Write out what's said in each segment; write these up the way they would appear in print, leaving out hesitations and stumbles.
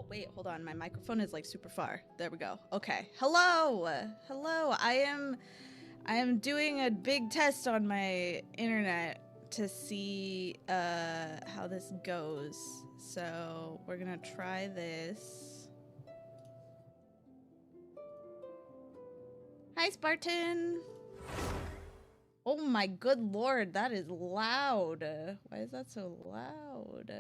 wait, hold on. My microphone is like super far. There we go. Okay. Hello. Hello. I am doing a big test on my internet to see how this goes. So, we're going to try this. Hi, Spartan. Oh my good lord, that is loud. Why is that so loud?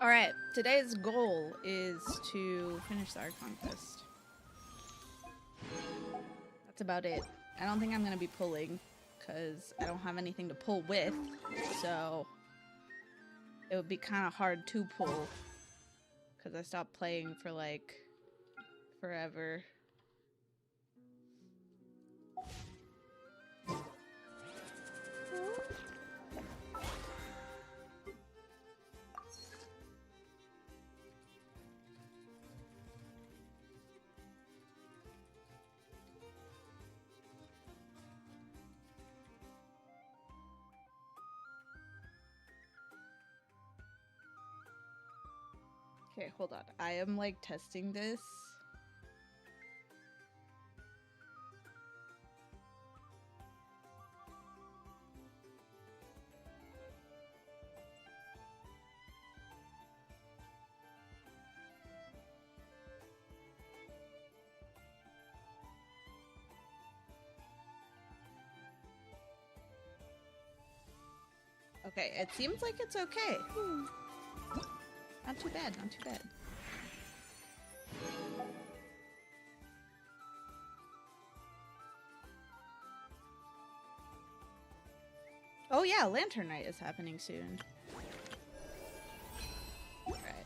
Alright, today's goal is to finish the art contest. That's about it. I don't think I'm gonna be pulling, because I don't have anything to pull with, so it would be kind of hard to pull, because I stopped playing for, like, forever. Okay, hold on. I am, like, testing this. Okay, it seems like it's okay. Not too bad, not too bad. Oh yeah, Lantern Night is happening soon. Alright.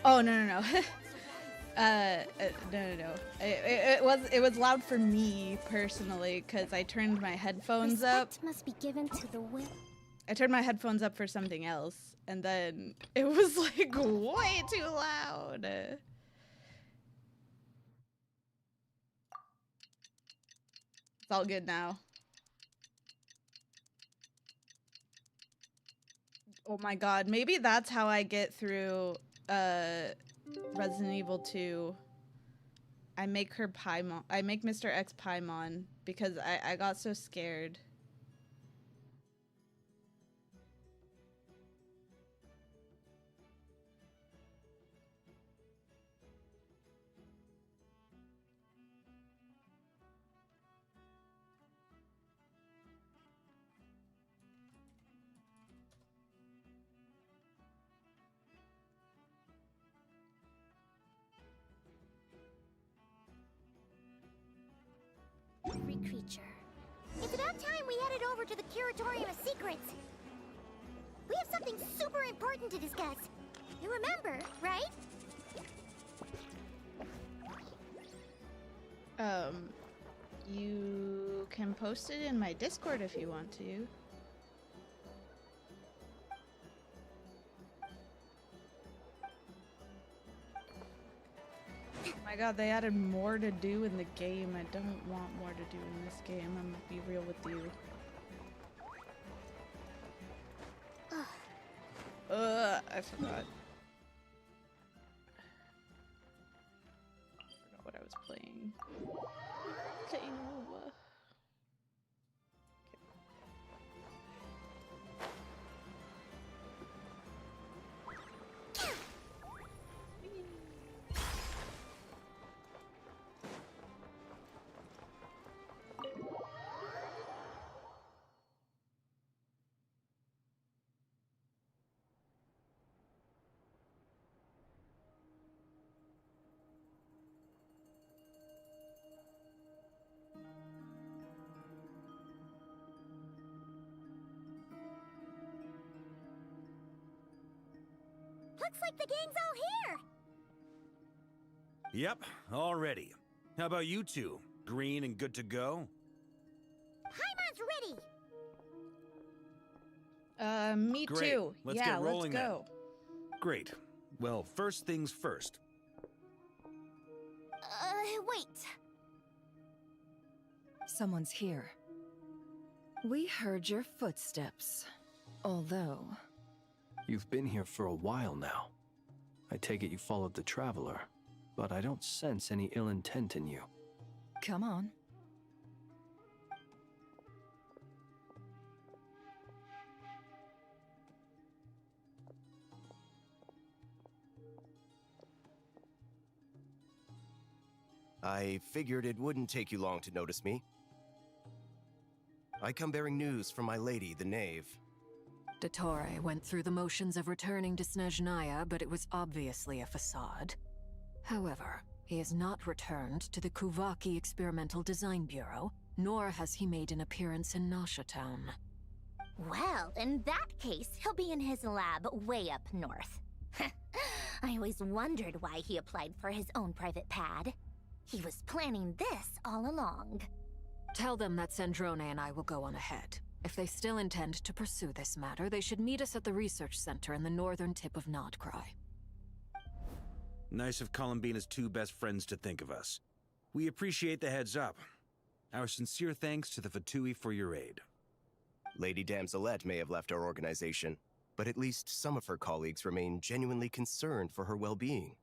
Oh, no, no, no. No. It was loud for me personally because I turned my headphones up. Must be given to the wind. I turned my headphones up for something else, and then it was like way too loud. It's all good now. Oh my god, maybe that's how I get through Resident Evil 2. I make her Paimon. I make Mr. X Paimon because I got so scared. Every creature. It's about time we headed over to the Curatorium of Secrets. We have something super important to discuss. You remember, right? You can post it in my Discord if you want to. Oh my god, they added more to do in the game. I don't want more to do in this game. I'm gonna be real with you. I forgot. I forgot what I was playing. Playing Nova. Looks like the gang's all here! Yep, all ready. How about you two? Green and good to go? Paimon's ready! Me Great. too. Let's yeah, get rolling let's go. Great. Well, first things first. Wait. Someone's here. We heard your footsteps. Although... You've been here for a while now. I take it you followed the Traveler, but I don't sense any ill intent in you. Come on. I figured it wouldn't take you long to notice me. I come bearing news from my lady, the Knave. Dottore went through the motions of returning to Snezhnaya, but it was obviously a facade. However, he has not returned to the Kuvaki Experimental Design Bureau, nor has he made an appearance in Nasha Town. Well, in that case, he'll be in his lab way up north. I always wondered why he applied for his own private pad. He was planning this all along. Tell them that Sandrone and I will go on ahead. If they still intend to pursue this matter, they should meet us at the research center in the northern tip of Nodcry. Nice of Columbina's two best friends to think of us. We appreciate the heads up. Our sincere thanks to the Fatui for your aid. Lady Damselette may have left our organization, but at least some of her colleagues remain genuinely concerned for her well-being.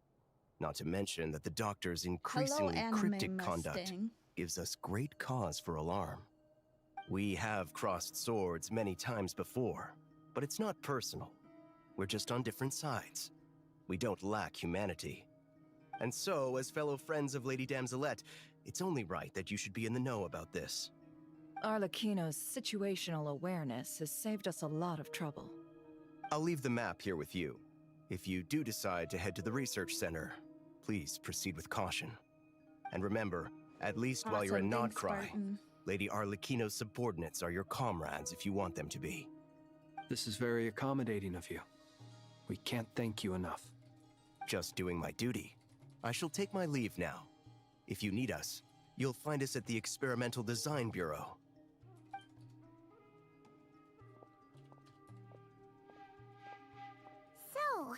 Not to mention that the doctor's increasingly Hello, cryptic Anime conduct Mustang. gives us great cause for alarm. We have crossed swords many times before, but it's not personal. We're just on different sides. We don't lack humanity. And so, as fellow friends of Lady Damselette, it's only right that you should be in the know about this. Arlecchino's situational awareness has saved us a lot of trouble. I'll leave the map here with you. If you do decide to head to the research center, please proceed with caution. And remember, at least while you're in Awesome, thanks, Nodcry, Spartan. Lady Arlecchino's subordinates are your comrades if you want them to be. This is very accommodating of you. We can't thank you enough. Just doing my duty. I shall take my leave now. If you need us, you'll find us at the Experimental Design Bureau. So,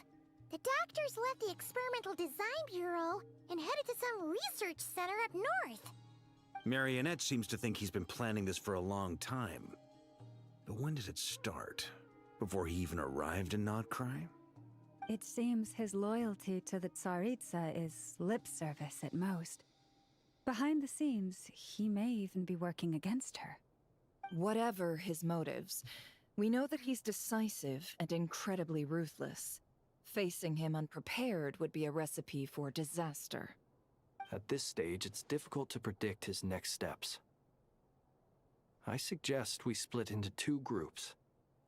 the doctors left the Experimental Design Bureau and headed to some research center up north. Marionette seems to think he's been planning this for a long time. But when did it start? Before he even arrived in Nodcry? It seems his loyalty to the Tsaritsa is lip service at most. Behind the scenes, he may even be working against her. Whatever his motives, we know that he's decisive and incredibly ruthless. Facing him unprepared would be a recipe for disaster. At this stage, it's difficult to predict his next steps. I suggest we split into two groups.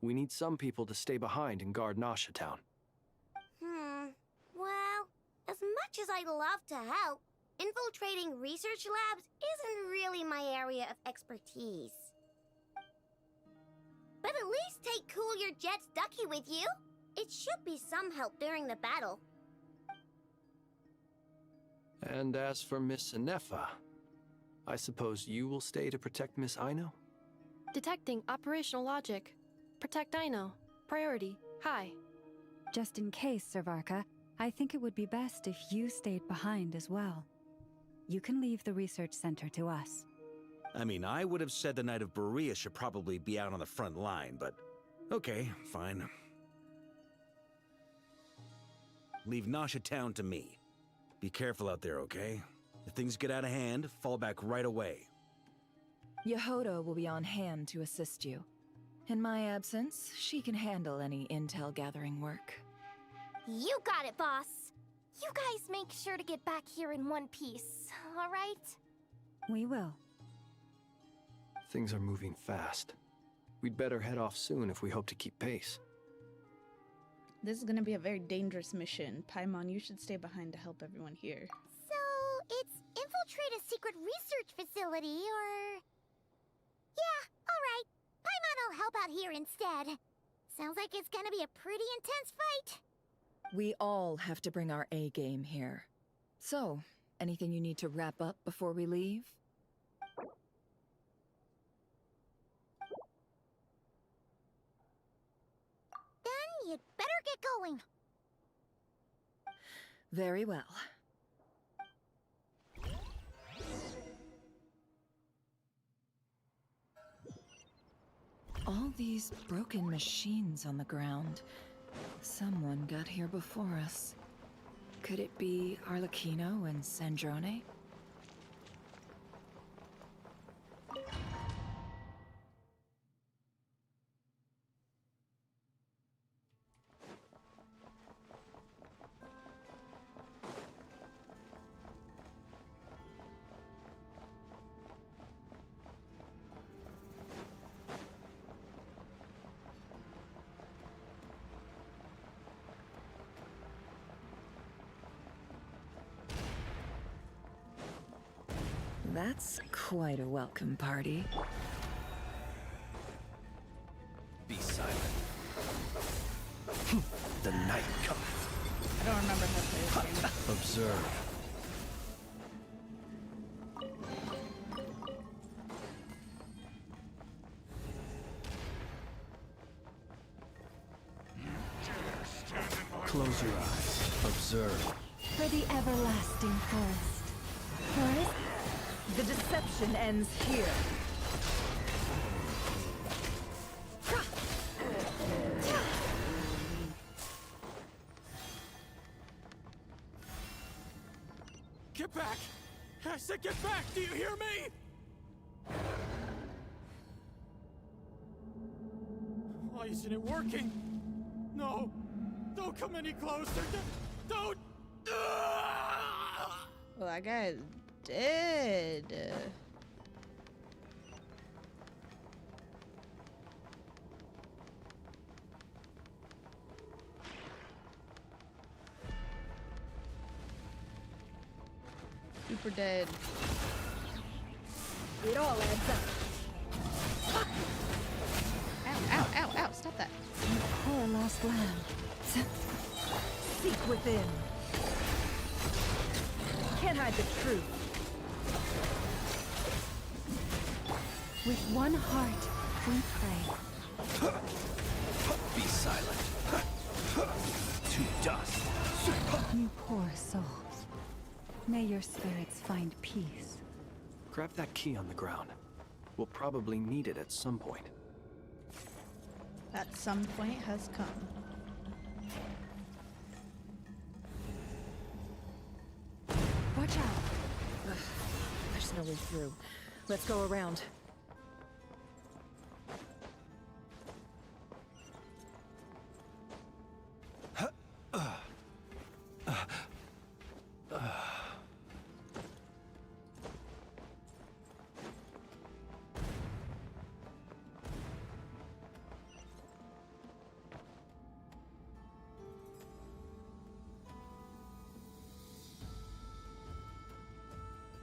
We need some people to stay behind and guard Nasha Town. Well, as much as I'd love to help, infiltrating research labs isn't really my area of expertise. But at least take Cool Your Jet's ducky with you. It should be some help during the battle. And as for Miss Inefa, I suppose you will stay to protect Miss Aino? Detecting operational logic. Protect Aino. Priority. High. Just in case, Servarka, I think it would be best if you stayed behind as well. You can leave the research center to us. I mean, I would have said the Knight of Berea should probably be out on the front line, but okay, fine. Leave Nasha Town to me. Be careful out there, okay? If things get out of hand, fall back right away. Yehoda will be on hand to assist you. In my absence, she can handle any intel gathering work. You got it, boss. You guys make sure to get back here in one piece, all right? We will. Things are moving fast. We'd better head off soon if we hope to keep pace. This is gonna be a very dangerous mission. Paimon, you should stay behind to help everyone here. So, it's infiltrate a secret research facility, or... Yeah, alright. Paimon will help out here instead. Sounds like it's gonna be a pretty intense fight. We all have to bring our A game here. So, anything you need to wrap up before we leave? Then you'd better get going. Very well. All these broken machines on the ground. Someone got here before us. Could it be Arlecchino and Sandrone? That's quite a welcome party. Be silent. The night cometh. I don't remember how to play this game. Observe. Close your eyes. Observe. For the everlasting forest. Forest? The deception ends here. Get back! I said get back! Do you hear me? Why isn't it working? No! Don't come any closer! Don't! Well, that guy is dead. Super dead. It all adds up. Ow, ow, ow, ow, stop that. Poor lost lamb. Seek within. Can't hide the truth. With one heart, we pray. Be silent. To dust. You poor souls. May your spirits find peace. Grab that key on the ground. We'll probably need it at some point. At some point has come. Watch out. There's no way through. Let's go around.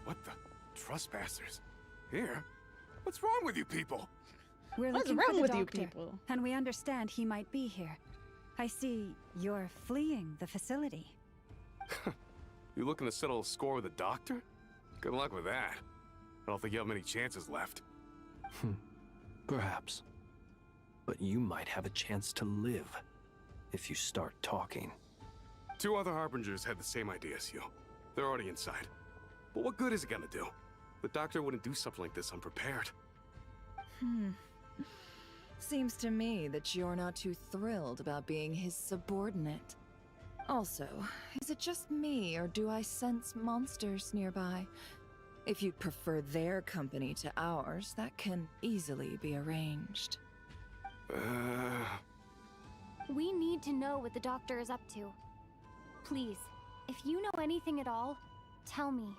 What the? Trespassers? Here? What's wrong with you people? We're What's looking wrong for the with you doctor, people? and we understand he might be here. I see you're fleeing the facility. You looking to settle a score with a doctor? Good luck with that. I don't think you have many chances left. Perhaps. But you might have a chance to live if you start talking. 2 other Harbingers had the same idea as you. They're already inside. But what good is it gonna do? The doctor wouldn't do something like this unprepared. Seems to me that you're not too thrilled about being his subordinate. Also, is it just me, or do I sense monsters nearby? If you'd prefer their company to ours, that can easily be arranged. We need to know what the doctor is up to. Please, if you know anything at all, tell me.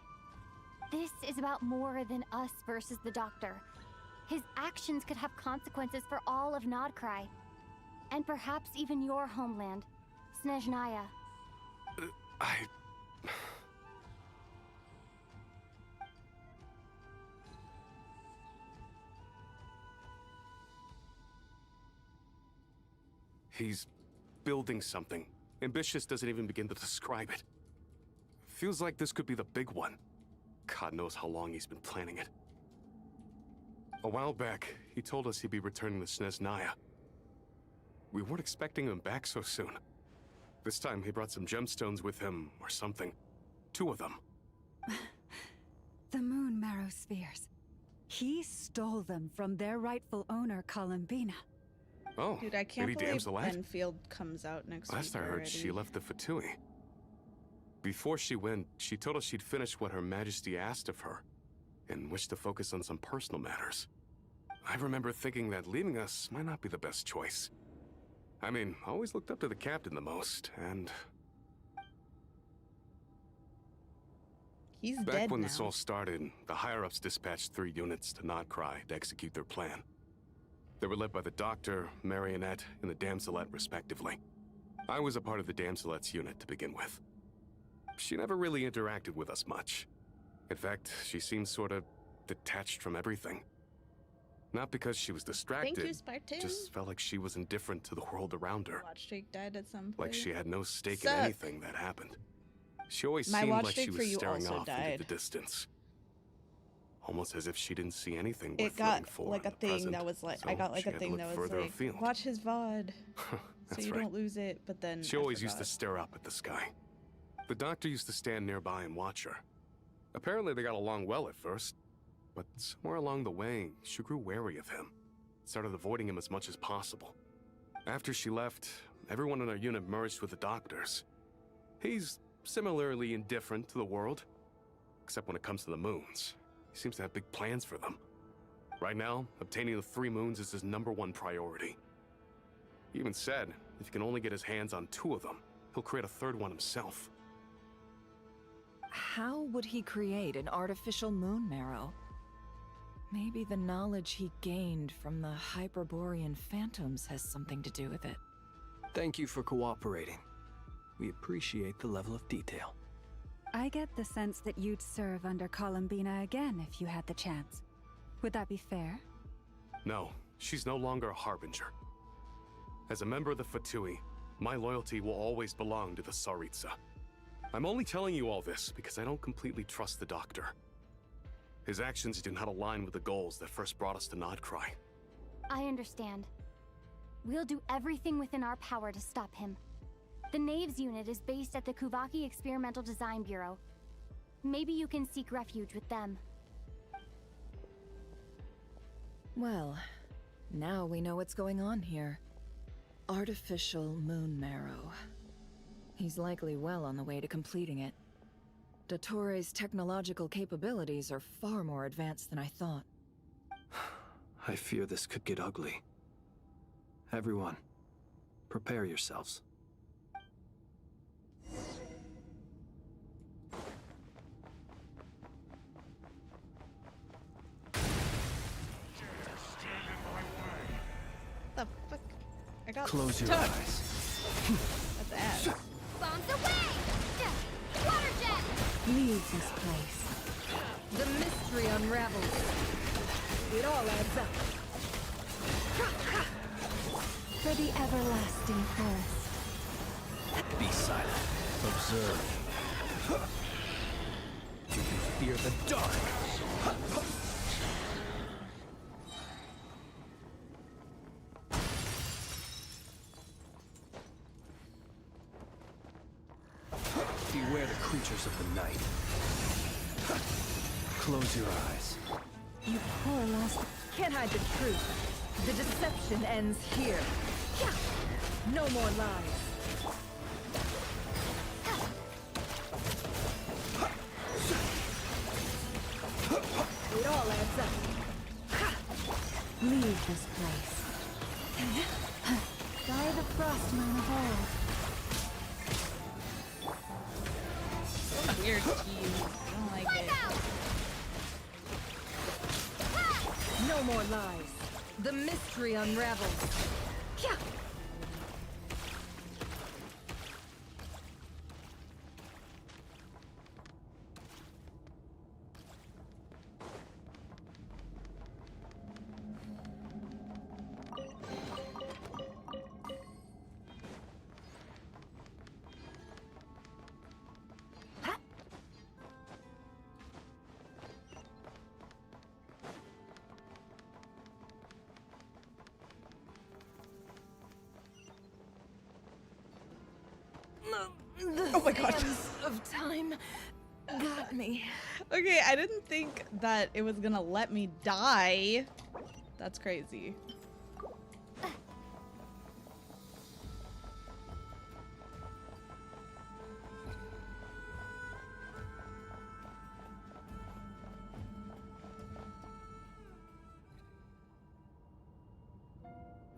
This is about more than us versus the doctor. His actions could have consequences for all of Nodcry. And perhaps even your homeland, Snezhnaya. He's building something. Ambitious doesn't even begin to describe it. Feels like this could be the big one. God knows how long he's been planning it. A while back, he told us he'd be returning to Snezhnaya. We weren't expecting him back so soon. This time, he brought some gemstones with him, or something. 2 of them. The moon marrow spheres. He stole them from their rightful owner, Columbina. Oh, Dude, I can't maybe believe Damselette? Enfield comes out next week Last I heard, she already. left the Fatui. Before she went, she told us she'd finish what Her Majesty asked of her, and wished to focus on some personal matters. I remember thinking that leaving us might not be the best choice. I mean, I always looked up to the captain the most, and... He's Back dead when now. this all started, the higher-ups dispatched 3 units to Notcry to execute their plan. They were led by the Doctor, Marionette, and the Damselette, respectively. I was a part of the Damselette's unit to begin with. She never really interacted with us much. In fact, she seemed sort of detached from everything. Not because she was distracted, Thank you, Spartan. just felt like she was indifferent to the world around her. Watch streak died at some point. Like she had no stake Suck. in anything that happened. She always My seemed watch like she streak for was you staring also off died. into the distance. Almost as if she didn't see anything It worth got living for like in a the thing present, that was like so I got like she a had to thing look that was further like afield. watch his VOD so That's you right. don't lose it, but then She I always used to forgot. stare up at the sky. The Doctor used to stand nearby and watch her. Apparently they got along well at first, but somewhere along the way, she grew wary of him. Started avoiding him as much as possible. After she left, everyone in our unit merged with the Doctor's. He's similarly indifferent to the world, except when it comes to the moons. He seems to have big plans for them. Right now, obtaining the 3 moons is his #1 priority. He even said, if he can only get his hands on 2 of them, he'll create a 3rd one himself. How would he create an artificial moon marrow? Maybe the knowledge he gained from the Hyperborean phantoms has something to do with it. Thank you for cooperating. We appreciate the level of detail. I get the sense that you'd serve under Columbina again if you had the chance. Would that be fair? No, she's no longer a Harbinger. As a member of the Fatui, my loyalty will always belong to the Tsaritsa. I'm only telling you all this because I don't completely trust the Doctor. His actions do not align with the goals that first brought us to Notcry. I understand. We'll do everything within our power to stop him. The Knaves unit is based at the Kuvaki Experimental Design Bureau. Maybe you can seek refuge with them. Well, now we know what's going on here. Artificial moon marrow. He's likely well on the way to completing it. Dottore's technological capabilities are far more advanced than I thought. I fear this could get ugly. Everyone, prepare yourselves. The fuck? I got Close your stuck. eyes. That's ass. Bombs away! Water jet! Leave this place. The mystery unravels. It all adds up. For the everlasting forest. Be silent. Observe. Do you fear the dark? Beware the creatures of the night. Close your eyes. You poor lost. Can't hide the truth. The deception ends here. No more lies. It all adds up. Leave this place. Guy the Frostman of old. Weird tease. I don't like it. No more lies. The mystery unravels. The Oh my God. sands of time got me. Okay, I didn't think that it was gonna let me die. That's crazy.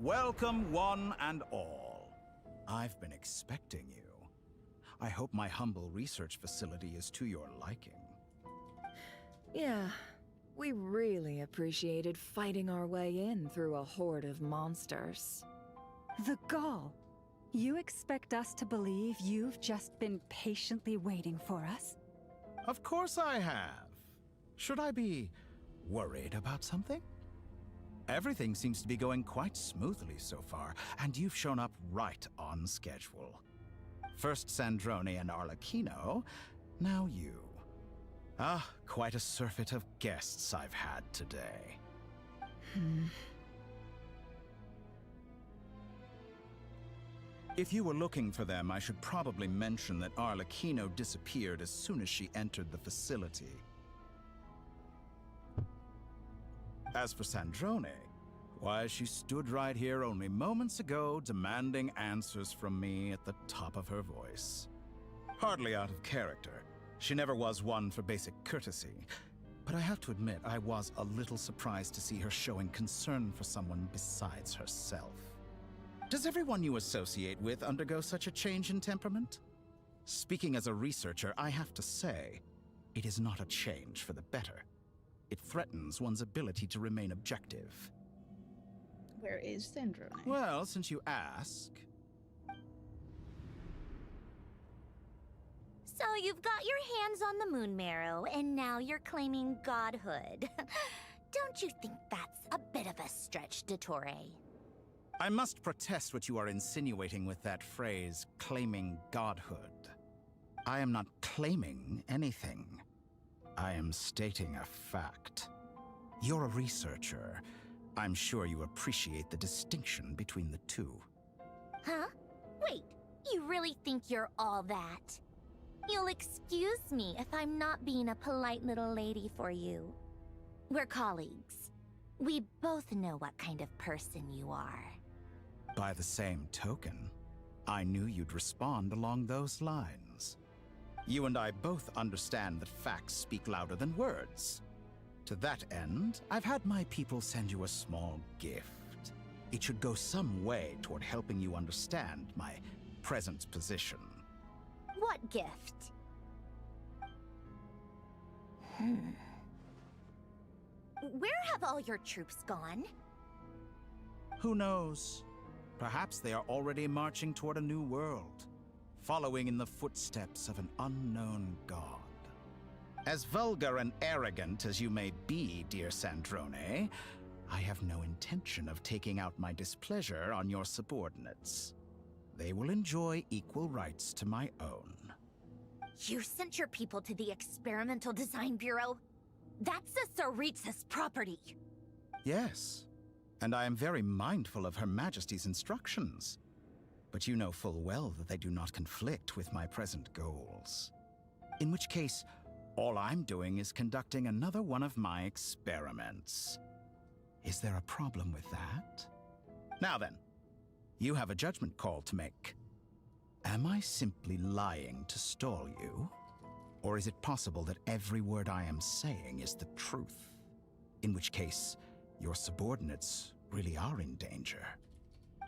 Welcome, one and all. I've been expecting you. I hope my humble research facility is to your liking. Yeah, we really appreciated fighting our way in through a horde of monsters. The gall. You expect us to believe you've just been patiently waiting for us? Of course I have. Should I be worried about something? Everything seems to be going quite smoothly so far, and you've shown up right on schedule. First Sandrone and Arlecchino, now you. Ah, quite a surfeit of guests I've had today. If you were looking for them, I should probably mention that Arlecchino disappeared as soon as she entered the facility. As for Sandrone, why, she stood right here only moments ago demanding answers from me at the top of her voice. Hardly out of character. She never was one for basic courtesy. But I have to admit, I was a little surprised to see her showing concern for someone besides herself. Does everyone you associate with undergo such a change in temperament? Speaking as a researcher, I have to say, it is not a change for the better. It threatens one's ability to remain objective. Where is Sandrone? Well, since you ask... So you've got your hands on the moon marrow, and now you're claiming godhood. Don't you think that's a bit of a stretch, Dottore? I must protest what you are insinuating with that phrase, claiming godhood. I am not claiming anything. I am stating a fact. You're a researcher. I'm sure you appreciate the distinction between the two. Huh? Wait, you really think you're all that? You'll excuse me if I'm not being a polite little lady for you. We're colleagues. We both know what kind of person you are. By the same token, I knew you'd respond along those lines. You and I both understand that facts speak louder than words. To that end, I've had my people send you a small gift. It should go some way toward helping you understand my present position. What gift? Where have all your troops gone? Who knows? Perhaps they are already marching toward a new world, following in the footsteps of an unknown god. As vulgar and arrogant as you may be, dear Sandrone, I have no intention of taking out my displeasure on your subordinates. They will enjoy equal rights to my own. You sent your people to the Experimental Design Bureau? That's a Tsaritsa's property. Yes, and I am very mindful of Her Majesty's instructions. But you know full well that they do not conflict with my present goals. In which case, all I'm doing is conducting another one of my experiments. Is there a problem with that? Now then, you have a judgment call to make. Am I simply lying to stall you? Or is it possible that every word I am saying is the truth? In which case, your subordinates really are in danger.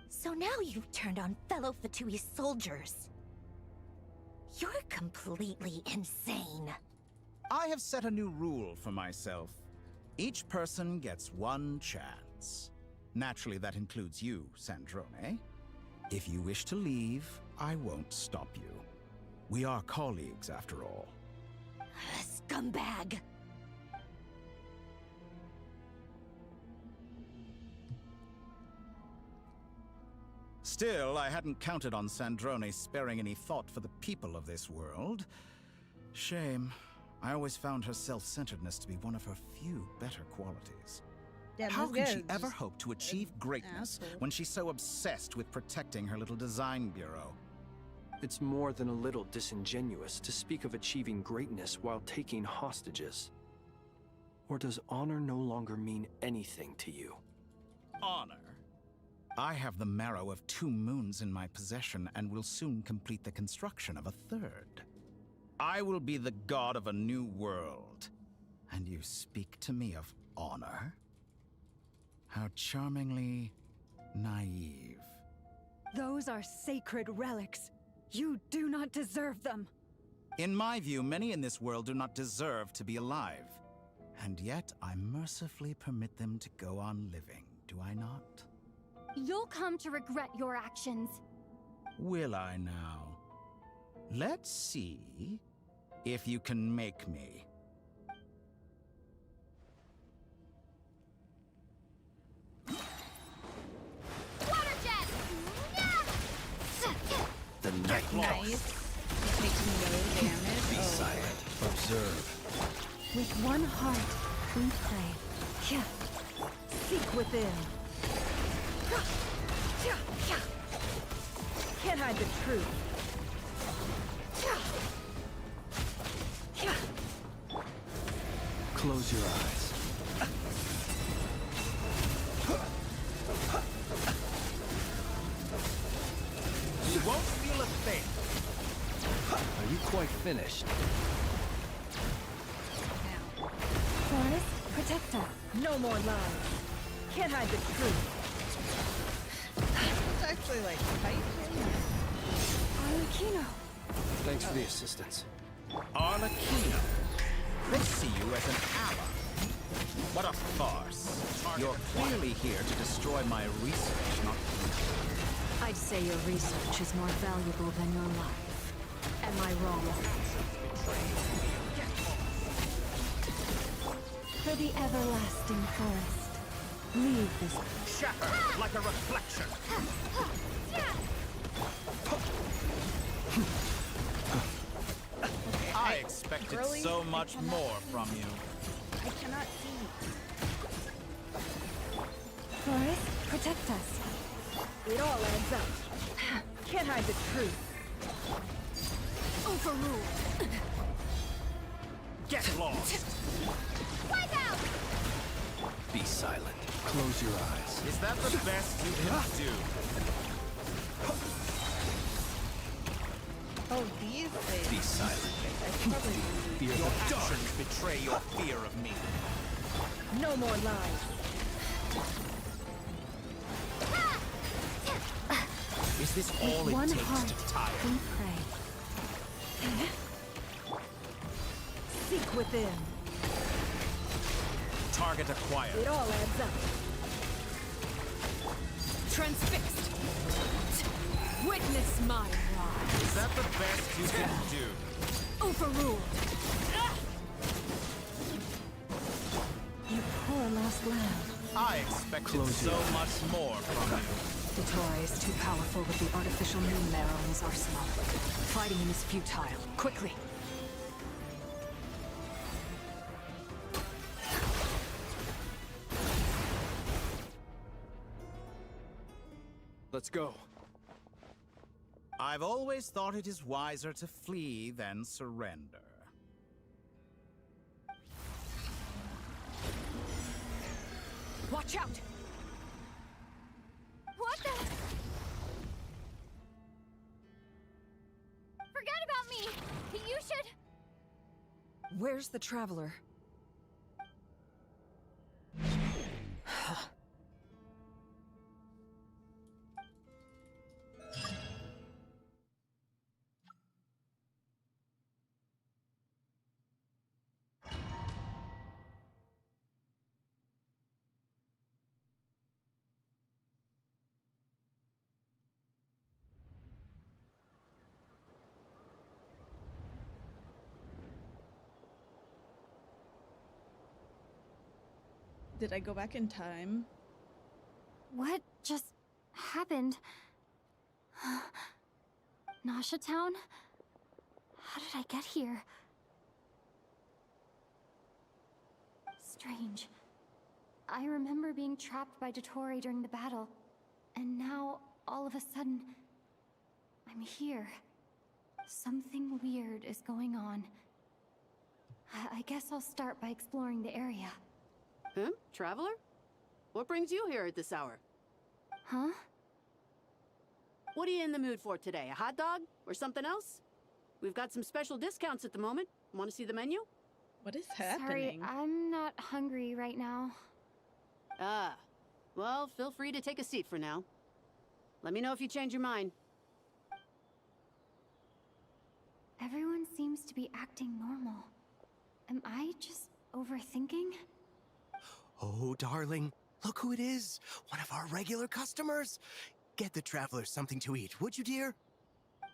So now you've turned on fellow Fatui soldiers. You're completely insane. I have set a new rule for myself. Each person gets one chance. Naturally, that includes you, Sandrone. If you wish to leave, I won't stop you. We are colleagues, after all. Scumbag! Still, I hadn't counted on Sandrone sparing any thought for the people of this world. Shame. I always found her self-centeredness to be one of her few better qualities. Yeah, How can she good. ever hope to achieve greatness asshole. when she's so obsessed with protecting her little design bureau? It's more than a little disingenuous to speak of achieving greatness while taking hostages. Or does honor no longer mean anything to you? Honor? I have the marrow of 2 moons in my possession and will soon complete the construction of a 3rd. I will be the god of a new world. And you speak to me of honor? How charmingly naive. Those are sacred relics. You do not deserve them. In my view, many in this world do not deserve to be alive. And yet, I mercifully permit them to go on living, do I not? You'll come to regret your actions. Will I now? Let's see if you can make me. Water jet! The night Nice. It takes no damage. Be Oh, silent. Observe. With one heart, we pray. Kya. Seek within. Can't hide the truth. Close your eyes. You won't feel a thing. Are you quite finished? Forest, protector. No more lies. Can't hide the truth. it's actually like tight. Arlecchino. Thanks for the assistance. Arlecchino. They see you as an ally. What a farce. You're clearly here to destroy my research, not I'd say your research is more valuable than your life. Am I wrong? For the everlasting forest. Leave this. shatter like a reflection. I expected Girly, so I much cannot more see. from you. I cannot see. Forest, protect us. It all adds up. Can't hide the truth. Overruled. Get lost. Wipe out! Be silent. Close your eyes. Is that the best you can do? Oh, these things. Be silent. I probably Fear Your the dark. actions betray your fear of me. No more lies. Is this all With it one takes heart, to tire? we pray. Seek within. Target acquired. It all adds up. Transfixed! Witness my rise! Is that the best you can do? Overruled! You poor lost lamb. I expected Close so your eyes. much more from you. Detour is too powerful with the artificial moon marrow in his arsenal. Fighting him is futile. Quickly! Let's go. I've always thought it is wiser to flee than surrender. Watch out! What the? Forget about me! You should... Where's the Traveler? Did I go back in time? What just happened? Nasha Town? How did I get here? Strange. I remember being trapped by Dottore during the battle, and now, all of a sudden, I'm here. Something weird is going on. I guess I'll start by exploring the area. Huh? Traveler? What brings you here at this hour? Huh? What are you in the mood for today? A hot dog? Or something else? We've got some special discounts at the moment. Want to see the menu? What is Sorry, happening? I'm not hungry right now. Ah. Well, feel free to take a seat for now. Let me know if you change your mind. Everyone seems to be acting normal. Am I just overthinking? Oh, darling, look who it is. One of our regular customers. Get the traveler something to eat, would you, dear?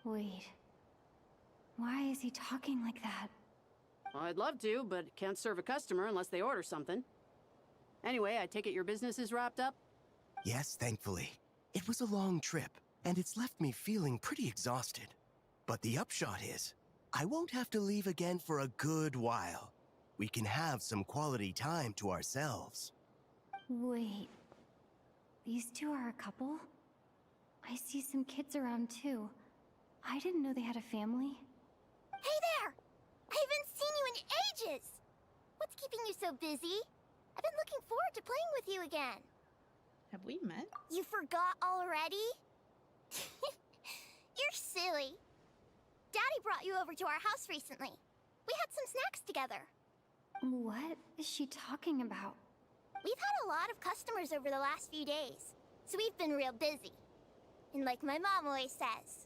Wait. Why is he talking like that? Well, I'd love to, but can't serve a customer unless they order something. Anyway, I take it your business is wrapped up? Yes, thankfully. It was a long trip, and it's left me feeling pretty exhausted. But the upshot is, I won't have to leave again for a good while. We can have some quality time to ourselves. Wait. These two are a couple? I see some kids around too. I didn't know they had a family. Hey there! I haven't seen you in ages! What's keeping you so busy? I've been looking forward to playing with you again. Have we met? You forgot already? You're silly. Daddy brought you over to our house recently. We had some snacks together. What is she talking about? We've had a lot of customers over the last few days, so we've been real busy. And like my mom always says,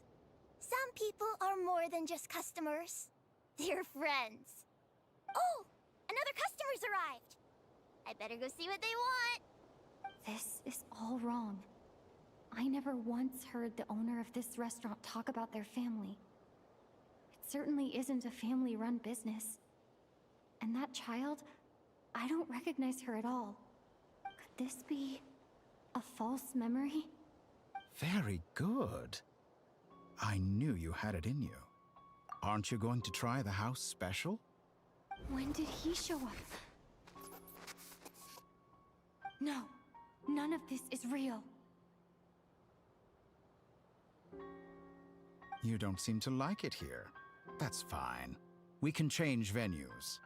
some people are more than just customers. They're friends. Oh, another customer's arrived. I better go see what they want. This is all wrong. I never once heard the owner of this restaurant talk about their family. It certainly isn't a family-run business. And that child, I don't recognize her at all. Could this be a false memory? Very good. I knew you had it in you. Aren't you going to try the house special? When did he show up? No, none of this is real. You don't seem to like it here. That's fine. We can change venues.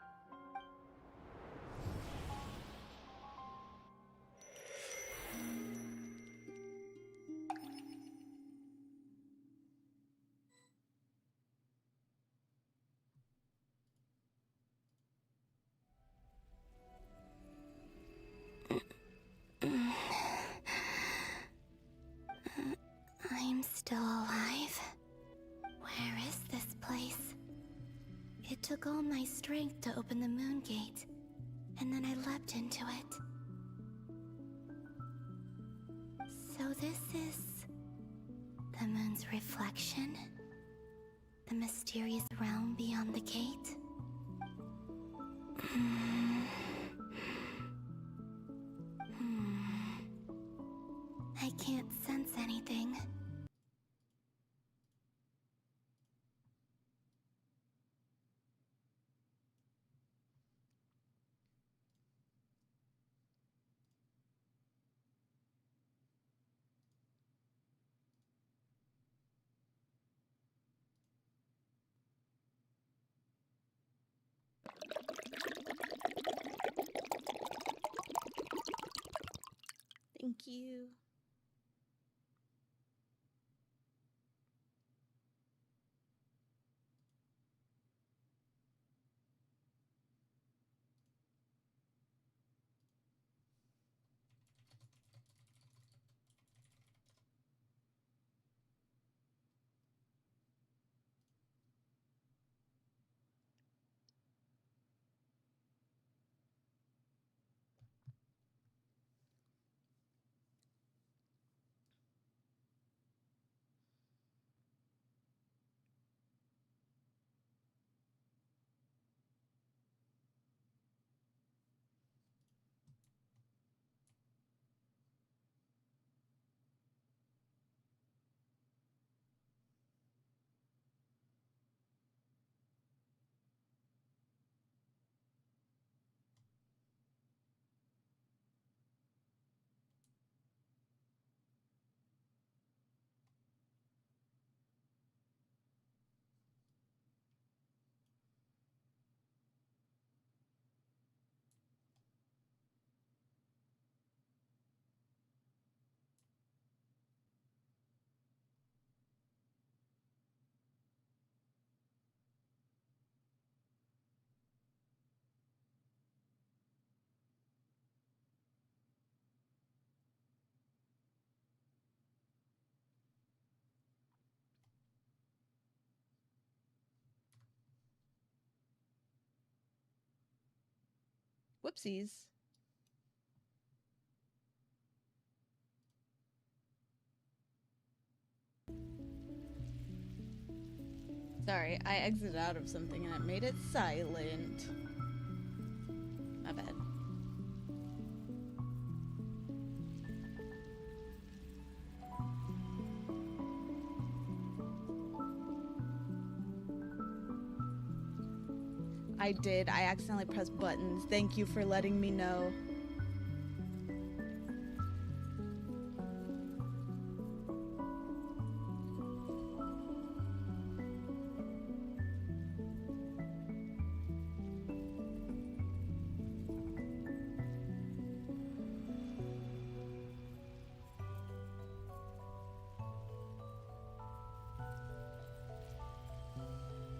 I'm still alive. Where is this place? It took all my strength to open the moon gate, and then I leapt into it. So this is the moon's reflection? The mysterious realm beyond the gate? I can't sense anything. Thank you. Whoopsies. Sorry, I exited out of something and it made it silent. My bad. I did. I accidentally pressed buttons. Thank you for letting me know.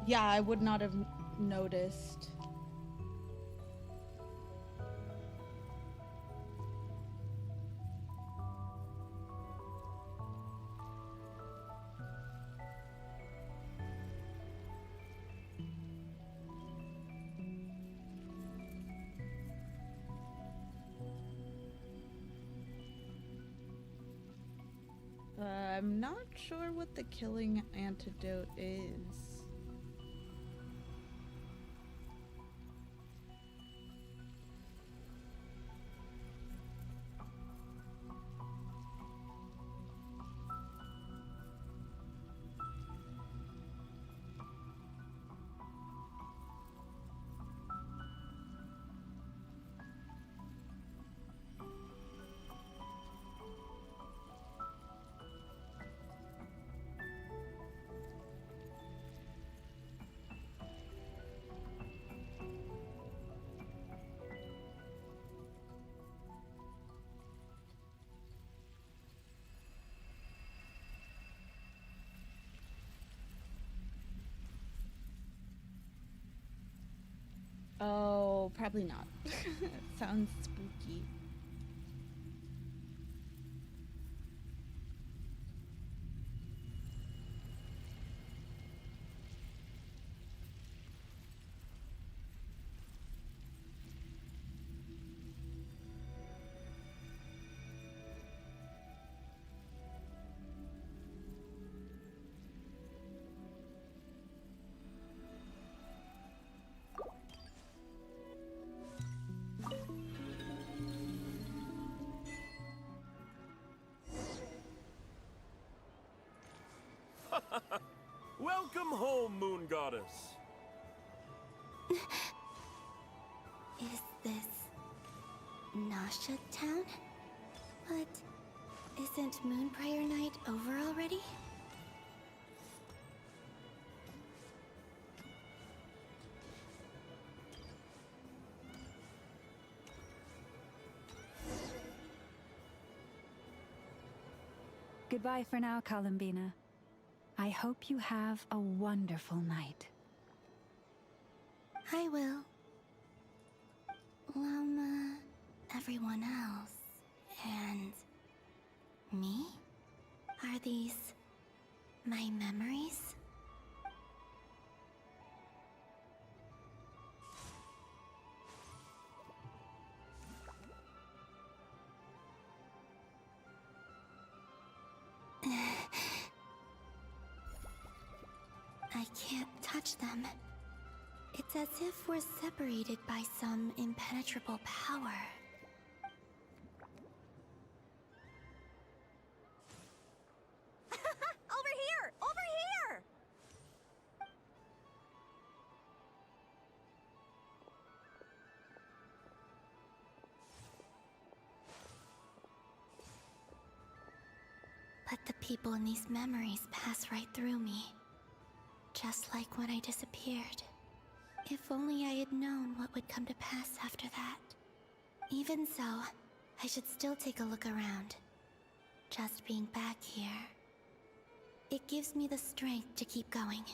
Yeah, I would not have noticed. I'm not sure what the killing antidote is. Oh, probably not. Sounds spooky. Welcome home, Moon Goddess. Is this Nasha Town? But isn't Moonbriar Night over already? Goodbye for now, Columbina. I hope you have a wonderful night. I will. Llama, everyone else, and me? Are these my memories? I can't touch them. It's as if we're separated by some impenetrable power. Over here! Over here! But the people in these memories pass right through me. Just like when I disappeared. If only I had known what would come to pass after that. Even so, I should still take a look around. Just being back here, it gives me the strength to keep going.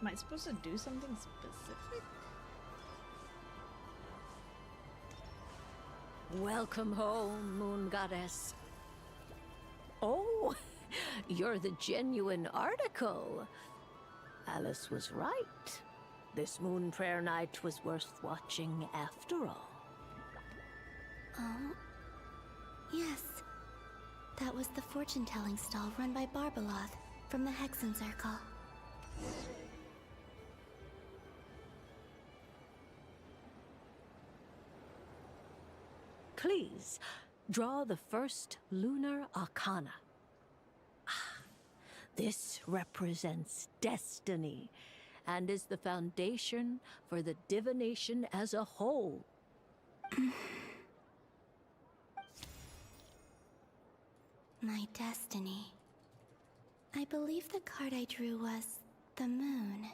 Am I supposed to do something specific? Welcome home, Moon Goddess. Oh, you're the genuine article. Alice was right. This Moon Prayer Night was worth watching after all. Oh, yes. That was the fortune-telling stall run by Barbeloth from the Hexen Circle. Please, draw the first lunar arcana. This represents destiny and is the foundation for the divination as a whole. My destiny. I believe the card I drew was the moon.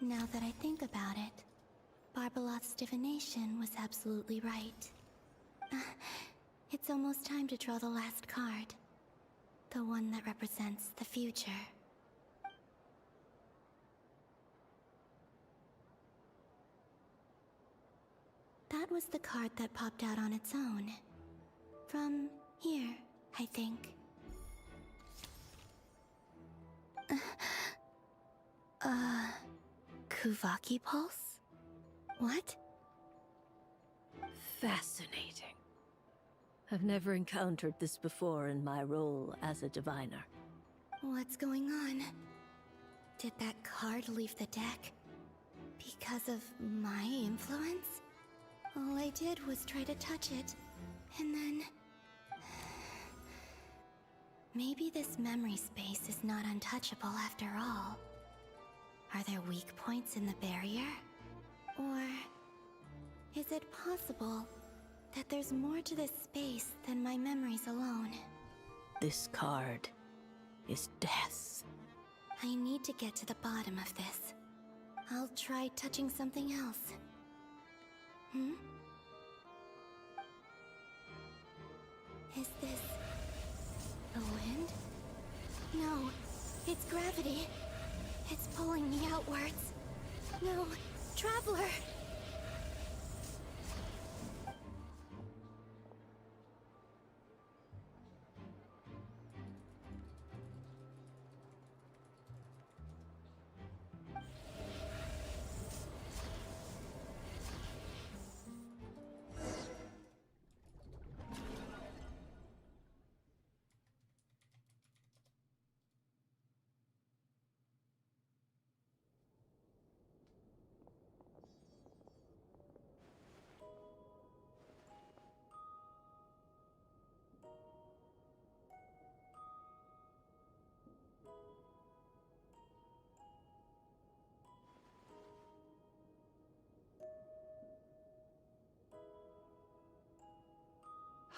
Now that I think about it, Barbeloth's divination was absolutely right. It's almost time to draw the last card. The one that represents the future. That was the card that popped out on its own. From here, I think. Kuvaki Pulse? What? Fascinating. I've never encountered this before in my role as a diviner. What's going on? Did that card leave the deck? Because of my influence? All I did was try to touch it, and then... Maybe this memory space is not untouchable after all. Are there weak points in the barrier? Or... is it possible that there's more to this space than my memories alone? This card is death. I need to get to the bottom of this. I'll try touching something else. Is this... the wind? No, it's gravity. It's pulling me outwards. No, Traveler!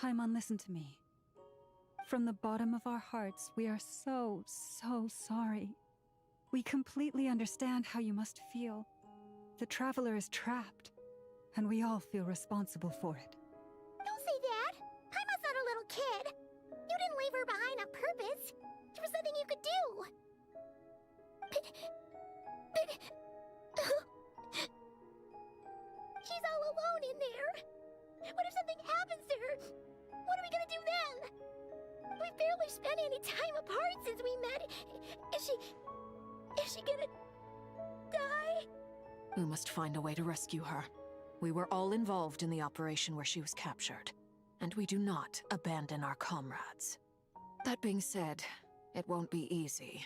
Haimon, listen to me. From the bottom of our hearts, we are so sorry. We completely understand how you must feel. The Traveler is trapped, and we all feel responsible for it. Don't say that! Haimon's not a little kid! You didn't leave her behind on purpose! There was nothing you could do! But... she's all alone in there! What if something happens to her? What are we gonna do then? We've barely spent any time apart since we met. Is she gonna... die? We must find a way to rescue her. We were all involved in the operation where she was captured, and we do not abandon our comrades. That being said, it won't be easy.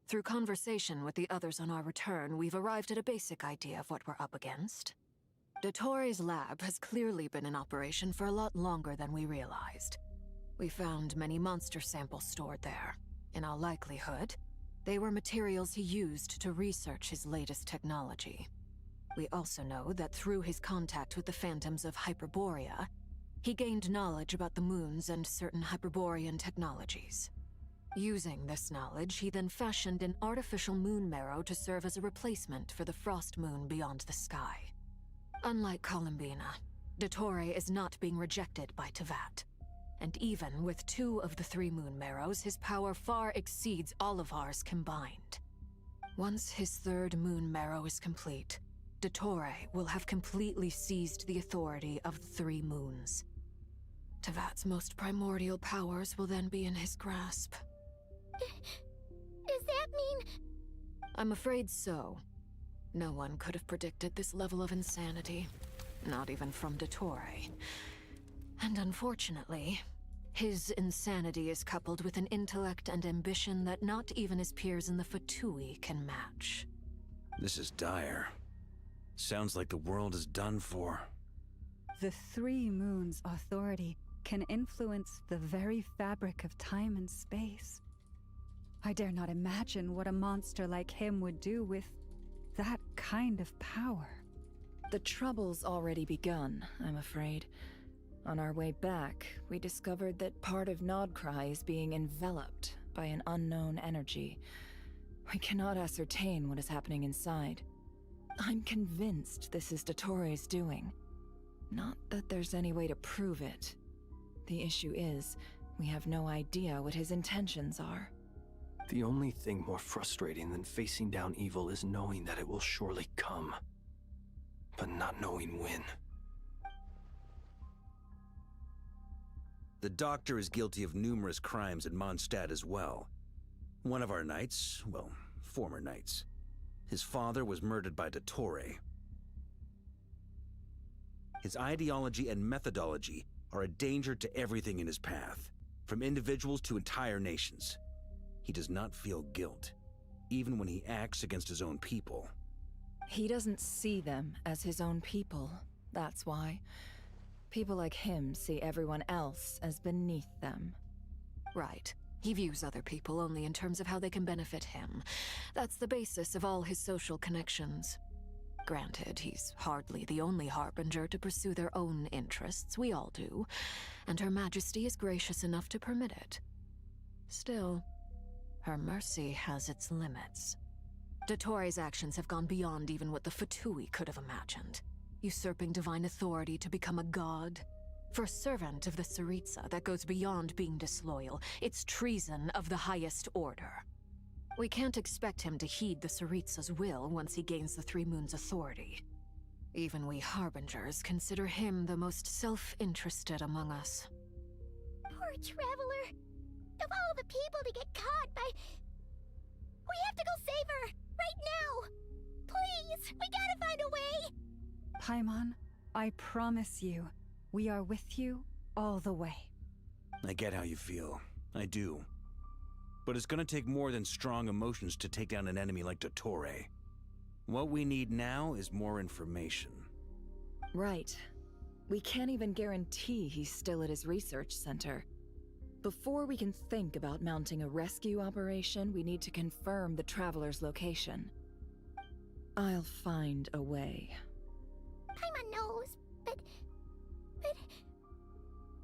Through conversation with the others on our return, we've arrived at a basic idea of what we're up against. Dottore's lab has clearly been in operation for a lot longer than we realized. We found many monster samples stored there. In all likelihood, they were materials he used to research his latest technology. We also know that through his contact with the phantoms of Hyperborea, he gained knowledge about the moons and certain Hyperborean technologies. Using this knowledge, he then fashioned an artificial moon marrow to serve as a replacement for the frost moon beyond the sky. Unlike Columbina, Dottore is not being rejected by Teyvat. And even with 2 of the 3 moon marrows, his power far exceeds all of ours combined. Once his third moon marrow is complete, Dottore will have completely seized the authority of the Three Moons. Tevat's most primordial powers will then be in his grasp. Does that mean... I'm afraid so. No one could have predicted this level of insanity. Not even from Dottore. And unfortunately, his insanity is coupled with an intellect and ambition that not even his peers in the Fatui can match. This is dire. Sounds like the world is done for. The Three Moons' authority can influence the very fabric of time and space. I dare not imagine what a monster like him would do with that kind of power. The trouble's already begun, I'm afraid. On our way back, we discovered that part of Nodcry is being enveloped by an unknown energy. We cannot ascertain what is happening inside. I'm convinced this is Dottore's doing. Not that there's any way to prove it. The issue is, we have no idea what his intentions are. The only thing more frustrating than facing down evil is knowing that it will surely come, but not knowing when. The Doctor is guilty of numerous crimes in Mondstadt as well. One of our knights, well, former knights, his father was murdered by Dottore. His ideology and methodology are a danger to everything in his path, from individuals to entire nations. He does not feel guilt, even when he acts against his own people. He doesn't see them as his own people, that's why. People like him see everyone else as beneath them. Right. He views other people only in terms of how they can benefit him. That's the basis of all his social connections. Granted, he's hardly the only harbinger to pursue their own interests. We all do. And Her Majesty is gracious enough to permit it. Still, her mercy has its limits. Dottore's actions have gone beyond even what the Fatui could have imagined. Usurping divine authority to become a god. For a servant of the Tsaritsa, that goes beyond being disloyal. It's treason of the highest order. We can't expect him to heed the Tsaritsa's will once he gains the Three Moons' authority. Even we Harbingers consider him the most self-interested among us. Poor Traveler. Of all the people to get caught by... We have to go save her! Right now! Please! We gotta find a way! Paimon, I promise you, we are with you all the way. I get how you feel. I do. But it's gonna take more than strong emotions to take down an enemy like Dottore. What we need now is more information. Right. We can't even guarantee he's still at his research center. Before we can think about mounting a rescue operation, we need to confirm the Traveler's location. I'll find a way. Paimon knows, but...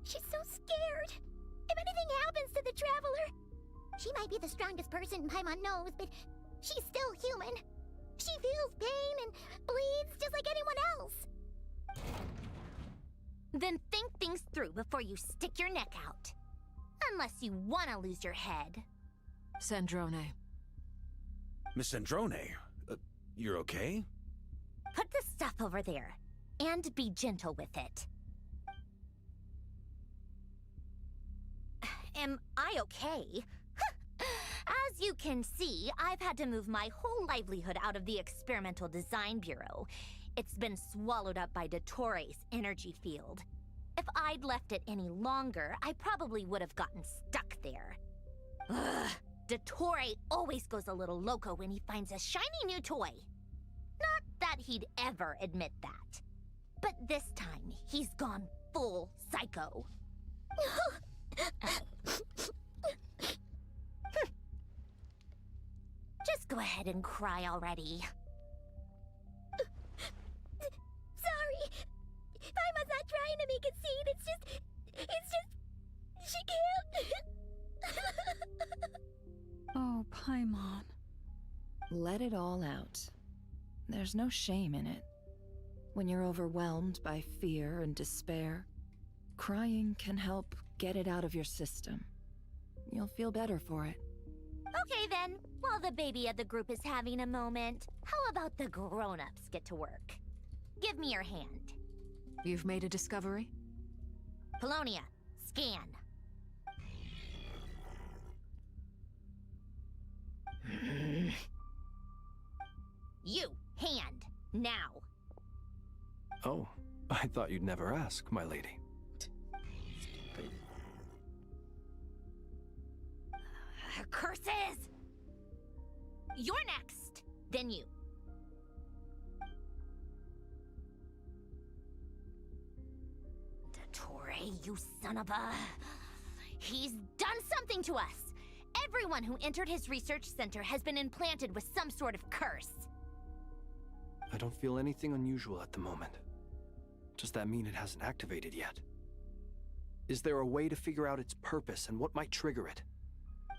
She's so scared. If anything happens to the Traveler... She might be the strongest person Paimon knows, but she's still human. She feels pain and bleeds just like anyone else. Then think things through before you stick your neck out. Unless you want to lose your head. Sandrone. Miss Sandrone, you're okay? Put the stuff over there, and be gentle with it. Am I okay? As you can see, I've had to move my whole livelihood out of the Experimental Design Bureau. It's been swallowed up by Dottore's energy field. If I'd left it any longer, I probably would have gotten stuck there. Ugh, Dottore always goes a little loco when he finds a shiny new toy. Not that he'd ever admit that. But this time, he's gone full psycho. Just go ahead and cry already. Sorry. Paimon's not trying to make a scene. It's just... She can't. Oh, Paimon. Let it all out. There's no shame in it. When you're overwhelmed by fear and despair, crying can help get it out of your system. You'll feel better for it. Okay then, while the baby of the group is having a moment, how about the grown-ups get to work? Give me your hand. You've made a discovery? Polonia, scan. You, hand, now. Oh, I thought you'd never ask, my lady. Curses! You're next, then you. Dottore, you son of a... He's done something to us! Everyone who entered his research center has been implanted with some sort of curse. I don't feel anything unusual at the moment. Does that mean it hasn't activated yet? Is there a way to figure out its purpose and what might trigger it?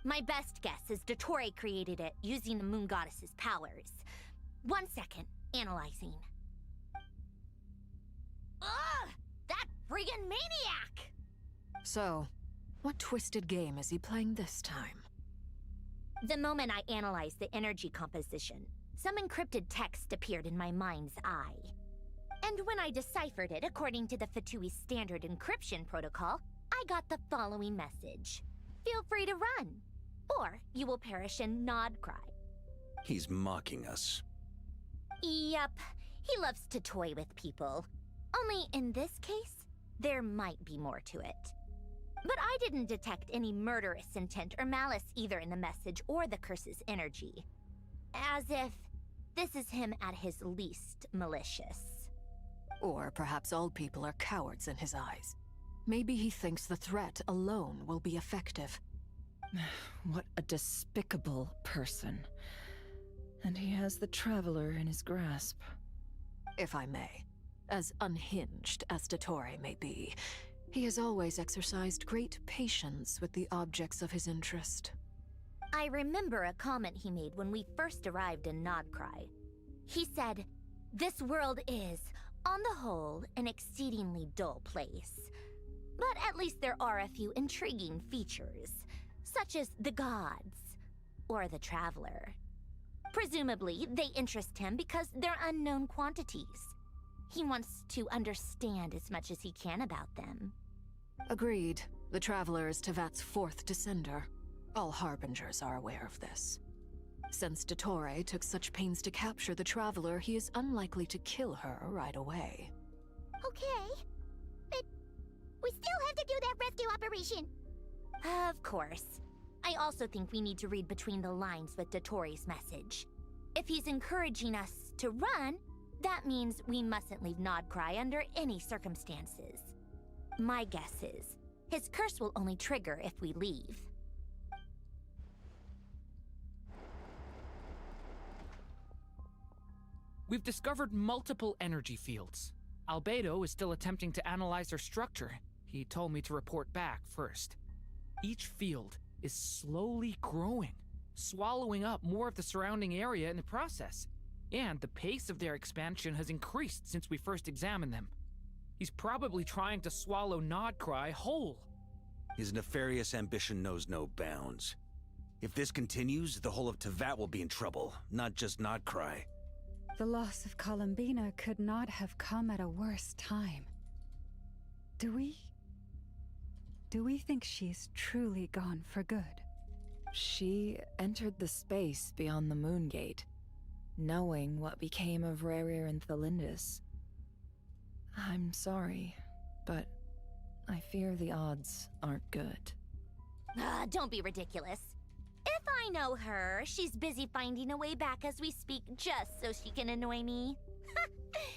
My best guess is Dottore created it using the Moon Goddess's powers. 1 second, analyzing. Ugh! That friggin' maniac! So, what twisted game is he playing this time? The moment I analyzed the energy composition, some encrypted text appeared in my mind's eye. And when I deciphered it according to the Fatui standard encryption protocol, I got the following message. Feel free to run, or you will perish in Nod Cry. He's mocking us. Yep, he loves to toy with people. Only in this case, there might be more to it. But I didn't detect any murderous intent or malice either in the message or the curse's energy. As if this is him at his least malicious. Or perhaps all people are cowards in his eyes. Maybe he thinks the threat alone will be effective. What a despicable person. And he has the Traveler in his grasp. If I may, as unhinged as Dottore may be, he has always exercised great patience with the objects of his interest. I remember a comment he made when we first arrived in Nodcry. He said, "This world is, on the whole, an exceedingly dull place. But at least there are a few intriguing features, such as the gods, or the Traveler. Presumably, they interest him because they're unknown quantities. He wants to understand as much as he can about them." Agreed. The Traveler is Tevat's fourth descender. All Harbingers are aware of this. Since Dottore took such pains to capture the Traveler, he is unlikely to kill her right away. Okay, but we still have to do that rescue operation. Of course. I also think we need to read between the lines with Dottore's message. If he's encouraging us to run, that means we mustn't leave Nodcry under any circumstances. My guess is, his curse will only trigger if we leave. We've discovered multiple energy fields. Albedo is still attempting to analyze their structure. He told me to report back first. Each field is slowly growing, swallowing up more of the surrounding area in the process. And the pace of their expansion has increased since we first examined them. He's probably trying to swallow Nodcry whole. His nefarious ambition knows no bounds. If this continues, the whole of Tevat will be in trouble, not just Nodcry. The loss of Columbina could not have come at a worse time. Do we think she's truly gone for good? She entered the space beyond the Moon Gate, knowing what became of Rerir and Thelindis. I'm sorry, but I fear the odds aren't good. Don't be ridiculous. If I know her, she's busy finding a way back as we speak just so she can annoy me.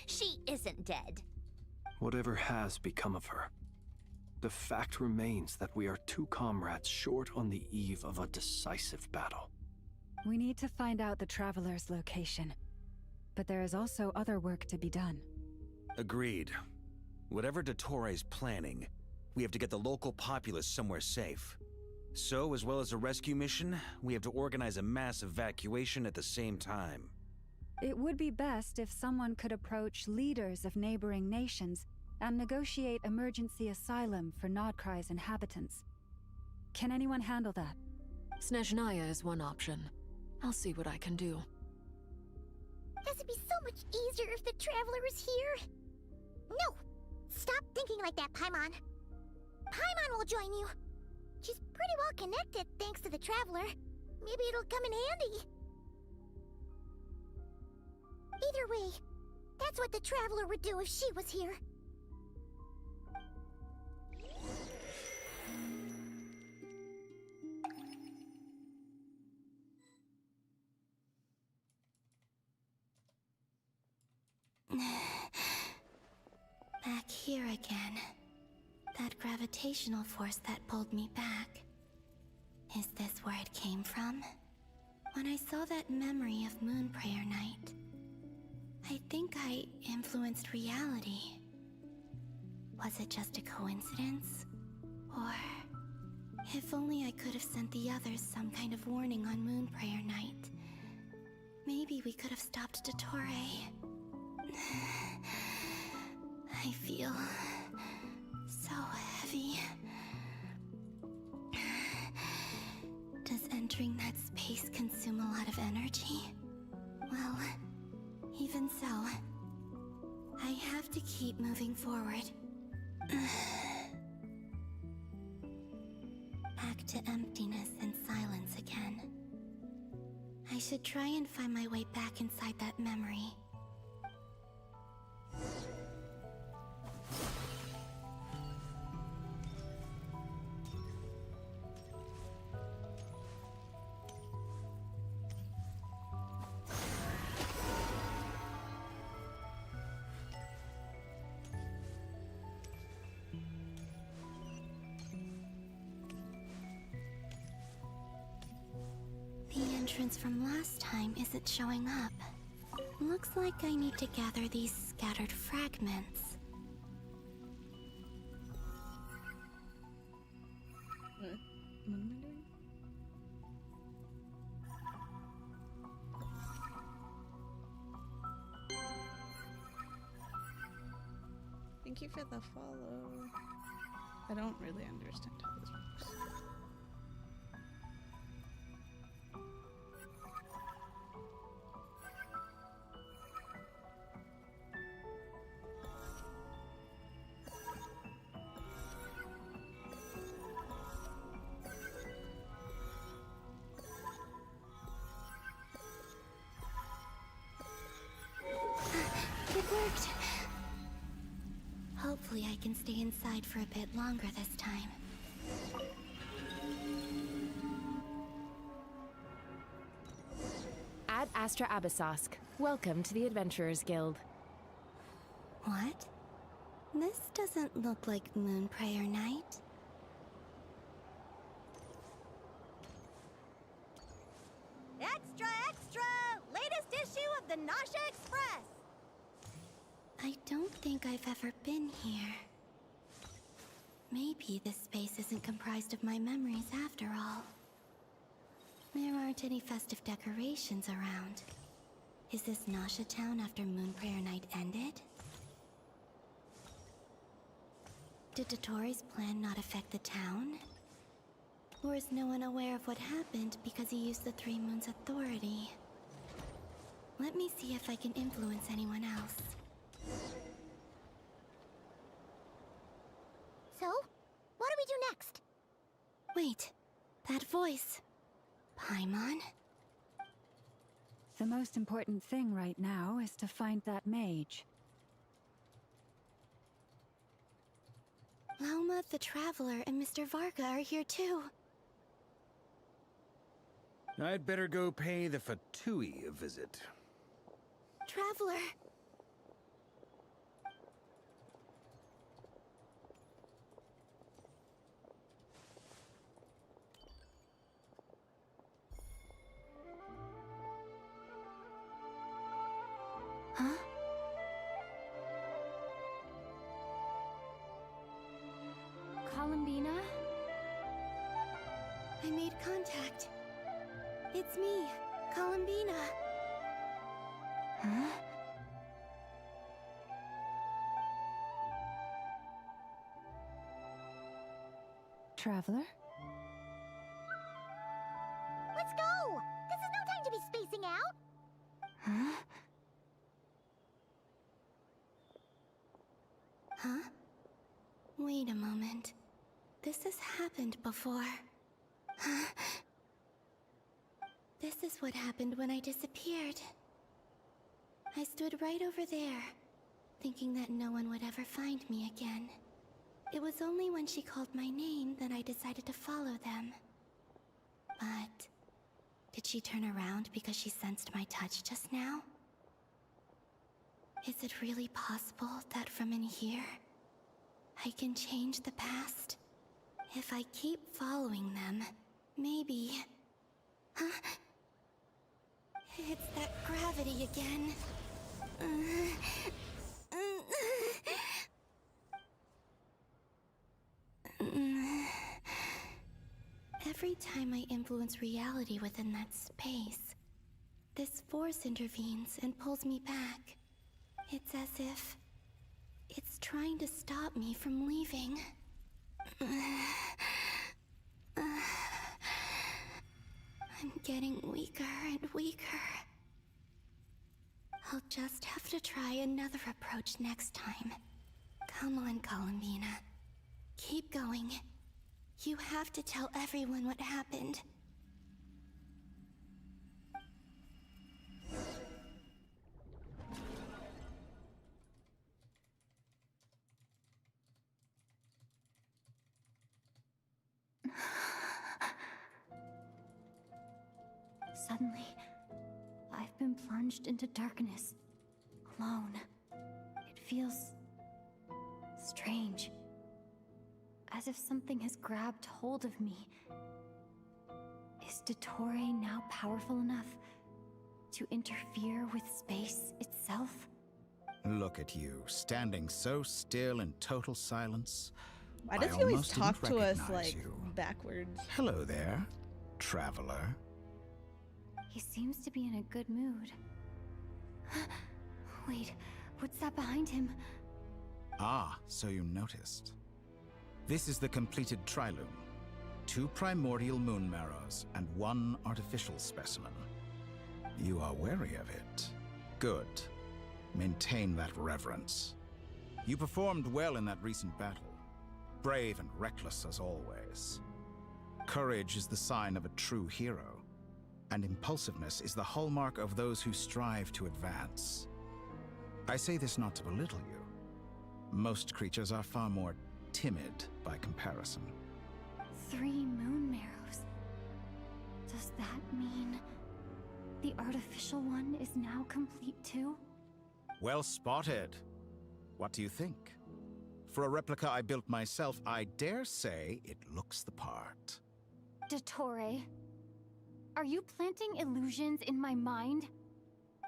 She isn't dead. Whatever has become of her, the fact remains that we are two comrades short on the eve of a decisive battle. We need to find out the Traveler's location. But there is also other work to be done. Agreed. Whatever Dottore's planning, we have to get the local populace somewhere safe. So, as well as a rescue mission, we have to organize a mass evacuation at the same time. It would be best if someone could approach leaders of neighboring nations and negotiate emergency asylum for Nodcry's inhabitants. Can anyone handle that? Snezhnaya is one option. I'll see what I can do. This would be so much easier if the Traveler was here. No! Stop thinking like that, Paimon. Paimon will join you. She's pretty well connected thanks to the Traveler. Maybe it'll come in handy. Either way, that's what the Traveler would do if she was here. Back here again. That gravitational force that pulled me back. Is this where it came from? When I saw that memory of Moon Prayer Night, I think I influenced reality. Was it just a coincidence? Or if only I could have sent the others some kind of warning on Moon Prayer Night. Maybe we could have stopped Dottore. I feel so heavy. Does entering that space consume a lot of energy? Well, even so, I have to keep moving forward. Back to emptiness and silence again. I should try and find my way back inside that memory. The entrance from last time isn't showing up. Looks like I need to gather these scattered fragments. What am I doing? Thank you for the follow. I don't really understand how this works. It worked! Hopefully I can stay inside for a bit longer this time. Ad Astra Abyssosque. Welcome to the Adventurers Guild. What? This doesn't look like Moon Prayer Night. Extra, extra! Latest issue of the Nasha Express! I don't think I've ever been here. Maybe this space isn't comprised of my memories after all. There aren't any festive decorations around. Is this Nasha Town after Moon Prayer Night ended? Did Dottore's plan not affect the town? Or is no one aware of what happened because he used the Three Moons' authority? Let me see if I can influence anyone else. So, what do we do next? Wait, that voice. Paimon? The most important thing right now is to find that mage. Lauma, the Traveler, and Mr. Varga are here too. I'd better go pay the Fatui a visit. Traveler! Huh? Columbina? I made contact. It's me, Columbina. Huh? Traveler? spacing out? Huh? Huh? Wait a moment. This has happened before. Huh? This is what happened when I disappeared. I stood right over there, thinking that no one would ever find me again. It was only when she called my name that I decided to follow them. But did she turn around because she sensed my touch just now? Is it really possible that from in here, I can change the past? If I keep following them, maybe... Huh? It's that gravity again. Every time I influence reality within that space, this force intervenes and pulls me back. It's as if it's trying to stop me from leaving. I'm getting weaker and weaker. I'll just have to try another approach next time. Come on, Columbina. Keep going. You have to tell everyone what happened. Suddenly, I've been plunged into darkness, alone. It feels strange. As if something has grabbed hold of me. Is Dottore now powerful enough to interfere with space itself? Look at you, standing so still in total silence. Why does he always talk to us, like, backwards? Hello there, traveler. He seems to be in a good mood. Wait, what's that behind him? Ah, so you noticed. This is the completed Trilume. 2 primordial moon marrows and 1 artificial specimen. You are wary of it. Good. Maintain that reverence. You performed well in that recent battle. Brave and reckless as always. Courage is the sign of a true hero, and impulsiveness is the hallmark of those who strive to advance. I say this not to belittle you. Most creatures are far more timid by comparison. 3 moon marrows. Does that mean the artificial one is now complete too? Well spotted. What do you think? For a replica I built myself, I dare say it looks the part. Dottore, are you planting illusions in my mind?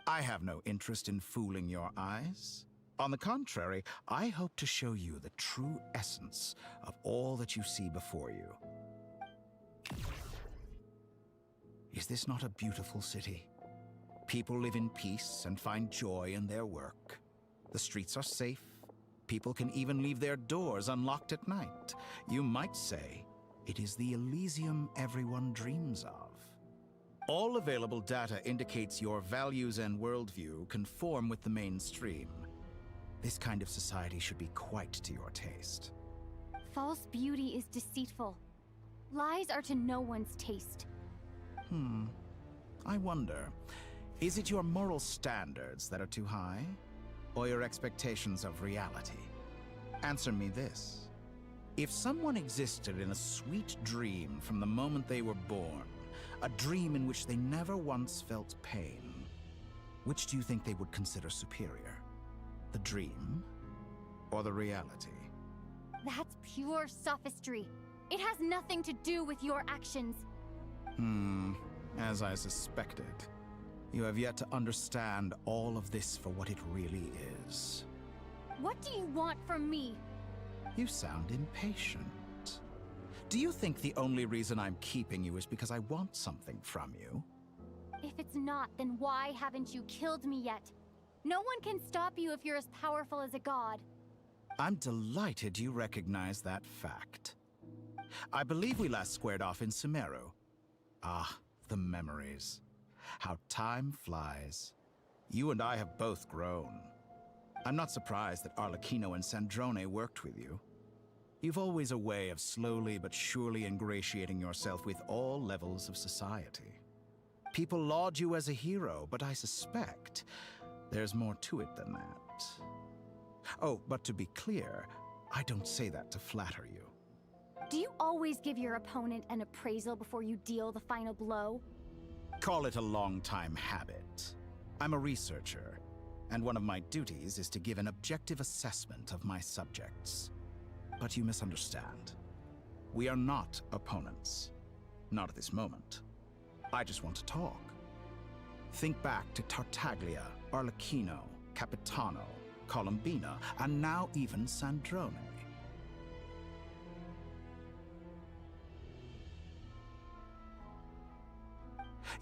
I have no interest in fooling your eyes. On the contrary, I hope to show you the true essence of all that you see before you. Is this not a beautiful city? People live in peace and find joy in their work. The streets are safe. People can even leave their doors unlocked at night. You might say it is the Elysium everyone dreams of. All available data indicates your values and worldview conform with the mainstream. This kind of society should be quite to your taste. False beauty is deceitful. Lies are to no one's taste. I wonder, is it your moral standards that are too high? Or your expectations of reality? Answer me this. If someone existed in a sweet dream from the moment they were born, a dream in which they never once felt pain, which do you think they would consider superior? The dream or the reality? That's pure sophistry. It has nothing to do with your actions. As I suspected. You have yet to understand all of this for what it really is. What do you want from me? You sound impatient. Do you think the only reason I'm keeping you is because I want something from you? If it's not, then why haven't you killed me yet? No one can stop you if you're as powerful as a god. I'm delighted you recognize that fact. I believe we last squared off in Sumeru. Ah, the memories. How time flies. You and I have both grown. I'm not surprised that Arlecchino and Sandrone worked with you. You've always a way of slowly but surely ingratiating yourself with all levels of society. People laud you as a hero, but I suspect there's more to it than that. Oh, but to be clear, I don't say that to flatter you. Do you always give your opponent an appraisal before you deal the final blow? Call it a long-time habit. I'm a researcher, and one of my duties is to give an objective assessment of my subjects. But you misunderstand. We are not opponents. Not at this moment. I just want to talk. Think back to Tartaglia, Arlecchino, Capitano, Colombina, and now even Sandrone.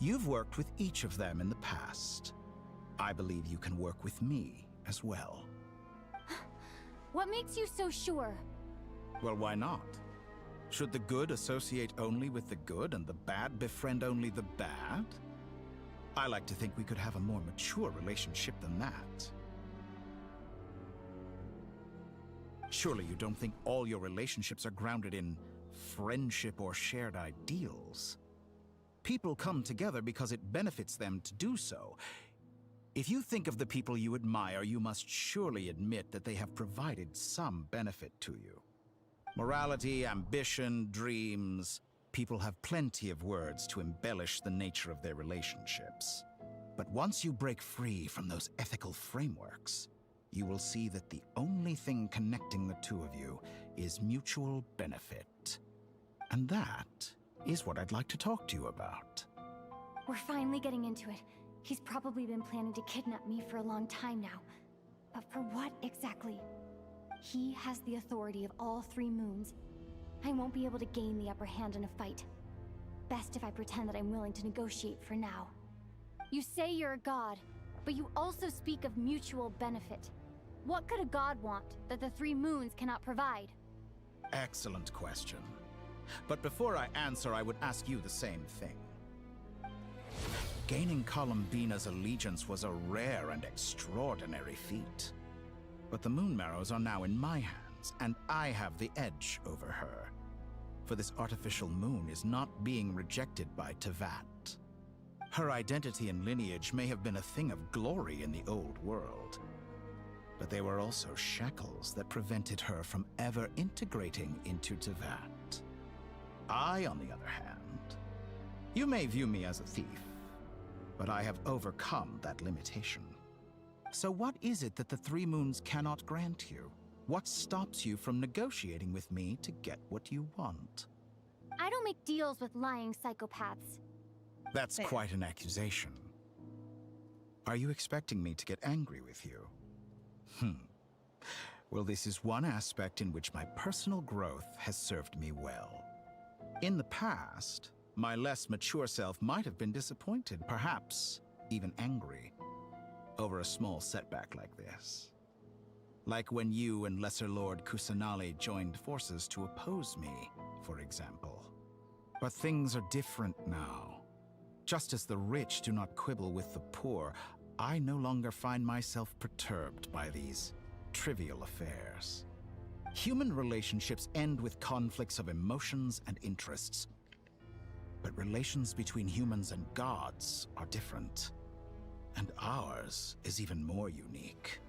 You've worked with each of them in the past. I believe you can work with me as well. What makes you so sure? Well, why not? Should the good associate only with the good and the bad befriend only the bad? I like to think we could have a more mature relationship than that. Surely you don't think all your relationships are grounded in friendship or shared ideals? People come together because it benefits them to do so. If you think of the people you admire, you must surely admit that they have provided some benefit to you. Morality, ambition, dreams. People have plenty of words to embellish the nature of their relationships. But once you break free from those ethical frameworks, you will see that the only thing connecting the two of you is mutual benefit. And that is what I'd like to talk to you about. We're finally getting into it. He's probably been planning to kidnap me for a long time now. But for what exactly? He has the authority of all three moons. I won't be able to gain the upper hand in a fight. Best if I pretend that I'm willing to negotiate for now. You say you're a god, but you also speak of mutual benefit. What could a god want that the three moons cannot provide? Excellent question. But before I answer, I would ask you the same thing. Gaining Colombina's allegiance was a rare and extraordinary feat. But the Moon Marrows are now in my hands, and I have the edge over her. For this artificial moon is not being rejected by Tevat. Her identity and lineage may have been a thing of glory in the old world, but they were also shackles that prevented her from ever integrating into Tevat. I, on the other hand, you may view me as a thief, but I have overcome that limitation. So what is it that the Three Moons cannot grant you? What stops you from negotiating with me to get what you want? I don't make deals with lying psychopaths. That's quite an accusation. Are you expecting me to get angry with you? Well, this is one aspect in which my personal growth has served me well. In the past, my less mature self might have been disappointed, perhaps even angry, over a small setback like this. Like when you and Lesser Lord Kusanali joined forces to oppose me, for example. But things are different now. Just as the rich do not quibble with the poor, I no longer find myself perturbed by these trivial affairs. Human relationships end with conflicts of emotions and interests. But relations between humans and gods are different. And ours is even more unique.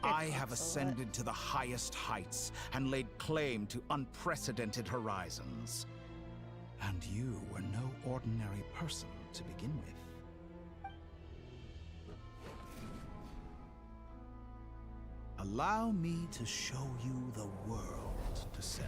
I have ascended to the highest heights and laid claim to unprecedented horizons. And you were no ordinary person to begin with. Allow me to show you the world, Descender.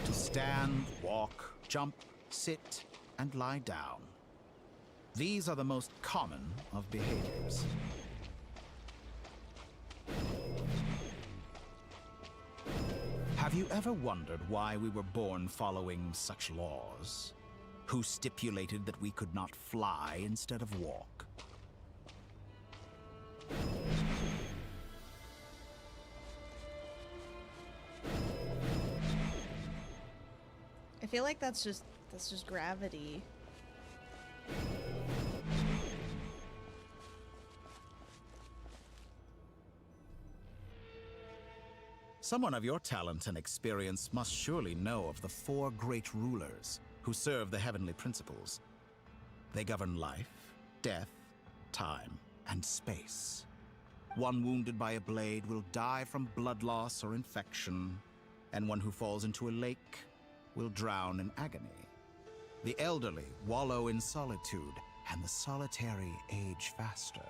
To stand, walk, jump, sit, and lie down. These are the most common of behaviors. Have you ever wondered why we were born following such laws? Who stipulated that we could not fly instead of walk? I feel like that's just gravity. Someone of your talent and experience must surely know of the 4 great rulers who serve the heavenly principles. They govern life, death, time, and space. One wounded by a blade will die from blood loss or infection, and one who falls into a lake will drown in agony. The elderly wallow in solitude, and the solitary age faster.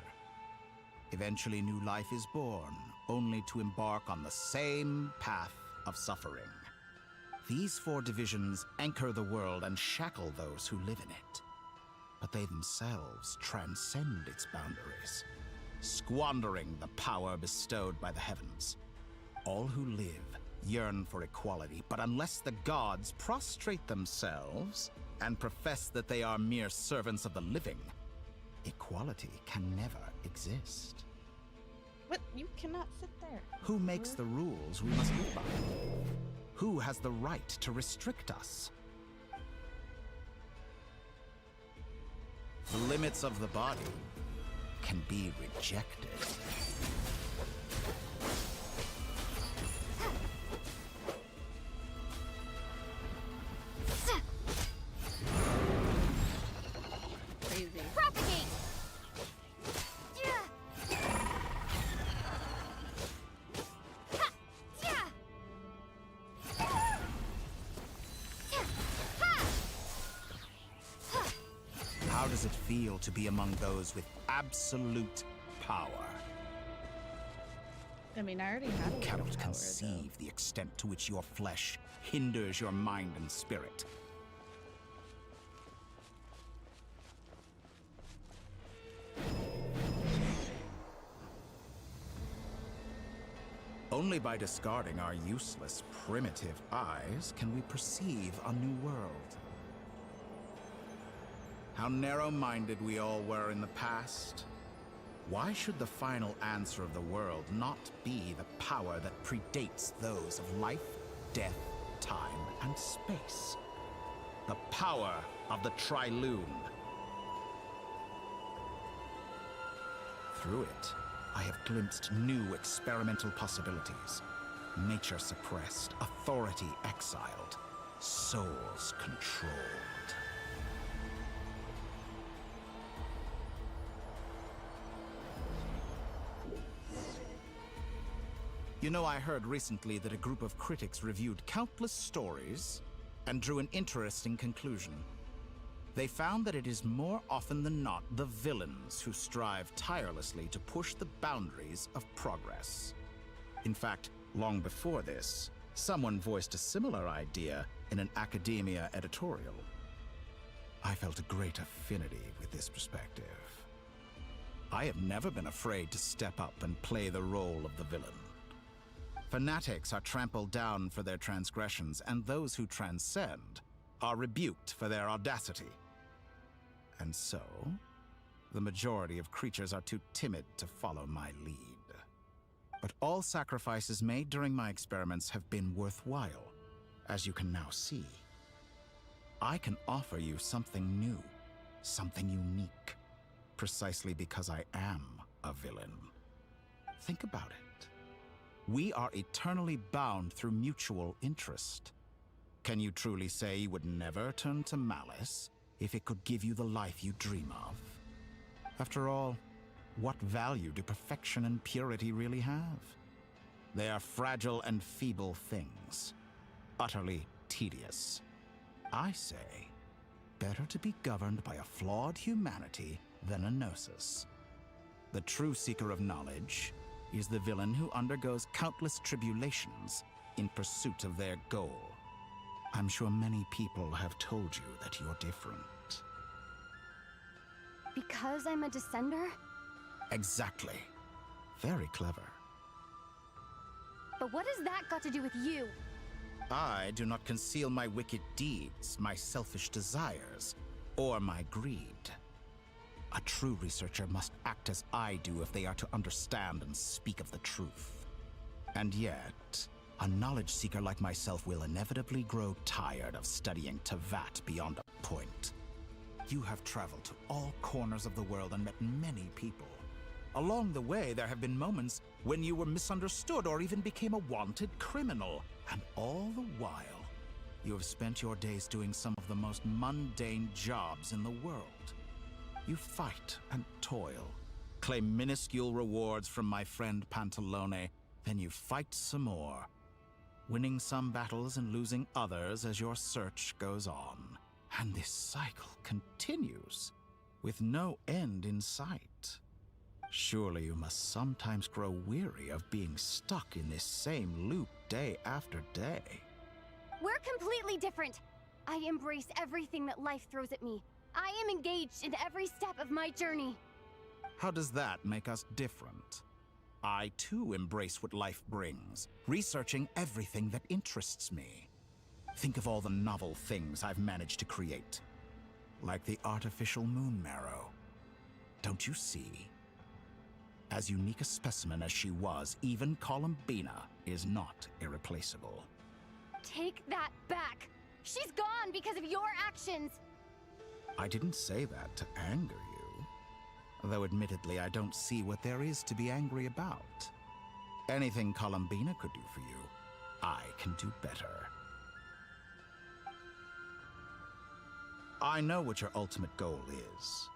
Eventually, new life is born, only to embark on the same path of suffering. These 4 divisions anchor the world and shackle those who live in it. But they themselves transcend its boundaries, squandering the power bestowed by the heavens. All who live yearn for equality, but unless the gods prostrate themselves and profess that they are mere servants of the living, equality can never exist. What? You cannot sit there. Who makes the rules we must live by? Who has the right to restrict us? The limits of the body can be rejected. Crazy. Propagate! How does it feel to be among those with absolute power? I mean, I already had a You lot cannot of power, conceive the extent to which your flesh hinders your mind and spirit. Only by discarding our useless, primitive eyes can we perceive a new world. How narrow-minded we all were in the past. Why should the final answer of the world not be the power that predates those of life, death, time, and space? The power of the Trilune. Through it, I have glimpsed new experimental possibilities. Nature suppressed, authority exiled, souls controlled. You know, I heard recently that a group of critics reviewed countless stories and drew an interesting conclusion. They found that it is more often than not the villains who strive tirelessly to push the boundaries of progress. In fact, long before this, someone voiced a similar idea in an academia editorial. I felt a great affinity with this perspective. I have never been afraid to step up and play the role of the villain. Fanatics are trampled down for their transgressions, and those who transcend are rebuked for their audacity. And so, the majority of creatures are too timid to follow my lead. But all sacrifices made during my experiments have been worthwhile, as you can now see. I can offer you something new, something unique, precisely because I am a villain. Think about it. We are eternally bound through mutual interest. Can you truly say you would never turn to malice if it could give you the life you dream of? After all, what value do perfection and purity really have? They are fragile and feeble things, utterly tedious. I say, better to be governed by a flawed humanity than a gnosis. The true seeker of knowledge is the villain who undergoes countless tribulations in pursuit of their goal. I'm sure many people have told you that you're different. Because I'm a descender? Exactly. Very clever. But what has that got to do with you? I do not conceal my wicked deeds, my selfish desires, or my greed. A true researcher must act as I do if they are to understand and speak of the truth. And yet, a knowledge seeker like myself will inevitably grow tired of studying Tevat beyond a point. You have traveled to all corners of the world and met many people. Along the way, there have been moments when you were misunderstood or even became a wanted criminal. And all the while, you have spent your days doing some of the most mundane jobs in the world. You fight and toil, claim minuscule rewards from my friend Pantalone, then you fight some more, winning some battles and losing others as your search goes on. And this cycle continues, with no end in sight. Surely you must sometimes grow weary of being stuck in this same loop day after day. We're completely different. I embrace everything that life throws at me. I am engaged in every step of my journey. How does that make us different? I too embrace what life brings, researching everything that interests me. Think of all the novel things I've managed to create. Like the artificial moon marrow. Don't you see? As unique a specimen as she was, even Columbina is not irreplaceable. Take that back. She's gone because of your actions. I didn't say that to anger you. Though admittedly, I don't see what there is to be angry about. Anything Columbina could do for you, I can do better. I know what your ultimate goal is.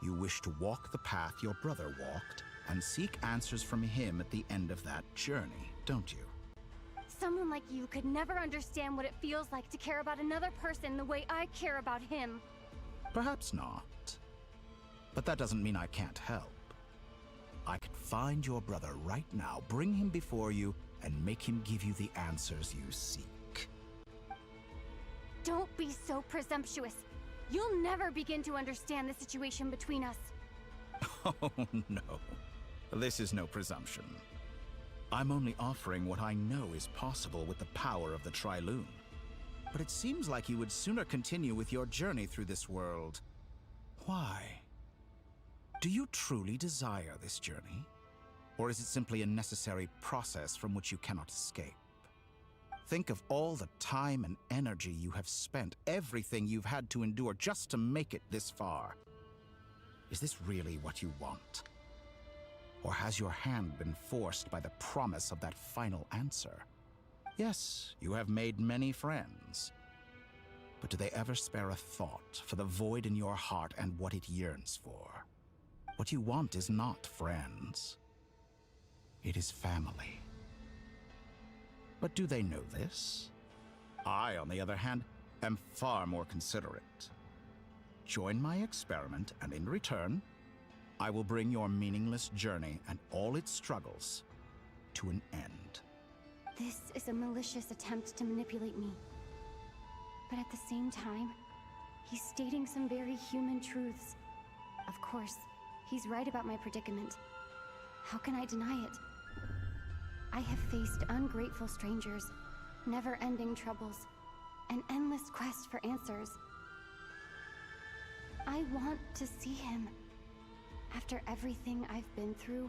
You wish to walk the path your brother walked and seek answers from him at the end of that journey, don't you? Someone like you could never understand what it feels like to care about another person the way I care about him. Perhaps not. But that doesn't mean I can't help. I could find your brother right now, bring him before you, and make him give you the answers you seek. Don't be so presumptuous. You'll never begin to understand the situation between us. Oh, no. This is no presumption. I'm only offering what I know is possible with the power of the Trilune. But it seems like you would sooner continue with your journey through this world. Why? Do you truly desire this journey? Or is it simply a necessary process from which you cannot escape? Think of all the time and energy you have spent, everything you've had to endure just to make it this far. Is this really what you want? Or has your hand been forced by the promise of that final answer? Yes, you have made many friends. But do they ever spare a thought for the void in your heart and what it yearns for? What you want is not friends. It is family. But do they know this? I, on the other hand, am far more considerate. Join my experiment, and in return, I will bring your meaningless journey and all its struggles to an end. This is a malicious attempt to manipulate me. But at the same time, he's stating some very human truths. Of course, he's right about my predicament. How can I deny it? I have faced ungrateful strangers, never-ending troubles, an endless quest for answers. I want to see him. After everything I've been through,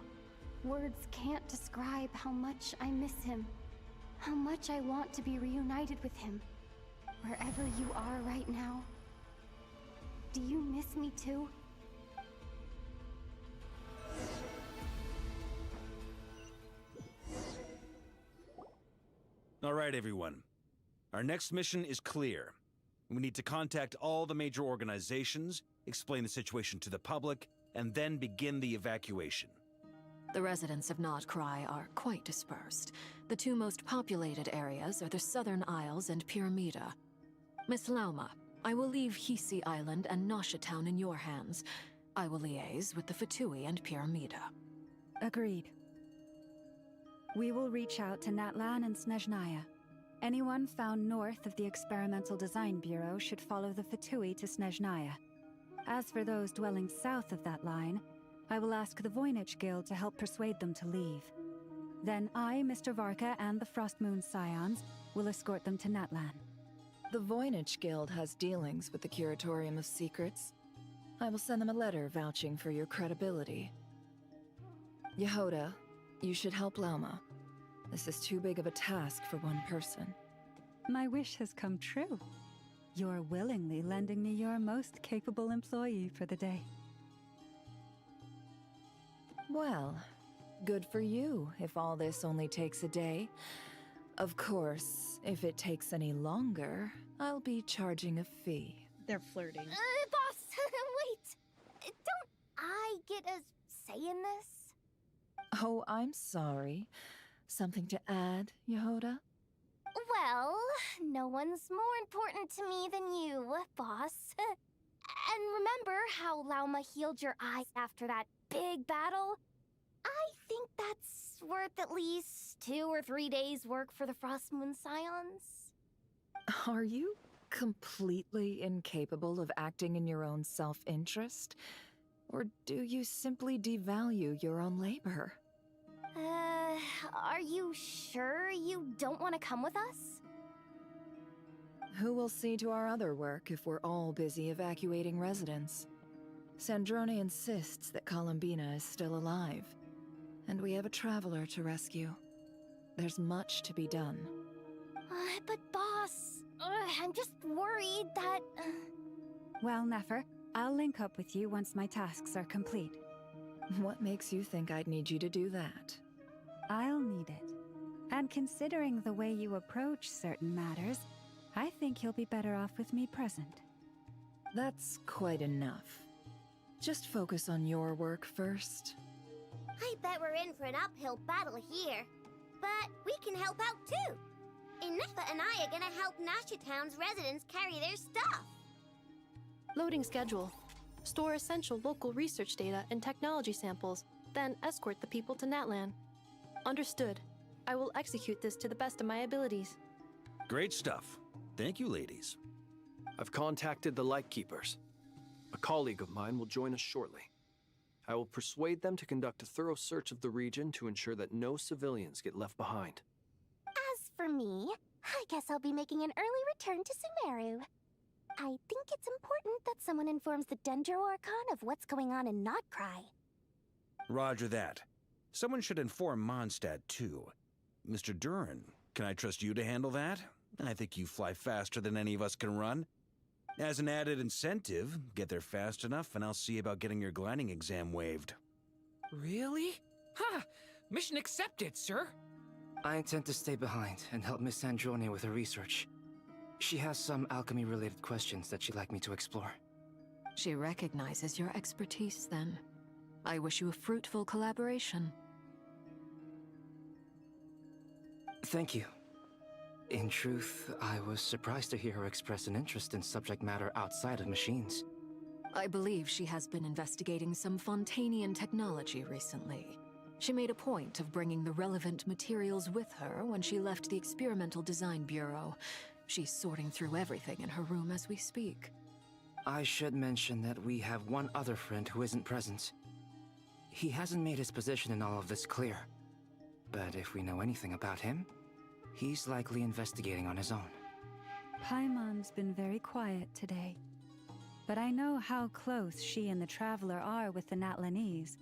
words can't describe how much I miss him. How much I want to be reunited with him. Wherever you are right now. Do you miss me too? All right, everyone. Our next mission is clear. We need to contact all the major organizations, explain the situation to the public, and then begin the evacuation. The residents of Not Cry are quite dispersed. The two most populated areas are the Southern Isles and Pyramida. Miss Lauma, I will leave Hisi Island and Nasha Town in your hands. I will liaise with the Fatui and Pyramida. Agreed. We will reach out to Natlan and Snezhnaya. Anyone found north of the Experimental Design Bureau should follow the Fatui to Snezhnaya. As for those dwelling south of that line, I will ask the Voynich Guild to help persuade them to leave. Then I, Mr. Varka, and the Frostmoon Scions will escort them to Natlan. The Voynich Guild has dealings with the Curatorium of Secrets. I will send them a letter vouching for your credibility. Yehoda, you should help Lauma. This is too big of a task for one person. My wish has come true. You're willingly lending me your most capable employee for the day. Well, good for you if all this only takes a day. Of course, if it takes any longer, I'll be charging a fee. They're flirting. Boss, wait! Don't I get a say in this? Oh, I'm sorry. Something to add, Yehoda? Well, no one's more important to me than you, boss. And remember how Lauma healed your eyes after that big battle? I think that's worth at least 2 or 3 days' work for the Frost Moon Scions. Are you completely incapable of acting in your own self-interest? Or do you simply devalue your own labor? Are you sure you don't want to come with us? Who will see to our other work if we're all busy evacuating residents? Sandrone insists that Columbina is still alive, and we have a traveler to rescue. There's much to be done. But boss, I'm just worried that... Well, Nefer, I'll link up with you once my tasks are complete. What makes you think I'd need you to do that? I'll need it. And considering the way you approach certain matters, I think you'll be better off with me present. That's quite enough. Just focus on your work first. I bet we're in for an uphill battle here. But we can help out too. Inefa and I are gonna help Nasha Town's residents carry their stuff. Loading schedule. Store essential local research data and technology samples, then escort the people to Natlan. Understood. I will execute this to the best of my abilities. Great stuff. Thank you, ladies. I've contacted the Lightkeepers. A colleague of mine will join us shortly. I will persuade them to conduct a thorough search of the region to ensure that no civilians get left behind. As for me, I guess I'll be making an early return to Sumeru. I think it's important that someone informs the Dendro Archon of what's going on in Notcry. Roger that. Someone should inform Mondstadt, too. Mr. Duran, can I trust you to handle that? I think you fly faster than any of us can run. As an added incentive, get there fast enough and I'll see about getting your gliding exam waived. Really? Ha! Mission accepted, sir. I intend to stay behind and help Miss Sandrone with her research. She has some alchemy-related questions that she'd like me to explore. She recognizes your expertise, then. I wish you a fruitful collaboration. Thank you. In truth, I was surprised to hear her express an interest in subject matter outside of machines. I believe she has been investigating some Fontanian technology recently. She made a point of bringing the relevant materials with her when she left the Experimental Design Bureau. She's sorting through everything in her room as we speak. I should mention that we have one other friend who isn't present. He hasn't made his position in all of this clear. But if we know anything about him, he's likely investigating on his own. Paimon's been very quiet today. But I know how close she and the Traveler are with the Natlanese.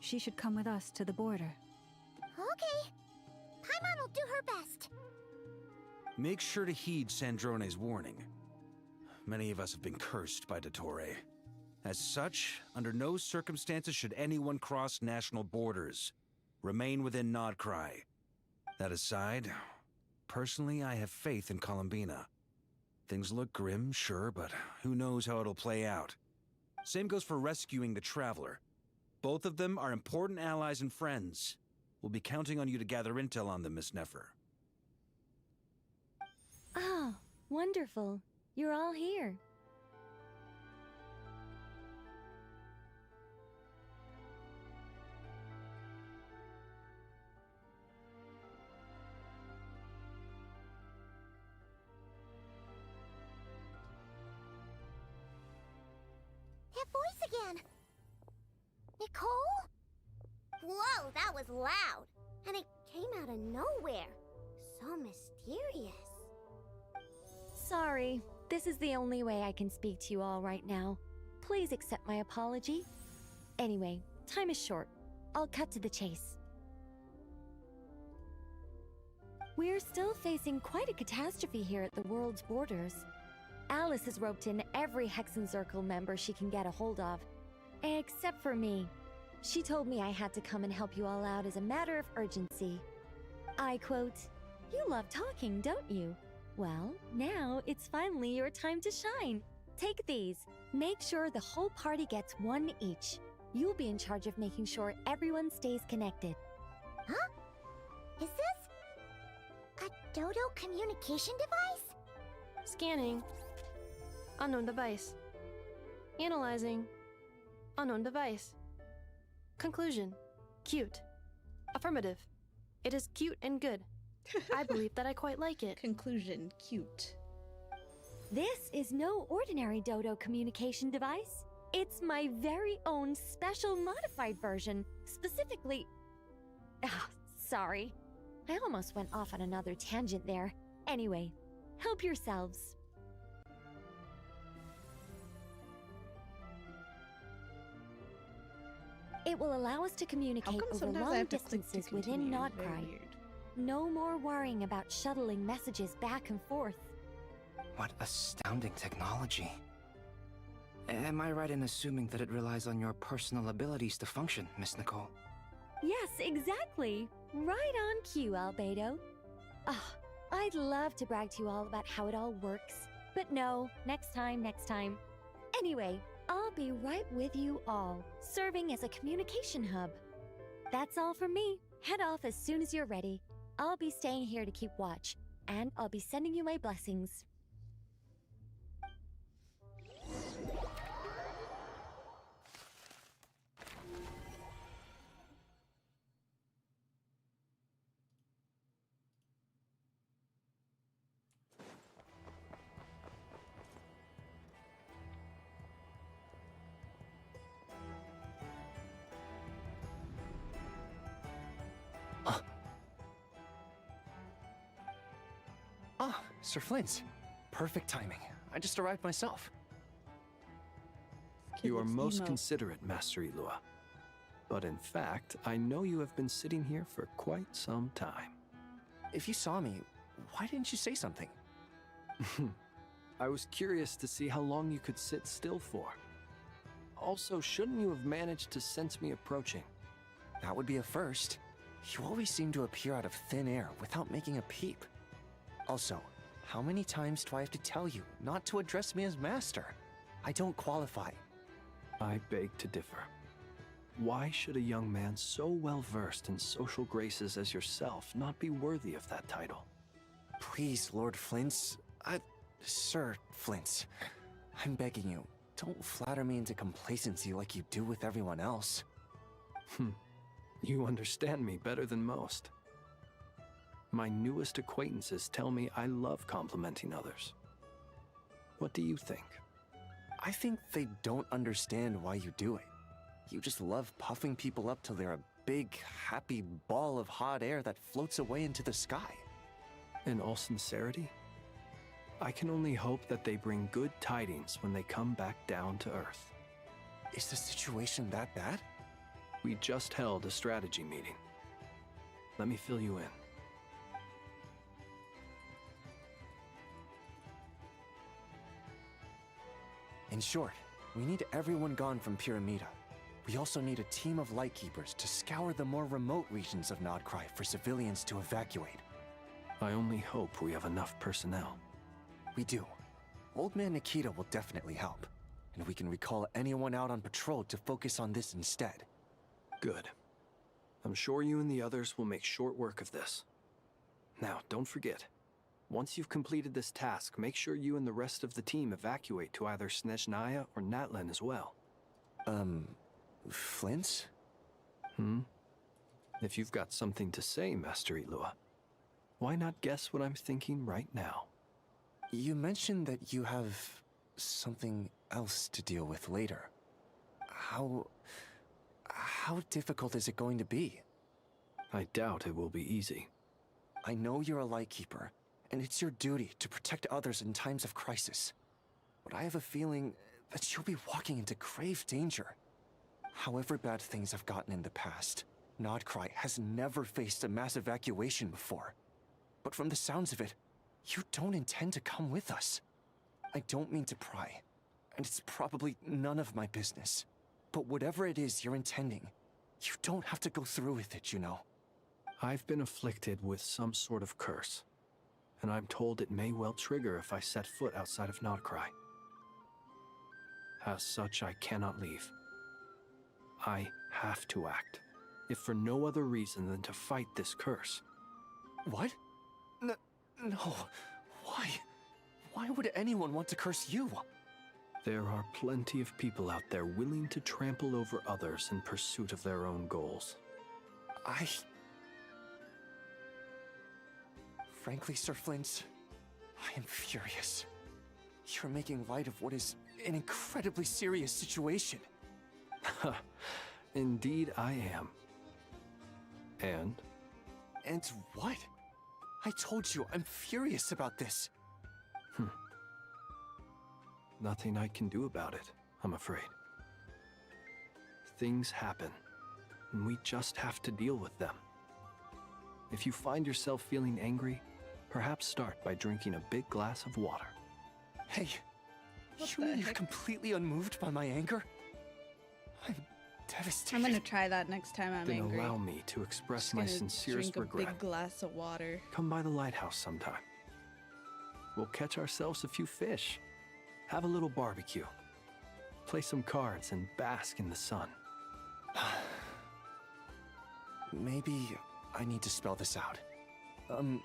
She should come with us to the border. Okay. Paimon will do her best. Make sure to heed Sandrone's warning. Many of us have been cursed by Dottore. As such, under no circumstances should anyone cross national borders. Remain within Nodcry. That aside, personally I have faith in Columbina. Things look grim, sure, but who knows how it'll play out. Same goes for rescuing the Traveler. Both of them are important allies and friends. We'll be counting on you to gather intel on them, Miss Nefer. Oh, wonderful. You're all here. That voice again! Nicole? Whoa, that was loud! And it came out of nowhere. So mysterious. Sorry, this is the only way I can speak to you all right now. Please accept my apology. Anyway, time is short. I'll cut to the chase. We're still facing quite a catastrophe here at the world's borders. Alice has roped in every Hexenzirkel member she can get a hold of. Except for me. She told me I had to come and help you all out as a matter of urgency. I quote, "You love talking, don't you? Well, now it's finally your time to shine. Take these. Make sure the whole party gets one each. You'll be in charge of making sure everyone stays connected." Huh? Is this a Dodo communication device? Scanning. Unknown device. Analyzing. Unknown device. Conclusion. Cute. Affirmative. It is cute and good. I believe that I quite like it. Conclusion. Cute. This is no ordinary Dodo communication device. It's my very own special modified version, specifically... sorry. I almost went off on another tangent there. Anyway, help yourselves. It will allow us to communicate over long distances within Nodcry. No more worrying about shuttling messages back and forth. What astounding technology. Am I right in assuming that it relies on your personal abilities to function, Miss Nicole? Yes, exactly. Right on cue, Albedo. I'd love to brag to you all about how it all works. But no, next time. Anyway, I'll be right with you all, serving as a communication hub. That's all from me. Head off as soon as you're ready. I'll be staying here to keep watch, and I'll be sending you my blessings. Sir Flint. Perfect timing. I just arrived myself. You are most considerate, Master Eloa. But in fact, I know you have been sitting here for quite some time. If you saw me, why didn't you say something? I was curious to see how long you could sit still for. Also, shouldn't you have managed to sense me approaching? That would be a first. You always seem to appear out of thin air without making a peep. Also, how many times do I have to tell you not to address me as master? I don't qualify. I beg to differ. Why should a young man so well versed in social graces as yourself not be worthy of that title? Please, Lord Flint's... Sir Flint's. I'm begging you, don't flatter me into complacency like you do with everyone else. You understand me better than most. My newest acquaintances tell me I love complimenting others. What do you think? I think they don't understand why you do it. You just love puffing people up till they're a big, happy ball of hot air that floats away into the sky. In all sincerity, I can only hope that they bring good tidings when they come back down to Earth. Is the situation that bad? We just held a strategy meeting. Let me fill you in. In short, we need everyone gone from Pyramida. We also need a team of Lightkeepers to scour the more remote regions of Nodcry for civilians to evacuate. I only hope we have enough personnel. We do. Old Man Nikita will definitely help, and we can recall anyone out on patrol to focus on this instead. Good. I'm sure you and the others will make short work of this. Now, don't forget, once you've completed this task, make sure you and the rest of the team evacuate to either Snezhnaya or Natlan as well. Flint? If you've got something to say, Master Eloa, why not guess what I'm thinking right now? You mentioned that you have something else to deal with later. How difficult is it going to be? I doubt it will be easy. I know you're a Lightkeeper, and it's your duty to protect others in times of crisis. But I have a feeling that you'll be walking into grave danger. However bad things have gotten in the past, Nodcry has never faced a mass evacuation before. But from the sounds of it, you don't intend to come with us. I don't mean to pry, and it's probably none of my business. But whatever it is you're intending, you don't have to go through with it, you know. I've been afflicted with some sort of curse, and I'm told it may well trigger if I set foot outside of Nodcry. As such, I cannot leave. I have to act, if for no other reason than to fight this curse. What? No. Why? Why would anyone want to curse you? There are plenty of people out there willing to trample over others in pursuit of their own goals. Frankly, Sir Flint, I am furious. You're making light of what is an incredibly serious situation. Indeed I am. And? And what? I told you, I'm furious about this. Nothing I can do about it, I'm afraid. Things happen, and we just have to deal with them. If you find yourself feeling angry, perhaps start by drinking a big glass of water. Hey, you mean you're completely unmoved by my anger? I'm devastated. I'm gonna try that next time I'm Then angry. allow me to express Just my gonna sincerest drink a regret. big glass of water. Come by the lighthouse sometime. We'll catch ourselves a few fish, have a little barbecue, play some cards, and bask in the sun. Maybe I need to spell this out. Lean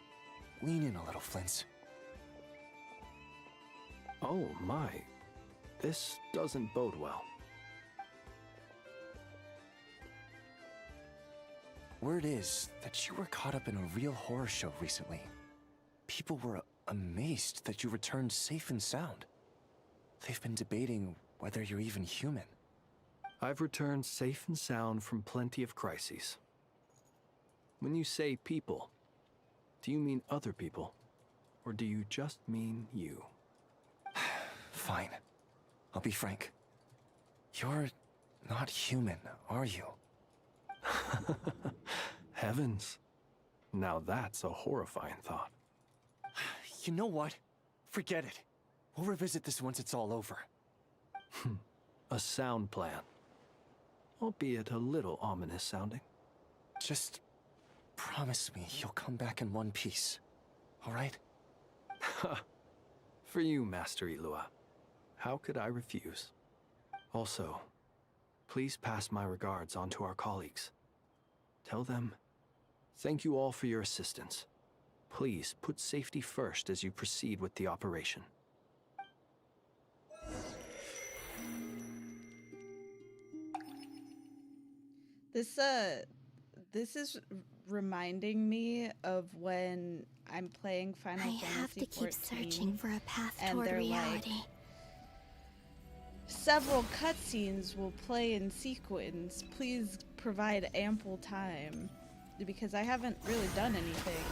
in a little, Flint. Oh my, this doesn't bode well. Word is that you were caught up in a real horror show recently. People were amazed that you returned safe and sound. They've been debating whether you're even human. I've returned safe and sound from plenty of crises. When you say people, do you mean other people? Or do you just mean you? Fine. I'll be frank. You're not human, are you? Heavens. Now that's a horrifying thought. You know what? Forget it. We'll revisit this once it's all over. A sound plan. Albeit a little ominous sounding. Just promise me you'll come back in one piece, all right? For you, Master Ilua. How could I refuse? Also, please pass my regards on to our colleagues. Tell them, thank you all for your assistance. Please put safety first as you proceed with the operation. This is reminding me of when I'm playing Final Fantasy XIV. I have to keep searching for a path and toward they're reality. like, several cutscenes will play in sequence. Please provide ample time. Because I haven't really done anything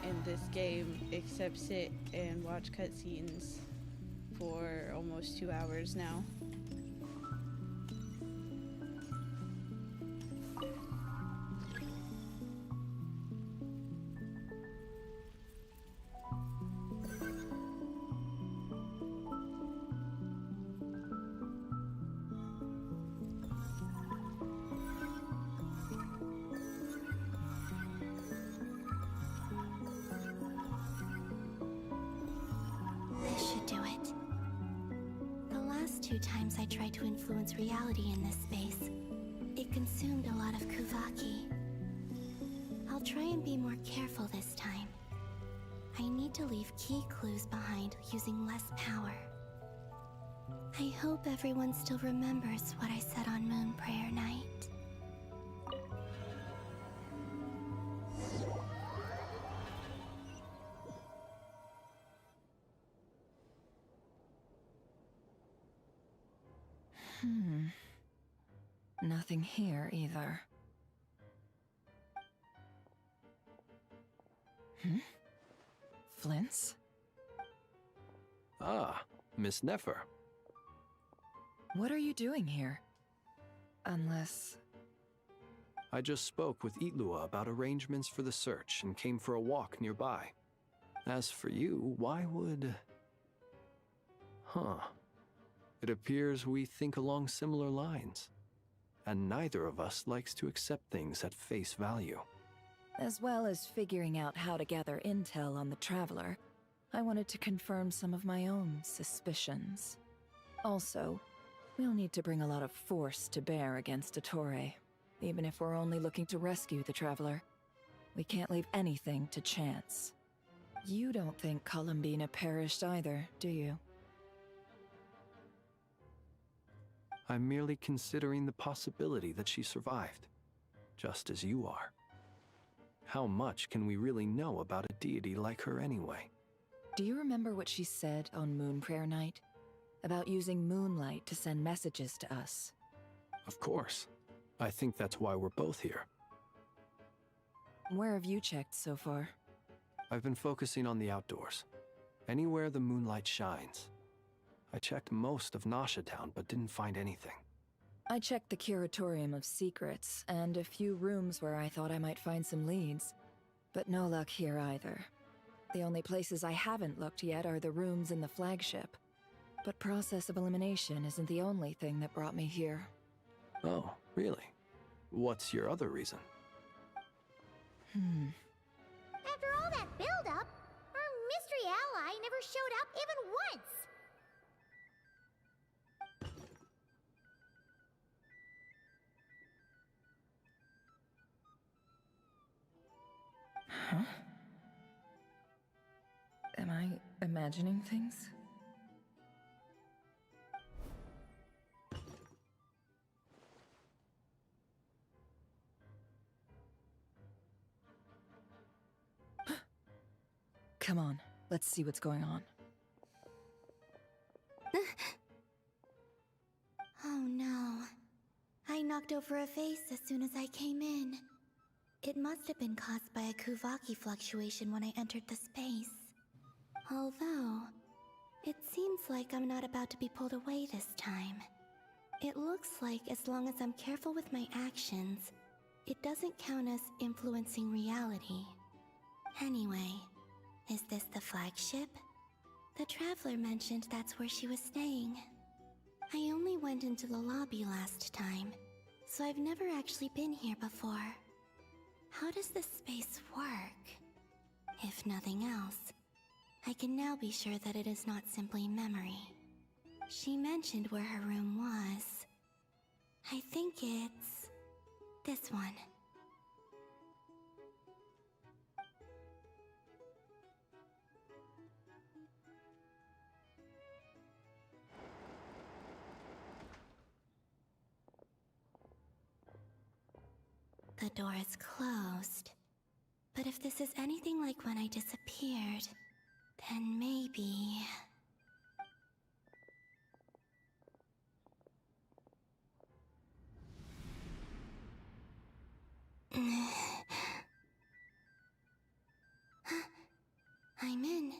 in this game except sit and watch cutscenes for almost 2 hours now. This should do it. The last 2 times I tried to influence reality in this space, it consumed a lot of Kuvaki. I'll try and be more careful this time. I need to leave key clues behind using less power. I hope everyone still remembers what I said on Moon Prayer Night. Nothing here either. Flint's? Ah, Miss Nefer. What are you doing here? Unless... I just spoke with Itlua about arrangements for the search and came for a walk nearby. As for you, why would... Huh. It appears we think along similar lines. And neither of us likes to accept things at face value. As well as figuring out how to gather intel on the Traveler, I wanted to confirm some of my own suspicions. Also, we'll need to bring a lot of force to bear against Ettore, even if we're only looking to rescue the Traveler. We can't leave anything to chance. You don't think Columbina perished either, do you? I'm merely considering the possibility that she survived, just as you are. How much can we really know about a deity like her anyway? Do you remember what she said on Moon Prayer Night? About using moonlight to send messages to us? Of course. I think that's why we're both here. Where have you checked so far? I've been focusing on the outdoors. Anywhere the moonlight shines. I checked most of Nasha Town, but didn't find anything. I checked the Curatorium of Secrets, and a few rooms where I thought I might find some leads. But no luck here either. The only places I haven't looked yet are the rooms in the flagship. But process of elimination isn't the only thing that brought me here. Oh, really? What's your other reason? After all that build-up, our mystery ally never showed up even once! Huh? Am I imagining things? Come on, let's see what's going on. Oh no. I knocked over a vase as soon as I came in. It must have been caused by a Kuvaki fluctuation when I entered the space. Although, it seems like I'm not about to be pulled away this time. It looks like as long as I'm careful with my actions, it doesn't count as influencing reality. Anyway, is this the flagship? The Traveler mentioned that's where she was staying. I only went into the lobby last time, so I've never actually been here before. How does this space work? If nothing else, I can now be sure that it is not simply memory. She mentioned where her room was. I think it's... this one. The door is closed. But if this is anything like when I disappeared, then maybe... I'm in.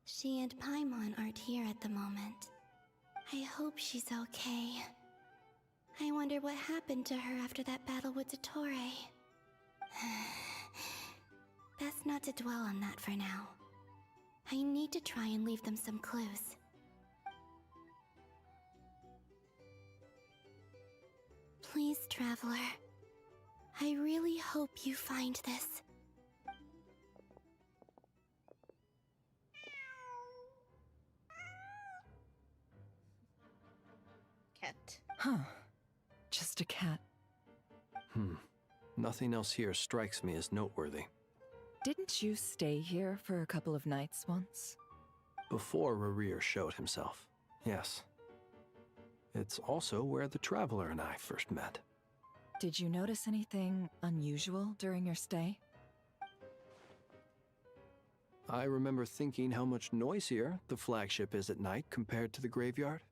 She and Paimon aren't here at the moment. I hope she's okay. I wonder what happened to her after that battle with Ettore. Best not to dwell on that for now. I need to try and leave them some clues. Please, Traveler. I really hope you find this. Cat. Huh. Just a cat. Nothing else here strikes me as noteworthy. Didn't you stay here for a couple of nights once? Before Rerir showed himself, yes. It's also where the Traveler and I first met. Did you notice anything unusual during your stay? I remember thinking how much noisier the flagship is at night compared to the graveyard.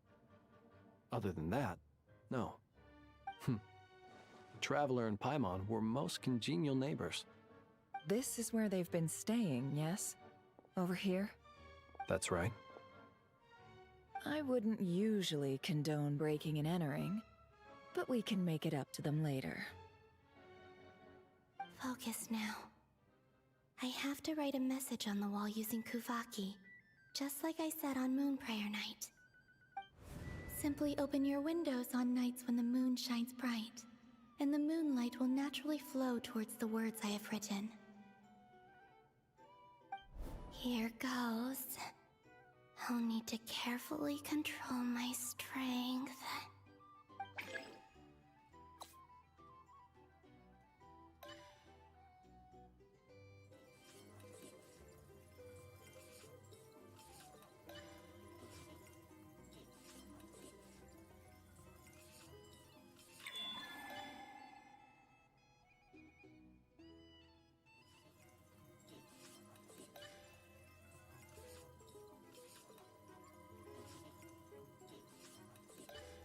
Other than that, no. The Traveler and Paimon were most congenial neighbors. This is where they've been staying, yes? Over here? That's right. I wouldn't usually condone breaking and entering, but we can make it up to them later. Focus now. I have to write a message on the wall using Kuvaki, just like I said on Moon Prayer Night. Simply open your windows on nights when the moon shines bright, and the moonlight will naturally flow towards the words I have written. Here goes. I'll need to carefully control my strength.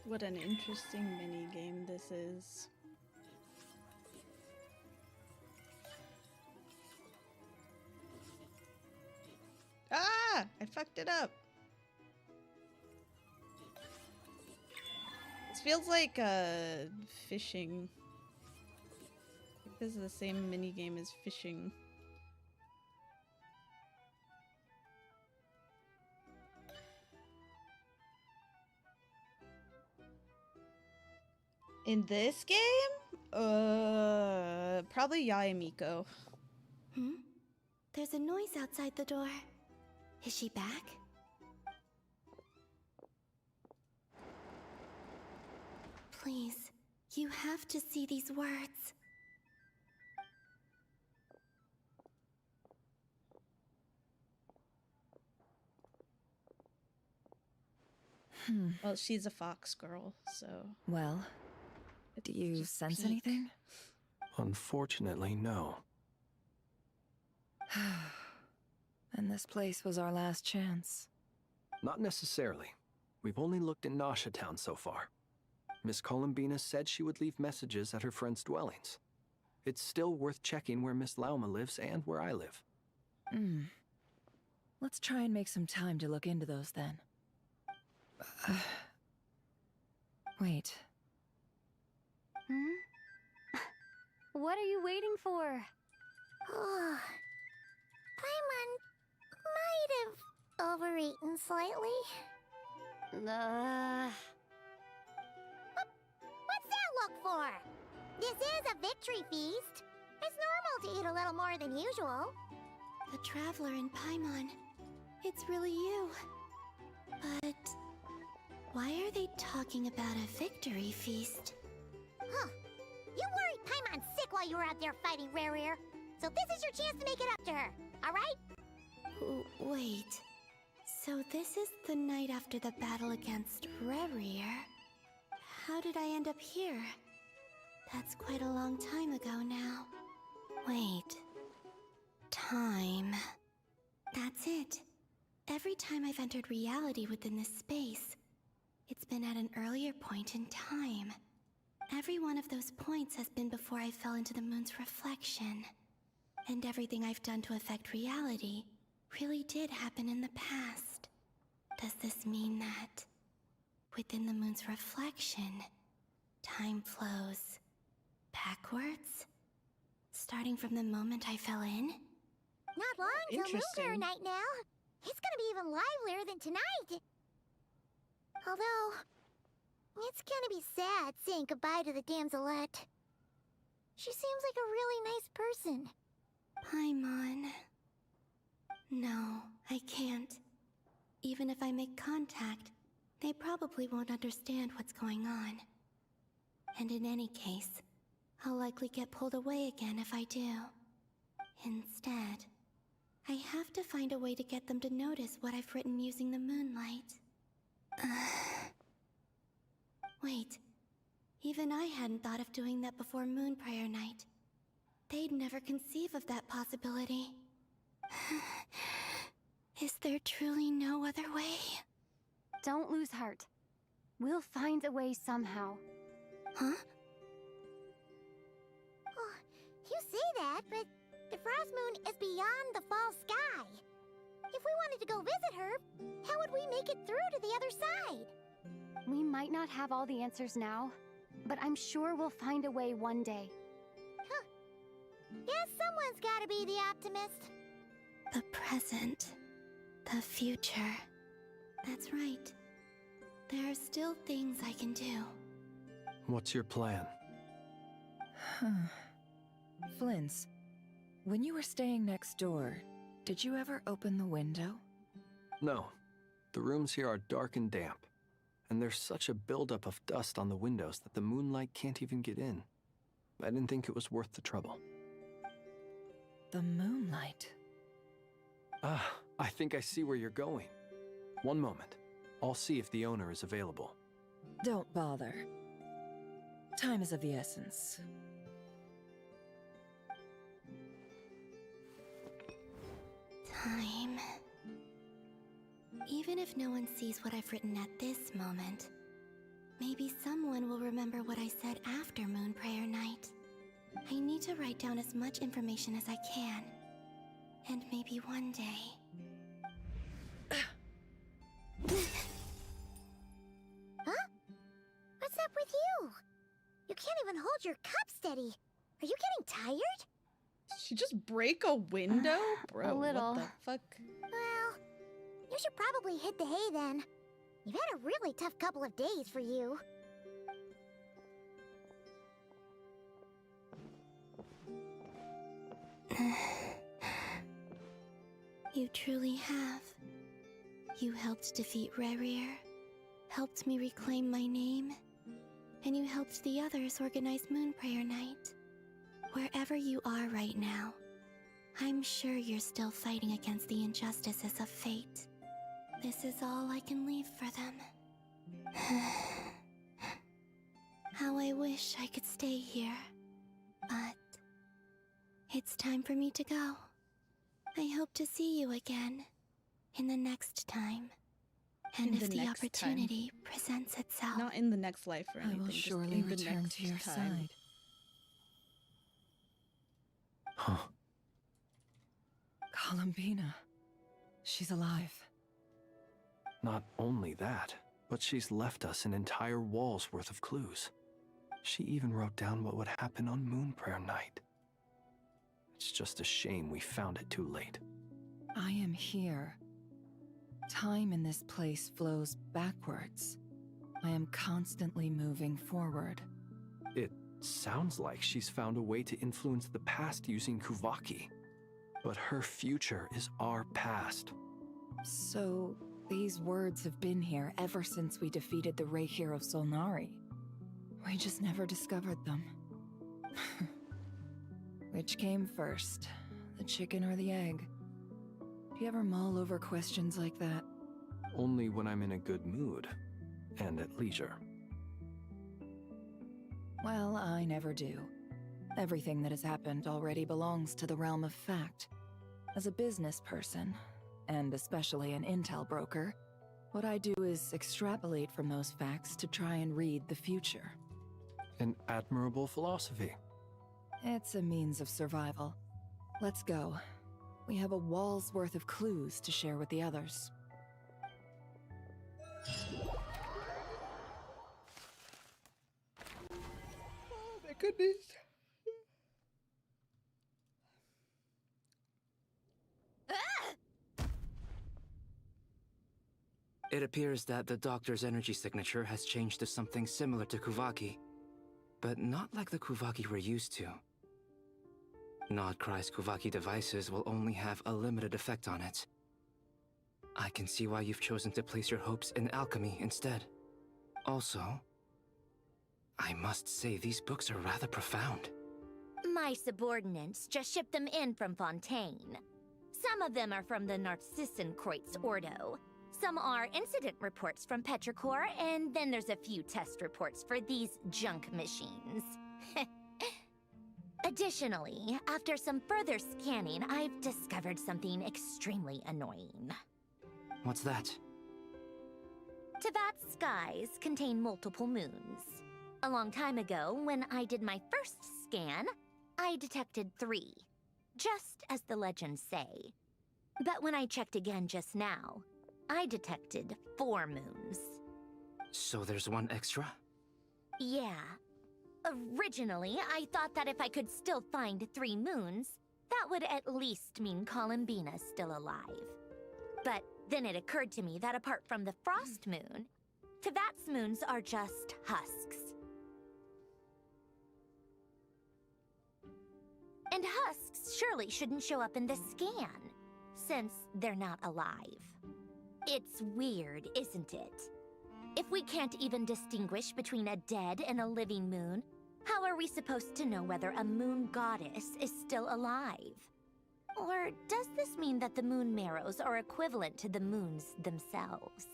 What an interesting mini game this is. Ah! I fucked it up. This feels like fishing. I think this is the same mini game as fishing. In this game? Probably Yaemiko. Hmm? There's a noise outside the door. Is she back? Please, you have to see these words. Well, she's a fox girl, so... Well, do you sense peek. anything? Unfortunately, no. And this place was our last chance. Not necessarily. We've only looked in Nasha Town so far. Miss Columbina said she would leave messages at her friends' dwellings. It's still worth checking where Miss Lauma lives and where I live. Let's try and make some time to look into those then. Wait. What are you waiting for? Oh, Paimon might have overeaten slightly. What's that look for? This is a victory feast. It's normal to eat a little more than usual. The Traveler in Paimon. It's really you. But... why are they talking about a victory feast? Huh. You worried Paimon sick while you were out there fighting Rare, so this is your chance to make it up to her, alright? Wait. So this is the night after the battle against Rare. How did I end up here? That's quite a long time ago now. Wait. Time. That's it. Every time I've entered reality within this space, it's been at an earlier point in time. Every one of those points has been before I fell into the moon's reflection. And everything I've done to affect reality really did happen in the past. Does this mean that within the moon's reflection, time flows backwards? Starting from the moment I fell in? Not long till Moonfire Night now. It's gonna be even livelier than tonight. Although, it's gonna be sad saying goodbye to the damselette. She seems like a really nice person. Paimon. No, I can't. Even if I make contact, they probably won't understand what's going on. And in any case, I'll likely get pulled away again if I do. Instead, I have to find a way to get them to notice what I've written using the moonlight. Wait, even I hadn't thought of doing that before Moon Prayer Night. They'd never conceive of that possibility. Is there truly no other way? Don't lose heart. We'll find a way somehow. Huh? Oh, you say that, but the Frost Moon is beyond the fall sky. If we wanted to go visit her, how would we make it through to the other side? We might not have all the answers now, but I'm sure we'll find a way one day. Huh. Guess someone's gotta be the optimist. The present. The future. That's right. There are still things I can do. What's your plan? Flint's, when you were staying next door, did you ever open the window? No. The rooms here are dark and damp, and there's such a buildup of dust on the windows that the moonlight can't even get in. I didn't think it was worth the trouble. The moonlight? Ah, I think I see where you're going. One moment. I'll see if the owner is available. Don't bother. Time is of the essence. Time. Even if no one sees what I've written at this moment, maybe someone will remember what I said after Moon Prayer Night. I need to write down as much information as I can. And maybe one day... Huh? What's up with you? You can't even hold your cup steady. Are you getting tired? Did she just break a window? Bro, A little. what the fuck? Well, you should probably hit the hay then. You've had a really tough couple of days for you. You truly have. You helped defeat Rerir, helped me reclaim my name, and you helped the others organize Moon Prayer Night. Wherever you are right now, I'm sure you're still fighting against the injustices of fate. This is all I can leave for them. How I wish I could stay here. But it's time for me to go. I hope to see you again in the next time. And if the opportunity presents itself. Not in the next life or anything. I will just surely in the return next to your time. side. Huh. Columbina. She's alive. Not only that, but she's left us an entire wall's worth of clues. She even wrote down what would happen on Moon Prayer Night. It's just a shame we found it too late. I am here. Time in this place flows backwards. I am constantly moving forward. It sounds like she's found a way to influence the past using Kuvaki. But her future is our past. So, these words have been here ever since we defeated the Ray hero Solnari. We just never discovered them. Which came first, the chicken or the egg? Do you ever mull over questions like that? Only when I'm in a good mood and at leisure. Well, I never do. Everything that has happened already belongs to the realm of fact. As a business person, and especially an intel broker, what I do is extrapolate from those facts to try and read the future. An admirable philosophy. It's a means of survival. Let's go. We have a wall's worth of clues to share with the others. Oh my goodness. It appears that the doctor's energy signature has changed to something similar to Kuvaki, but not like the Kuvaki we're used to. Nodcry's Kuvaki devices will only have a limited effect on it. I can see why you've chosen to place your hopes in alchemy instead. Also, I must say these books are rather profound. My subordinates just shipped them in from Fontaine. Some of them are from the Narcissenkreuz Ordo. Some are incident reports from Petrichor, and then there's a few test reports for these junk machines. Additionally, after some further scanning, I've discovered something extremely annoying. What's that? Teyvat's skies contain multiple moons. A long time ago, when I did my first scan, I detected 3. Just as the legends say. But when I checked again just now, I detected 4 moons. So there's one extra? Yeah. Originally, I thought that if I could still find 3 moons, that would at least mean Columbina's still alive. But then it occurred to me that apart from the Frost Moon, Tevat's moons are just husks. And husks surely shouldn't show up in the scan, since they're not alive. It's weird, isn't it? If we can't even distinguish between a dead and a living moon, how are we supposed to know whether a moon goddess is still alive? Or does this mean that the moon marrows are equivalent to the moons themselves?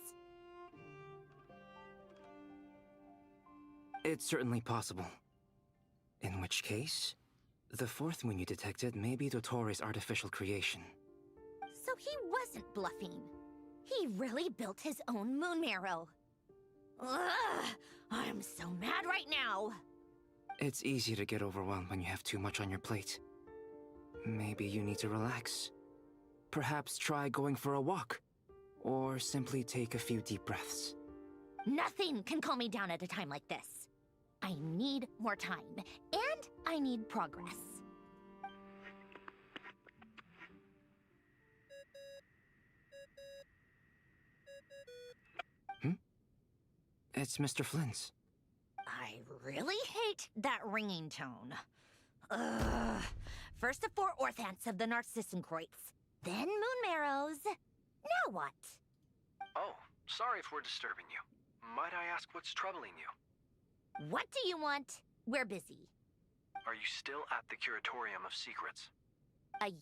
It's certainly possible. In which case, the 4th moon you detected may be Dottore artificial creation. So he wasn't bluffing. He really built his own moon marrow. Ugh! I'm so mad right now! It's easy to get overwhelmed when you have too much on your plate. Maybe you need to relax. Perhaps try going for a walk. Or simply take a few deep breaths. Nothing can calm me down at a time like this. I need more time, and I need progress. It's Mr. Flynn's. I really hate that ringing tone. Ugh. First the 4 orthants of the Narcissenkreuz, then moon marrows. Now what? Oh, sorry if we're disturbing you. Might I ask what's troubling you? What do you want? We're busy. Are you still at the Curatorium of Secrets?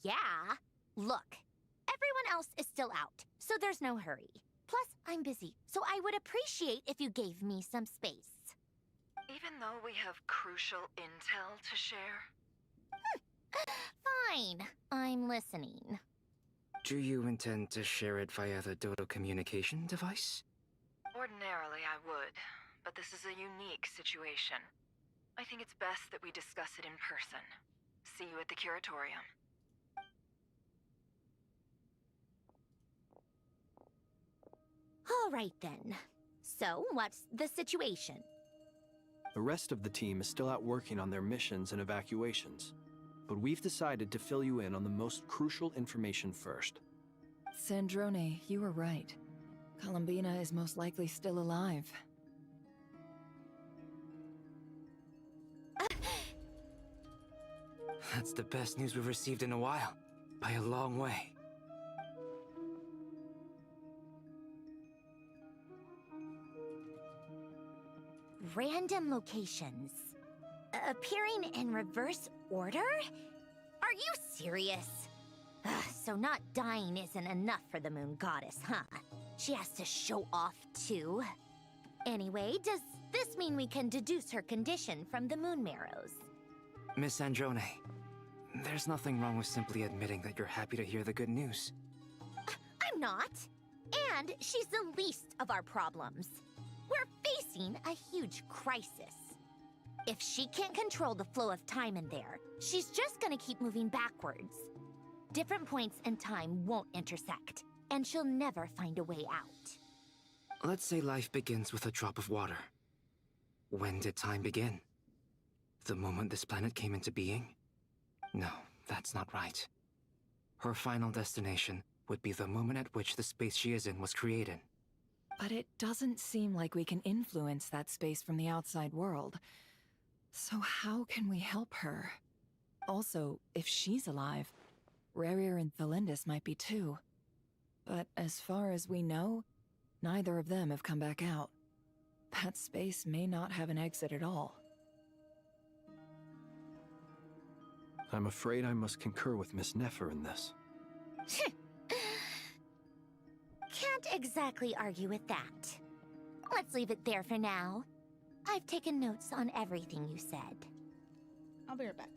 Yeah. Look, everyone else is still out, so there's no hurry. Plus, I'm busy, so I would appreciate if you gave me some space. Even though we have crucial intel to share? Fine, I'm listening. Do you intend to share it via the Dodo communication device? Ordinarily I would, but this is a unique situation. I think it's best that we discuss it in person. See you at the Curatorium. All right then. So, what's the situation? The rest of the team is still out working on their missions and evacuations. But we've decided to fill you in on the most crucial information first. Sandrone, you were right. Columbina is most likely still alive. That's the best news we've received in a while. By a long way. Random locations. Appearing in reverse order? Are you serious? So not dying isn't enough for the moon goddess, huh? She has to show off too. Anyway, does this mean we can deduce her condition from the moon marrows? Miss Androne, there's nothing wrong with simply admitting that you're happy to hear the good news. I'm not. And she's the least of our problems. We're facing a huge crisis. If she can't control the flow of time in there, she's just gonna keep moving backwards. Different points in time won't intersect, and she'll never find a way out. Let's say life begins with a drop of water. When did time begin? The moment this planet came into being? No, that's not right. Her final destination would be the moment at which the space she is in was created. But it doesn't seem like we can influence that space from the outside world. So how can we help her? Also, if she's alive, Rerir and Thalindis might be too. But as far as we know, neither of them have come back out. That space may not have an exit at all. I'm afraid I must concur with Miss Nefer in this. Can't exactly argue with that. Let's leave it there for now. I've taken notes on everything you said. I'll be right back.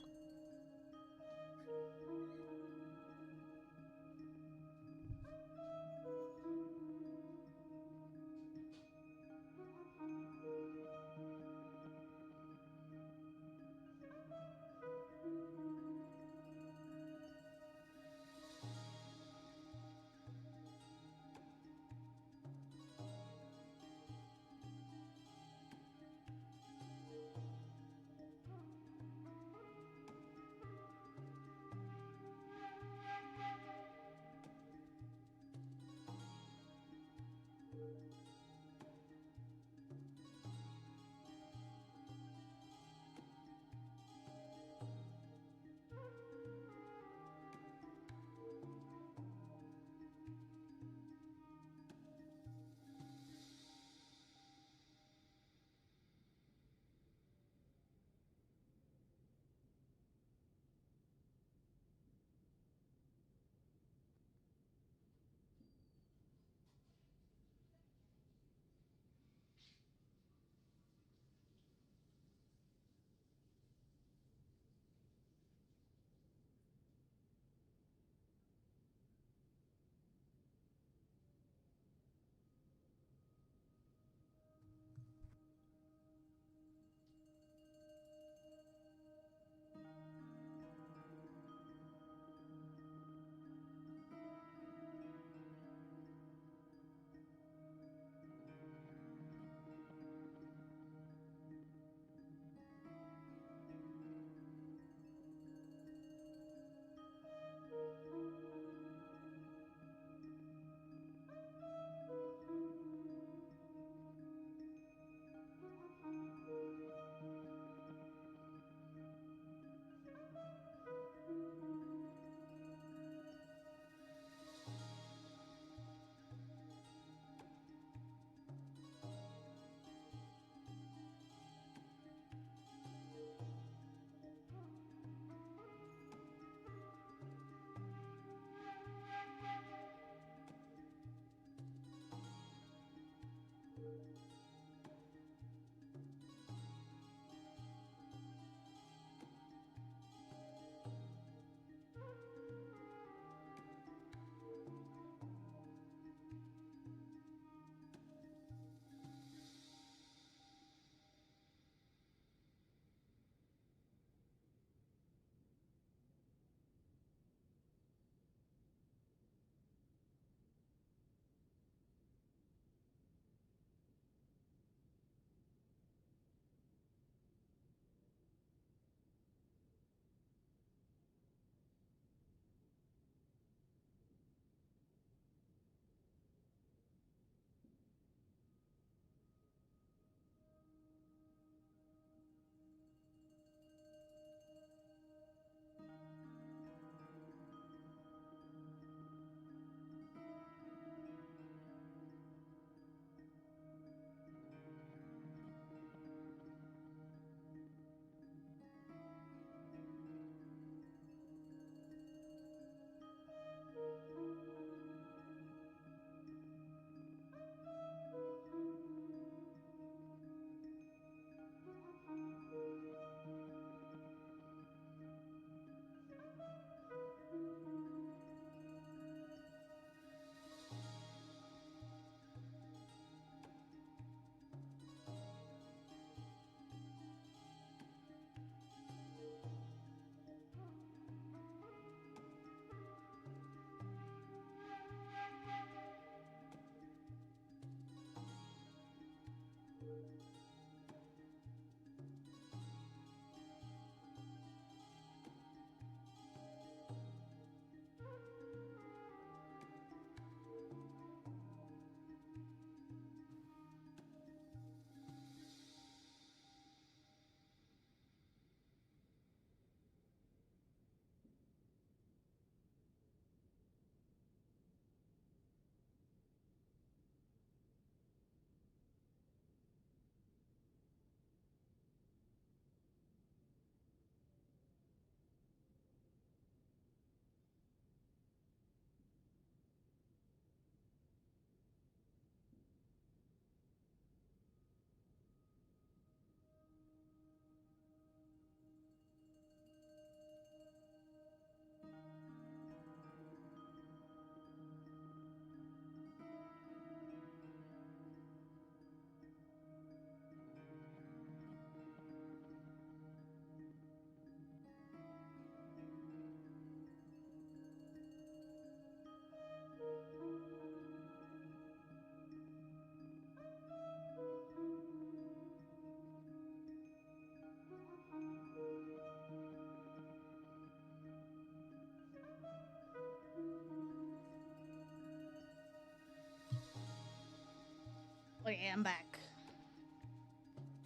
Okay, I'm back.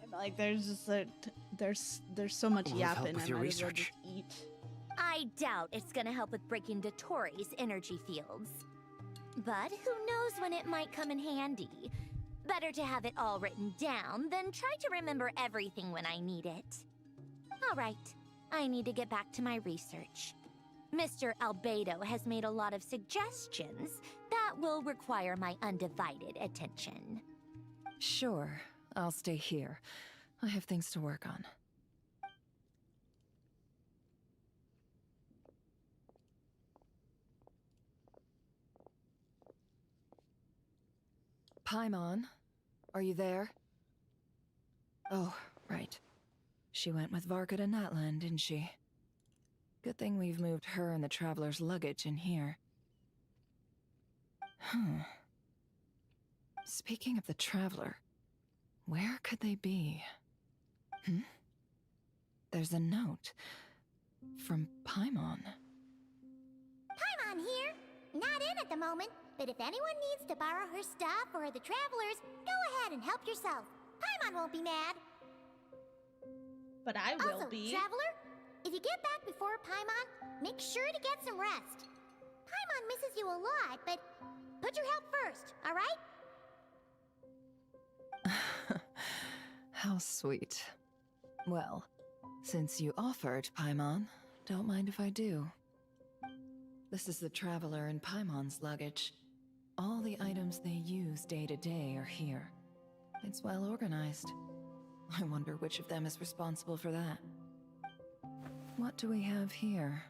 I'm like, there's just there's so much Will it help yapping. with I your might as well research? just eat. I doubt it's gonna help with breaking Dottoro's energy fields. But who knows when it might come in handy. Better to have it all written down than try to remember everything when I need it. All right, I need to get back to my research. Mr. Albedo has made a lot of suggestions that will require my undivided attention. Sure, I'll stay here. I have things to work on. Paimon, are you there? Oh, right. She went with Varka to Natlan, didn't she? Good thing we've moved her and the Traveler's luggage in here. Speaking of the Traveler, where could they be? There's a note from Paimon. Paimon here. Not in at the moment, but if anyone needs to borrow her stuff or the Travelers, go ahead and help yourself. Paimon won't be mad. But I will also, be. Traveler, if you get back before Paimon, make sure to get some rest. Paimon misses you a lot, but put your health first, all right? How sweet. Well, since you offered, Paimon, don't mind if I do. This is the Traveler and Paimon's luggage. All the items they use day to day are here. It's well organized. I wonder which of them is responsible for that. What do we have here?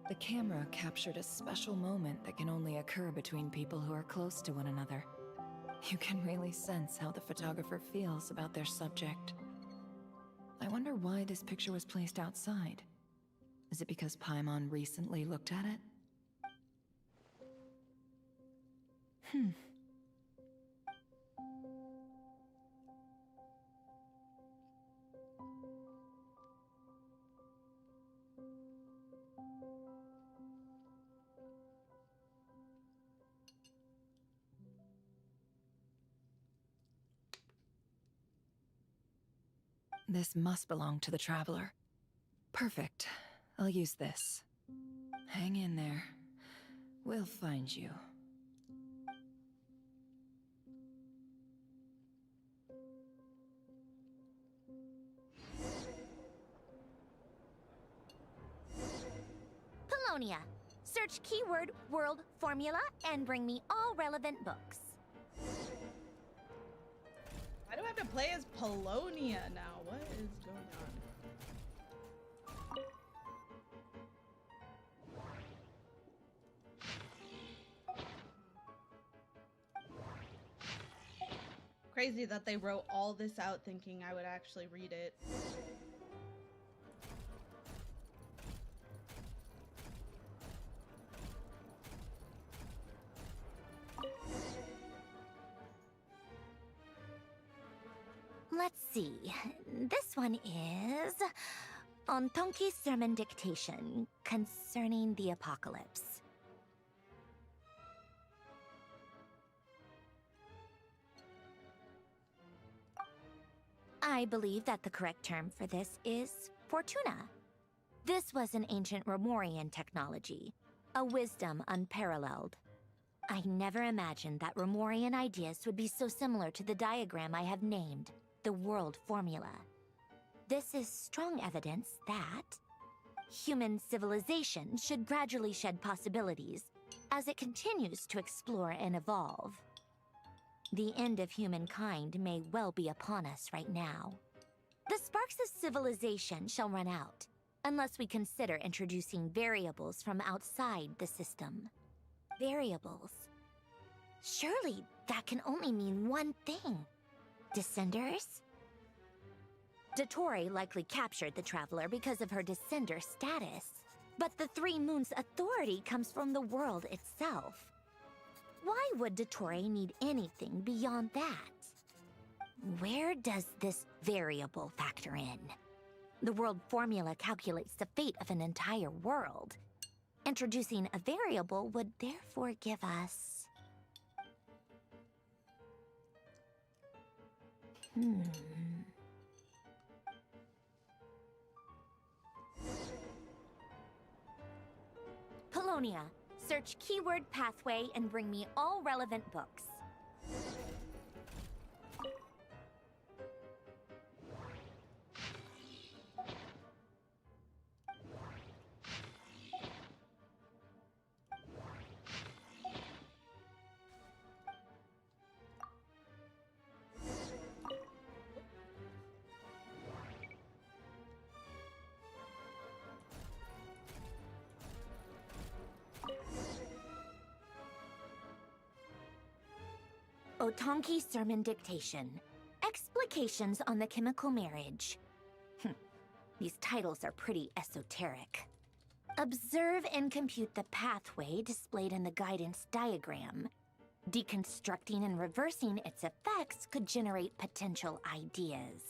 The camera captured a special moment that can only occur between people who are close to one another. You can really sense how the photographer feels about their subject. I wonder why this picture was placed outside. Is it because Paimon recently looked at it? This must belong to the Traveler. Perfect. I'll use this. Hang in there. We'll find you. Polonia. Search keyword world formula and bring me all relevant books. Why do I have to play as Polonia now? What is going on? Crazy that they wrote all this out thinking I would actually read it. Let's see. This one is on Tonki's sermon dictation concerning the apocalypse. I believe that the correct term for this is Fortuna. This was an ancient Romorian technology, a wisdom unparalleled. I never imagined that Romorian ideas would be so similar to the diagram I have named, the world formula. This is strong evidence that human civilization should gradually shed possibilities as it continues to explore and evolve. The end of humankind may well be upon us right now. The sparks of civilization shall run out, unless we consider introducing variables from outside the system. Variables. Surely that can only mean one thing. Descenders? Dottore likely captured the Traveler because of her descender status. But the Three Moons' authority comes from the world itself. Why would Dottore need anything beyond that? Where does this variable factor in? The world formula calculates the fate of an entire world. Introducing a variable would therefore give us... Polonia, search keyword pathway and bring me all relevant books. Otonki Sermon Dictation. Explications on the Chemical Marriage. These titles are pretty esoteric. Observe and compute the pathway displayed in the guidance diagram. Deconstructing and reversing its effects could generate potential ideas.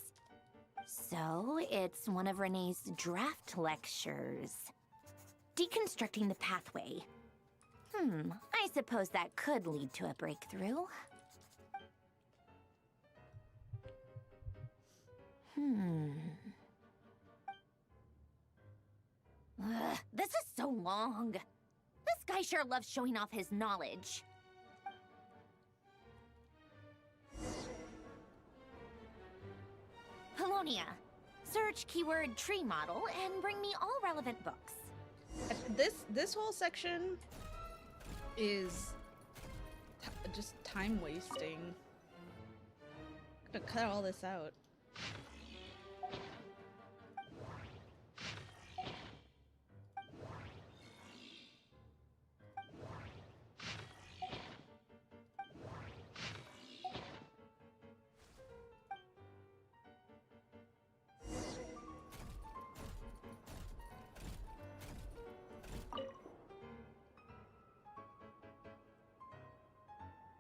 So, it's one of Renee's draft lectures. Deconstructing the pathway. I suppose that could lead to a breakthrough. This is so long. This guy sure loves showing off his knowledge. Polonia, search keyword tree model and bring me all relevant books. This whole section is just time wasting. I'm gonna cut all this out.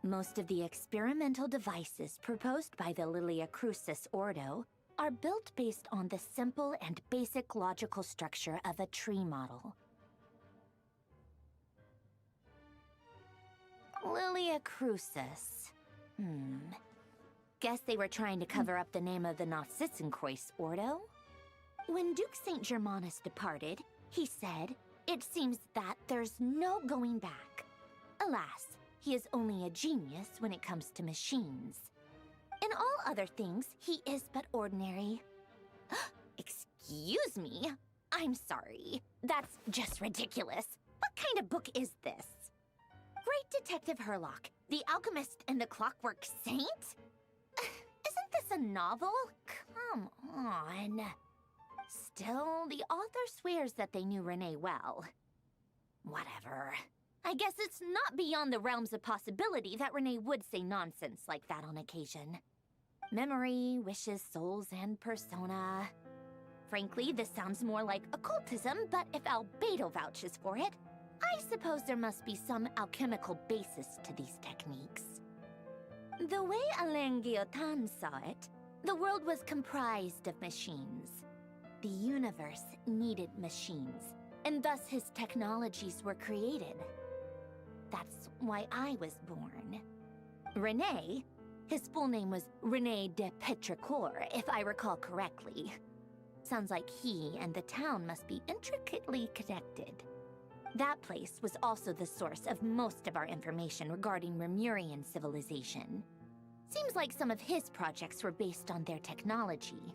Most of the experimental devices proposed by the Lilia Crucis Ordo are built based on the simple and basic logical structure of a tree model. Lilia Crucis. Guess they were trying to cover up the name of the Nausitzenkreuz Ordo? When Duke St. Germanus departed, he said, "It seems that there's no going back." Alas, he is only a genius when it comes to machines. In all other things, he is but ordinary. Excuse me? I'm sorry. That's just ridiculous. What kind of book is this? Great Detective Herlock, The Alchemist and the Clockwork Saint? Isn't this a novel? Come on. Still, the author swears that they knew Renee well. Whatever. I guess it's not beyond the realms of possibility that Renee would say nonsense like that on occasion. Memory, wishes, souls, and persona. Frankly, this sounds more like occultism, but if Albedo vouches for it, I suppose there must be some alchemical basis to these techniques. The way Alain Guillotin saw it, the world was comprised of machines. The universe needed machines, and thus his technologies were created. That's why I was born. Renee, his full name was Renee de Petrichor, if I recall correctly. Sounds like he and the town must be intricately connected. That place was also the source of most of our information regarding Remurian civilization. Seems like some of his projects were based on their technology.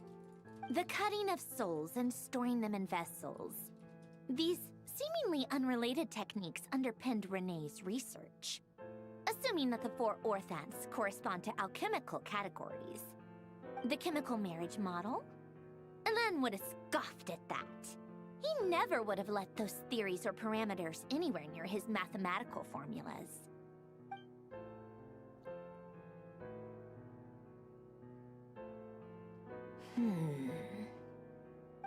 The cutting of souls and storing them in vessels. These seemingly unrelated techniques underpinned Renee's research. Assuming that the four orthants correspond to alchemical categories. The chemical marriage model? Alain would have scoffed at that. He never would have let those theories or parameters anywhere near his mathematical formulas.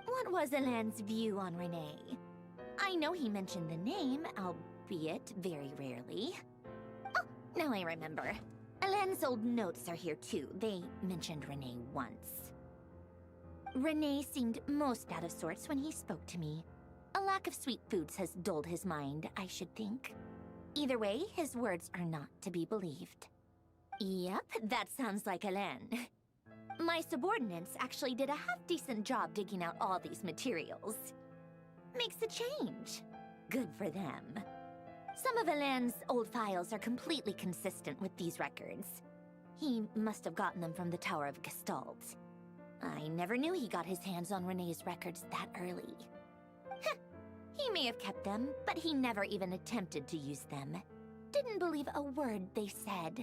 What was Alain's view on Renee? I know he mentioned the name, albeit very rarely. Oh, now I remember. Alain's old notes are here too. They mentioned Renee once. Renee seemed most out of sorts when he spoke to me. A lack of sweet foods has dulled his mind, I should think. Either way, his words are not to be believed. Yep, that sounds like Hélène. My subordinates actually did a half-decent job digging out all these materials. Makes a change. Good for them. Some of Hélène's old files are completely consistent with these records. He must have gotten them from the Tower of Gestalt. I never knew he got his hands on Renee's records that early. Heh, he may have kept them, but he never even attempted to use them. Didn't believe a word they said.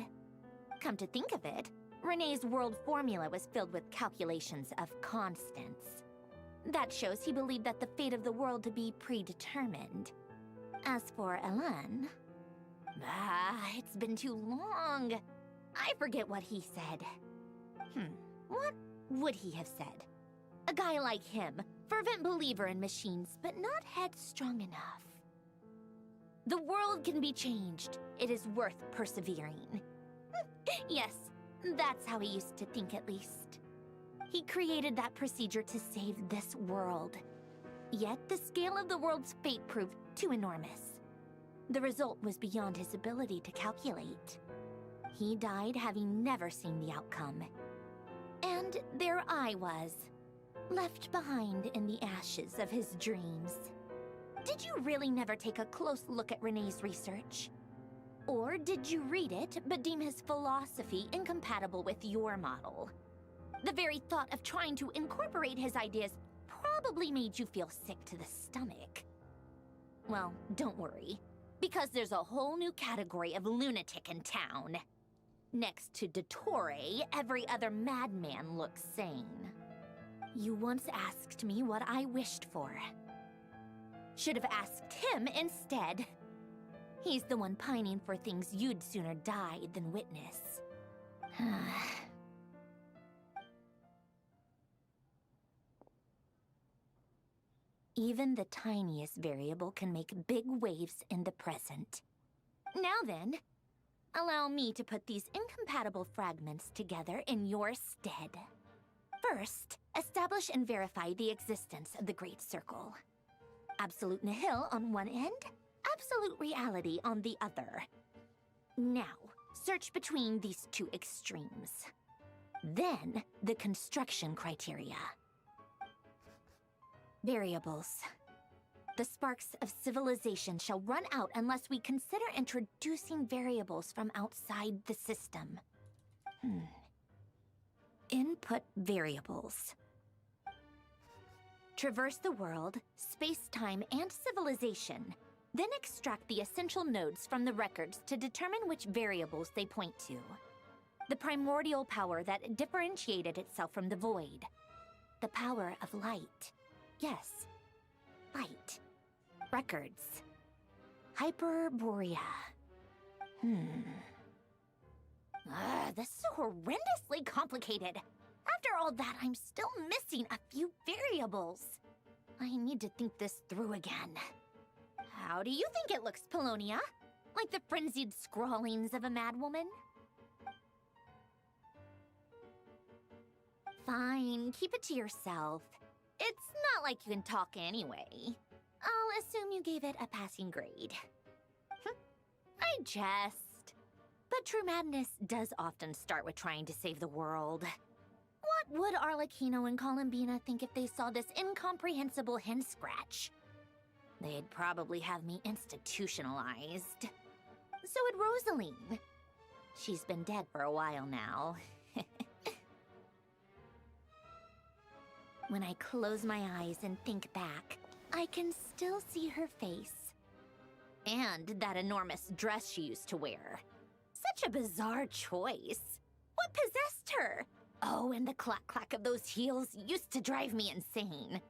Come to think of it, Renee's world formula was filled with calculations of constants. That shows he believed that the fate of the world to be predetermined. As for Hélène... it's been too long. I forget what he said. What would he have said? A guy like him, fervent believer in machines, but not headstrong enough. The world can be changed. It is worth persevering. Yes, that's how he used to think at least. He created that procedure to save this world. Yet the scale of the world's fate proved too enormous. The result was beyond his ability to calculate. He died having never seen the outcome. And there I was, left behind in the ashes of his dreams. Did you really never take a close look at Renee's research? Or did you read it, but deem his philosophy incompatible with your model? The very thought of trying to incorporate his ideas probably made you feel sick to the stomach. Well, don't worry, because there's a whole new category of lunatic in town. Next to Dottore, every other madman looks sane. You once asked me what I wished for. Should have asked him instead. He's the one pining for things you'd sooner die than witness. Even the tiniest variable can make big waves in the present. Now then, allow me to put these incompatible fragments together in your stead. First, establish and verify the existence of the Great Circle. Absolute nihil on one end, absolute reality on the other. Now, search between these two extremes. Then, the construction criteria. Variables. The sparks of civilization shall run out unless we consider introducing variables from outside the system. Input variables. Traverse the world, space-time, and civilization. Then extract the essential nodes from the records to determine which variables they point to. The primordial power that differentiated itself from the void. The power of light. Yes, light. Records. Hyperborea. This is horrendously complicated. After all that, I'm still missing a few variables. I need to think this through again. How do you think it looks, Polonia? Like the frenzied scrawlings of a madwoman? Fine, keep it to yourself. It's not like you can talk anyway. I'll assume you gave it a passing grade. I jest. But true madness does often start with trying to save the world. What would Arlecchino and Columbina think if they saw this incomprehensible hen scratch? They'd probably have me institutionalized. So would Rosaline. She's been dead for a while now. When I close my eyes and think back, I can still see her face. And that enormous dress she used to wear. Such a bizarre choice. What possessed her? Oh, and the clack-clack of those heels used to drive me insane.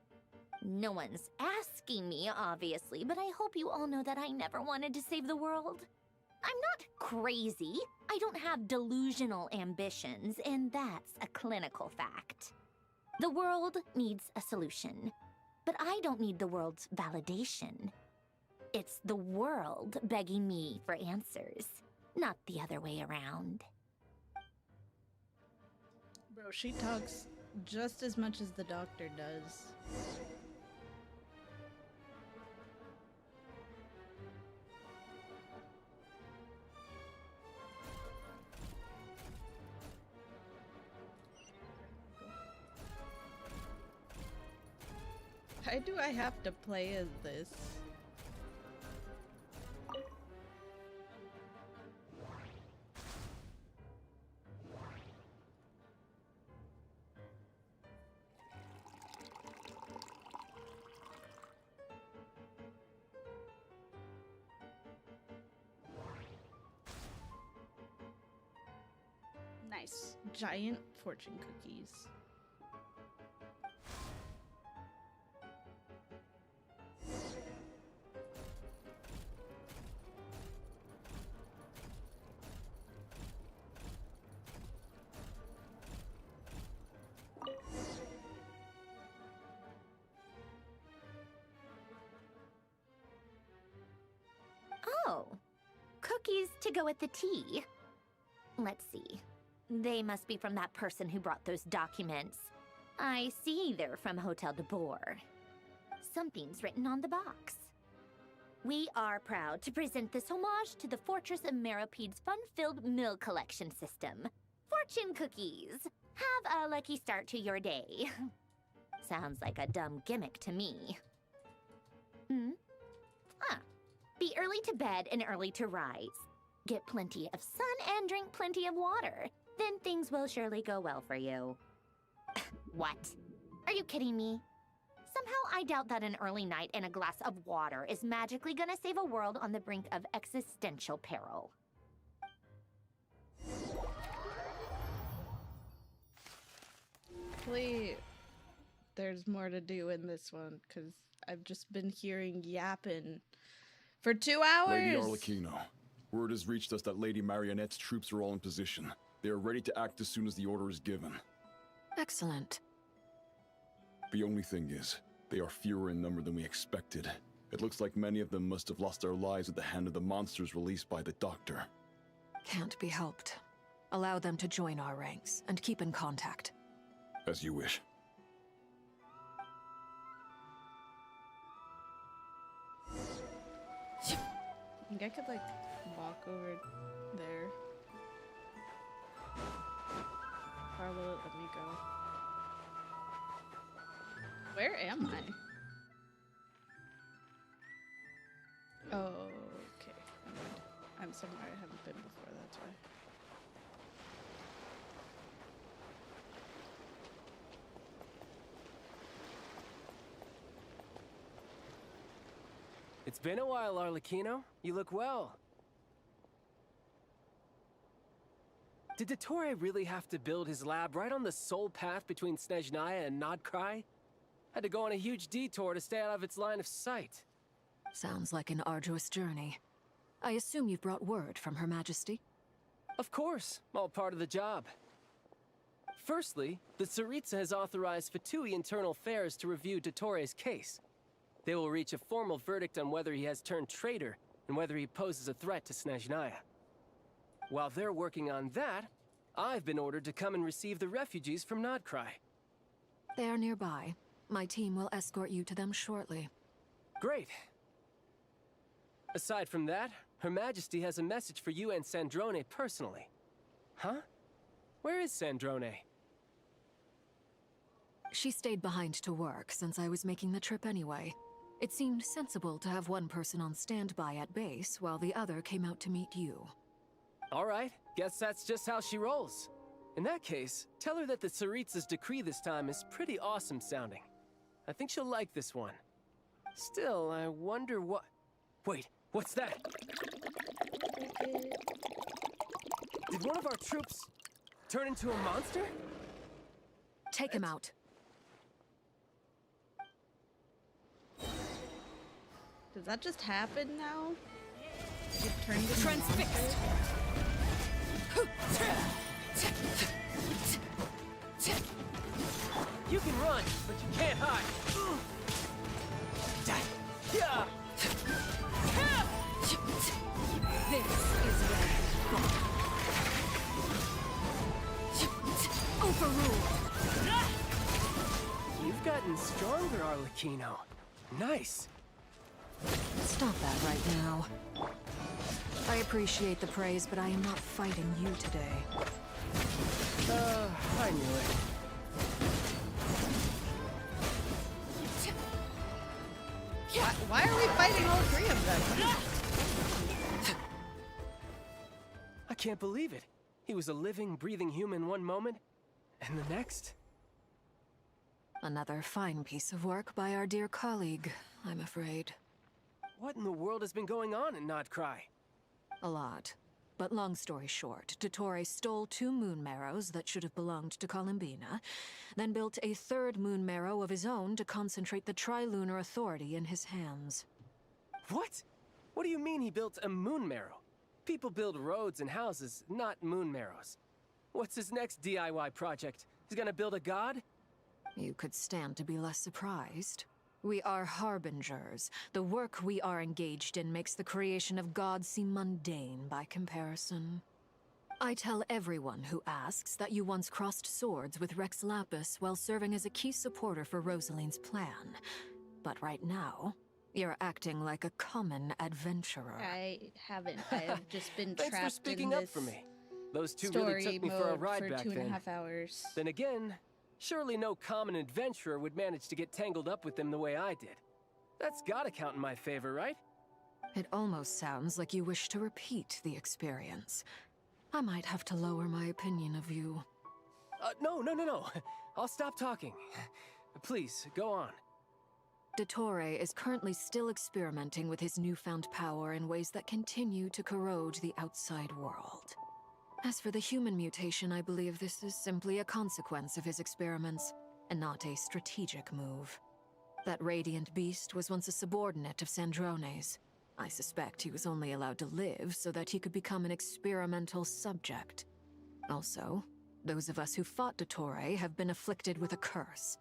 No one's asking me, obviously, but I hope you all know that I never wanted to save the world. I'm not crazy. I don't have delusional ambitions, and that's a clinical fact. The world needs a solution, but I don't need the world's validation. It's the world begging me for answers, not the other way around. Bro, she talks just as much as the doctor does. Why do I have to play as this? Nice. Giant fortune cookies. Oh, cookies to go with the tea. Let's see. They must be from that person who brought those documents. I see they're from Hotel de Boer. Something's written on the box. We are proud to present this homage to the Fortress of Meropede's fun-filled mill collection system. Fortune cookies. Have a lucky start to your day. Sounds like a dumb gimmick to me. Be early to bed and early to rise. Get plenty of sun and drink plenty of water. Then things will surely go well for you. What? Are you kidding me? Somehow I doubt that an early night and a glass of water is magically gonna save a world on the brink of existential peril. Hopefully there's more to do in this one, because I've just been hearing yapping for 2 hours. Lady Arlecchino, word has reached us that Lady Marionette's troops are all in position. They are ready to act as soon as the order is given. Excellent. The only thing is, they are fewer in number than we expected. It looks like many of them must have lost their lives at the hand of the monsters released by the Doctor. Can't be helped. Allow them to join our ranks, and keep in contact. As you wish. I think I could, like, walk over there. Or will it let me go? Where am I? Oh, okay. Never mind. I'm somewhere I haven't been before, that's why. It's been a while, Arlecchino. You look well. Did Dottore really have to build his lab right on the sole path between Snezhnaya and Nodkrai? Had to go on a huge detour to stay out of its line of sight. Sounds like an arduous journey. I assume you've brought word from Her Majesty? Of course, all part of the job. Firstly, the Tsaritsa has authorized Fatui Internal Affairs to review Dottore's case. They will reach a formal verdict on whether he has turned traitor and whether he poses a threat to Snezhnaya. While they're working on that, I've been ordered to come and receive the refugees from Nodkrai. They are nearby. My team will escort you to them shortly. Great. Aside from that, Her Majesty has a message for you and Sandrone personally. Huh? Where is Sandrone? She stayed behind to work since I was making the trip anyway. It seemed sensible to have one person on standby at base while the other came out to meet you. All right, guess that's just how she rolls. In that case, tell her that the Tsaritsa's decree this time is pretty awesome sounding. I think she'll like this one. Still, I wonder what... Wait, what's that? Did one of our troops turn into a monster? Take him out. Does that just happen now? It turned into Transfixed! You can run, but you can't hide. Yeah. This is where... Overruled! stronger, Arlecchino. Nice. Stop that right now. I appreciate the praise, but I am not fighting you today. I knew it. Why are we fighting all three of them? I can't believe it. He was a living, breathing human one moment, and the next? Another fine piece of work by our dear colleague, I'm afraid. What in the world has been going on in Nodcry? A lot. But long story short, Dottore stole 2 moon marrows that should have belonged to Columbina, then built a 3rd moon marrow of his own to concentrate the Trilunar Authority in his hands. What? What do you mean he built a moon marrow? People build roads and houses, not moon marrows. What's his next DIY project? He's gonna build a god? You could stand to be less surprised. We are harbingers. The work we are engaged in makes the creation of gods seem mundane by comparison. I tell everyone who asks that you once crossed swords with Rex Lapis while serving as a key supporter for Rosaline's plan. But right now, you're acting like a common adventurer. I haven't. I have just been Thanks trapped for speaking in up this for me. Those two story really took me mode for a ride back 2.5 hours. Then again, surely no common adventurer would manage to get tangled up with them the way I did. That's gotta count in my favor, right? It almost sounds like you wish to repeat the experience. I might have to lower my opinion of you. No. I'll stop talking. Please, go on. Dottore is currently still experimenting with his newfound power in ways that continue to corrode the outside world. As for the human mutation, I believe this is simply a consequence of his experiments, and not a strategic move. That radiant beast was once a subordinate of Sandrone's. I suspect he was only allowed to live so that he could become an experimental subject. Also, those of us who fought Dottore have been afflicted with a curse.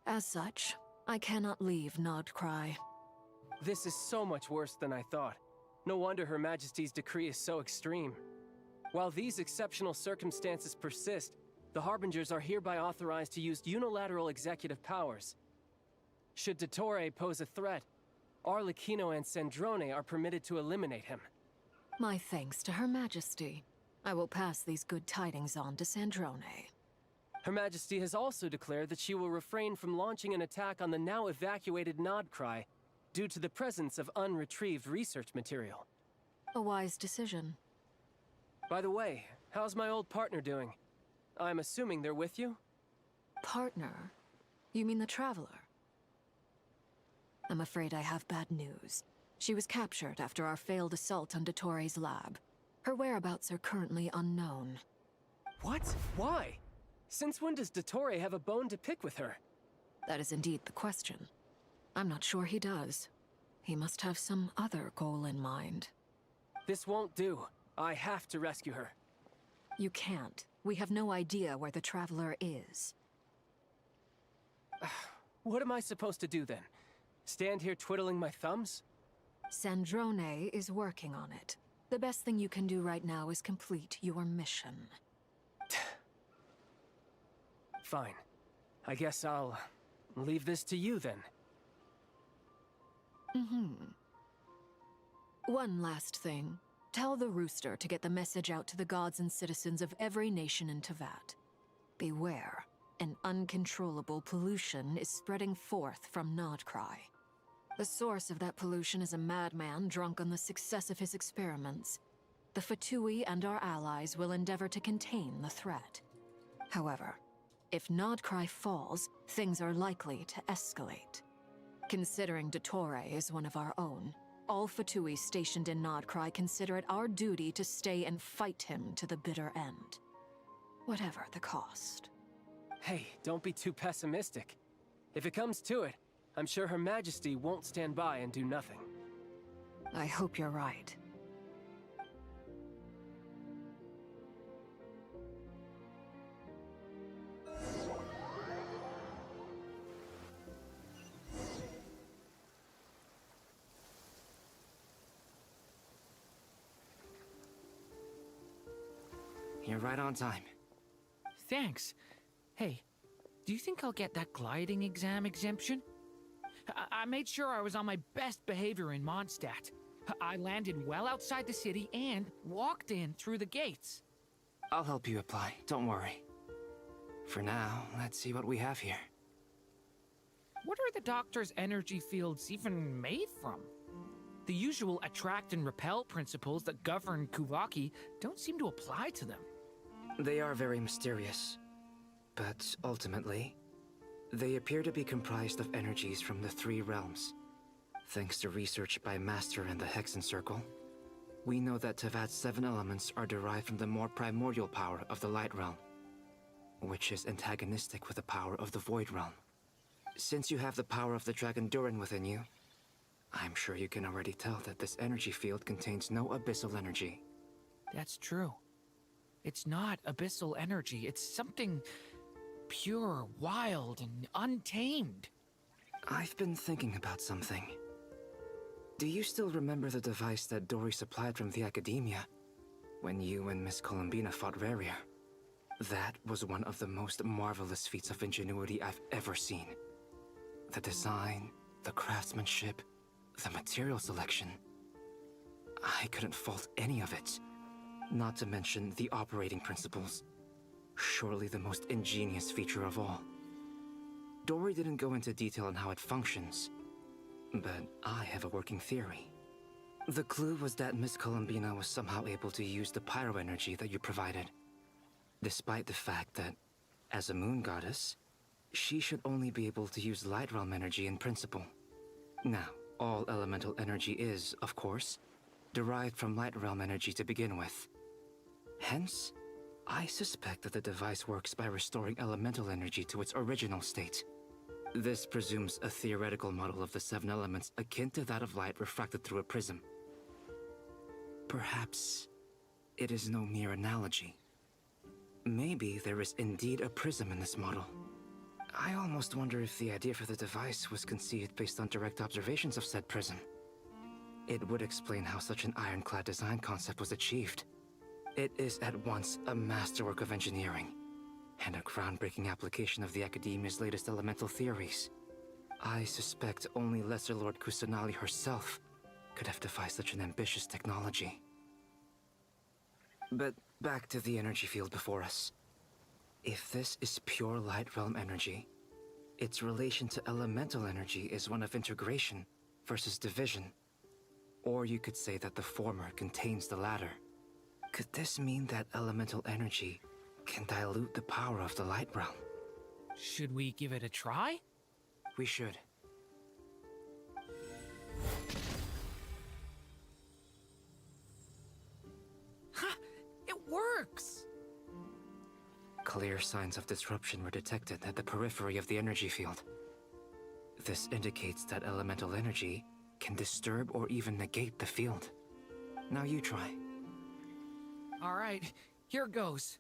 As such, I cannot leave Nodcry. This is so much worse than I thought. No wonder Her Majesty's decree is so extreme. While these exceptional circumstances persist, the Harbingers are hereby authorized to use unilateral executive powers. Should Dottore pose a threat, Arlecchino and Sandrone are permitted to eliminate him. My thanks to Her Majesty. I will pass these good tidings on to Sandrone. Her Majesty has also declared that she will refrain from launching an attack on the now evacuated Nodcry due to the presence of unretrieved research material. A wise decision. By the way, how's my old partner doing? I'm assuming they're with you? Partner? You mean the Traveler? I'm afraid I have bad news. She was captured after our failed assault on Dottore's lab. Her whereabouts are currently unknown. What? Why? Since when does Dottore have a bone to pick with her? That is indeed the question. I'm not sure he does. He must have some other goal in mind. This won't do. I have to rescue her. You can't. We have no idea where the Traveler is. What am I supposed to do then? Stand here twiddling my thumbs? Sandrone is working on it. The best thing you can do right now is complete your mission. Fine. I guess I'll leave this to you then. One last thing. Tell the Rooster to get the message out to the gods and citizens of every nation in Teyvat. Beware. An uncontrollable pollution is spreading forth from Nodcry. The source of that pollution is a madman drunk on the success of his experiments. The Fatui and our allies will endeavor to contain the threat. However, if Nodcry falls, things are likely to escalate. Considering Dottore is one of our own, all Fatui stationed in Nodcry consider it our duty to stay and fight him to the bitter end. Whatever the cost. Hey, don't be too pessimistic. If it comes to it, I'm sure Her Majesty won't stand by and do nothing. I hope you're right. You're right on time. Thanks. Hey, Do you think I'll get that gliding exam exemption? I made sure I was on my best behavior in Mondstadt. I landed well outside the city and walked in through the gates. I'll help you apply, don't worry. For now, let's see what we have here. What are the doctor's energy fields even made from? The usual attract and repel principles that govern Kuvaki don't seem to apply to them. They are very mysterious, but ultimately, they appear to be comprised of energies from the three realms. Thanks to research by Master in the Hexen Circle, we know that Tevat's 7 elements are derived from the more primordial power of the Light Realm, which is antagonistic with the power of the Void Realm. Since you have the power of the Dragon Durin within you, I'm sure you can already tell that this energy field contains no abyssal energy. That's true. It's not abyssal energy, it's something pure, wild, and untamed. I've been thinking about something. Do you still remember the device that Dory supplied from the Academia when you and Miss Columbina fought Rarier? That was one of the most marvelous feats of ingenuity I've ever seen. The design, the craftsmanship, the material selection. I couldn't fault any of it. Not to mention the operating principles. Surely the most ingenious feature of all. Dory didn't go into detail on how it functions, but I have a working theory. The clue was that Miss Columbina was somehow able to use the pyro energy that you provided, despite the fact that, as a moon goddess, she should only be able to use Light Realm energy in principle. Now, all elemental energy is, of course, derived from Light Realm energy to begin with. Hence, I suspect that the device works by restoring elemental energy to its original state. This presumes a theoretical model of the 7 elements akin to that of light refracted through a prism. Perhaps it is no mere analogy. Maybe there is indeed a prism in this model. I almost wonder if the idea for the device was conceived based on direct observations of said prism. It would explain how such an ironclad design concept was achieved. It is at once a masterwork of engineering and a groundbreaking application of the Academia's latest elemental theories. I suspect only Lesser Lord Kusanali herself could have devised such an ambitious technology. But back to the energy field before us. If this is pure Light Realm energy, its relation to elemental energy is one of integration versus division. Or you could say that the former contains the latter. Could this mean that elemental energy can dilute the power of the Light Realm? Should we give it a try? We should. Ha! It works! Clear signs of disruption were detected at the periphery of the energy field. This indicates that elemental energy can disturb or even negate the field. Now you try. All right, here goes.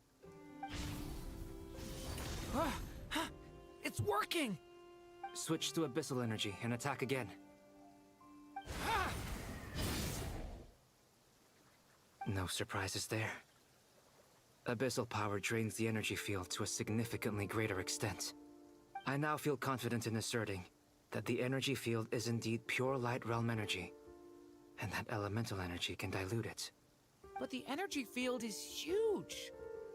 It's working! Switch to abyssal energy and attack again. No surprises there. Abyssal power drains the energy field to a significantly greater extent. I now feel confident in asserting that the energy field is indeed pure Light Realm energy, and that elemental energy can dilute it. But the energy field is huge!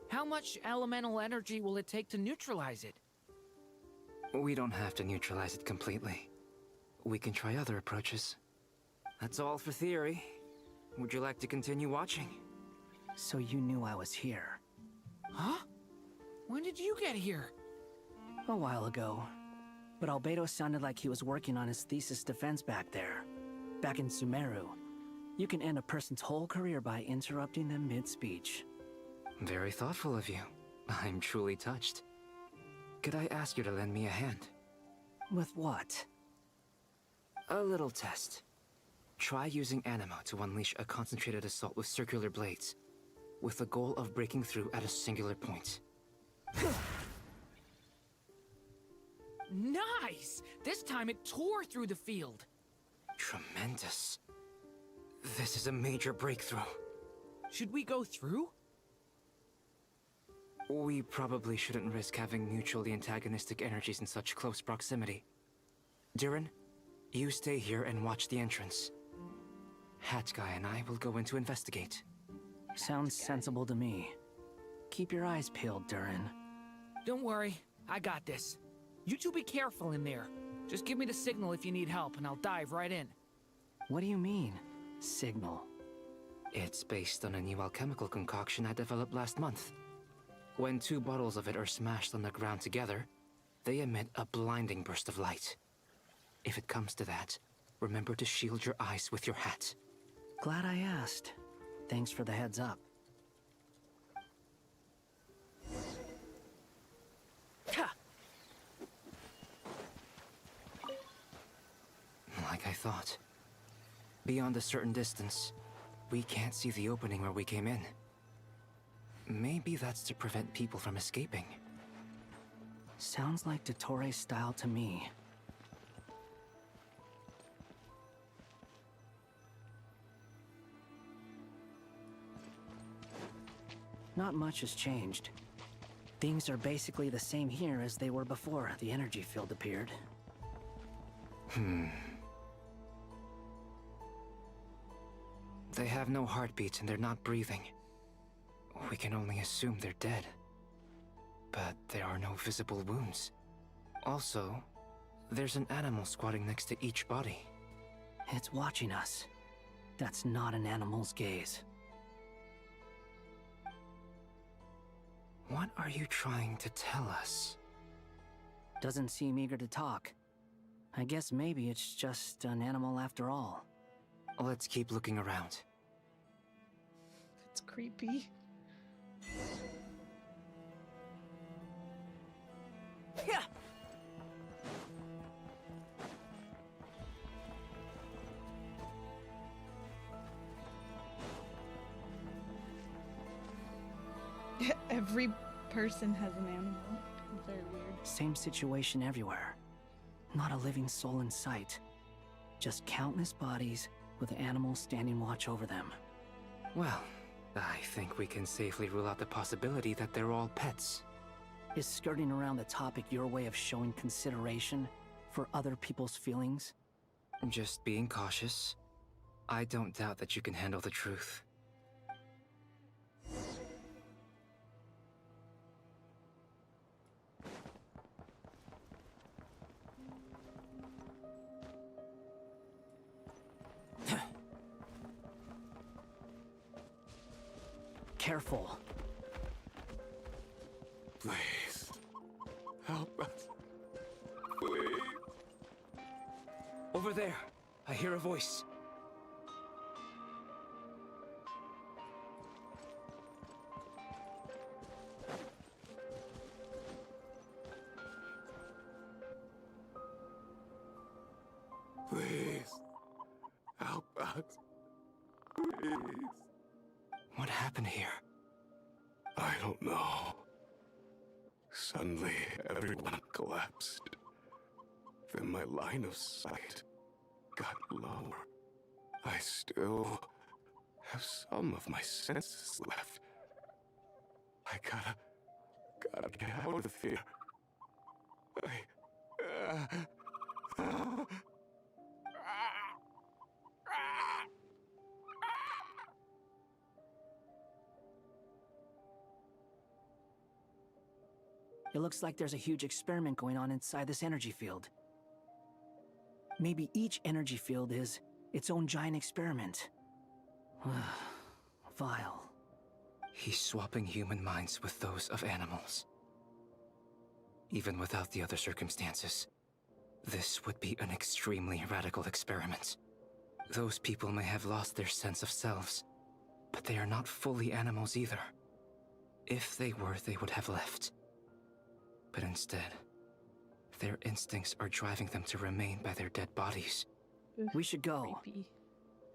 How much elemental energy will it take to neutralize it? We don't have to neutralize it completely. We can try other approaches. That's all for theory. Would you like to continue watching? So you knew I was here. Huh? When did you get here? A while ago. But Albedo sounded like he was working on his thesis defense back there. Back in Sumeru. You can end a person's whole career by interrupting them mid-speech. Very thoughtful of you. I'm truly touched. Could I ask you to lend me a hand? With what? A little test. Try using Animo to unleash a concentrated assault with circular blades, with the goal of breaking through at a singular point. Nice! This time it tore through the field. Tremendous. This is a major breakthrough. Should we go through? We probably shouldn't risk having mutually antagonistic energies in such close proximity. Durin, you stay here and watch the entrance. Hat Guy and I will go in to investigate. Sounds sensible to me. Keep your eyes peeled, Durin. Don't worry, I got this. You two be careful in there. Just give me the signal if you need help, and I'll dive right in. What do you mean, signal? It's based on a new alchemical concoction I developed last month. When 2 bottles of it are smashed on the ground together, they emit a blinding burst of light. If it comes to that, remember to shield your eyes with your hat. Glad I asked. Thanks for the heads up. Like I thought. Beyond a certain distance, we can't see the opening where we came in. Maybe that's to prevent people from escaping. Sounds like Dottore style to me. Not much has changed. Things are basically the same here as they were before the energy field appeared. They have no heartbeats and they're not breathing. We can only assume they're dead. But there are no visible wounds. Also, there's an animal squatting next to each body. It's watching us. That's not an animal's gaze. What are you trying to tell us? Doesn't seem eager to talk. I guess maybe it's just an animal after all. Let's keep looking around. It's creepy. Yeah. Every person has an animal. Very weird. Same situation everywhere. Not a living soul in sight. Just countless bodies with animals standing watch over them. Well, I think we can safely rule out the possibility that they're all pets. Is skirting around the topic your way of showing consideration for other people's feelings? Just being cautious. I don't doubt that you can handle the truth. Careful. Please. Help us. Please. Over there. I hear a voice. Please. Help us. Please. What happened here? I don't know. Suddenly, everyone collapsed. Then my line of sight got lower. I still have some of my senses left. I gotta get out of here. It looks like there's a huge experiment going on inside this energy field. Maybe each energy field is its own giant experiment. Vile. He's swapping human minds with those of animals. Even without the other circumstances, this would be an extremely radical experiment. Those people may have lost their sense of selves, but they are not fully animals either. If they were, they would have left. But instead, their instincts are driving them to remain by their dead bodies. We should go. Creepy.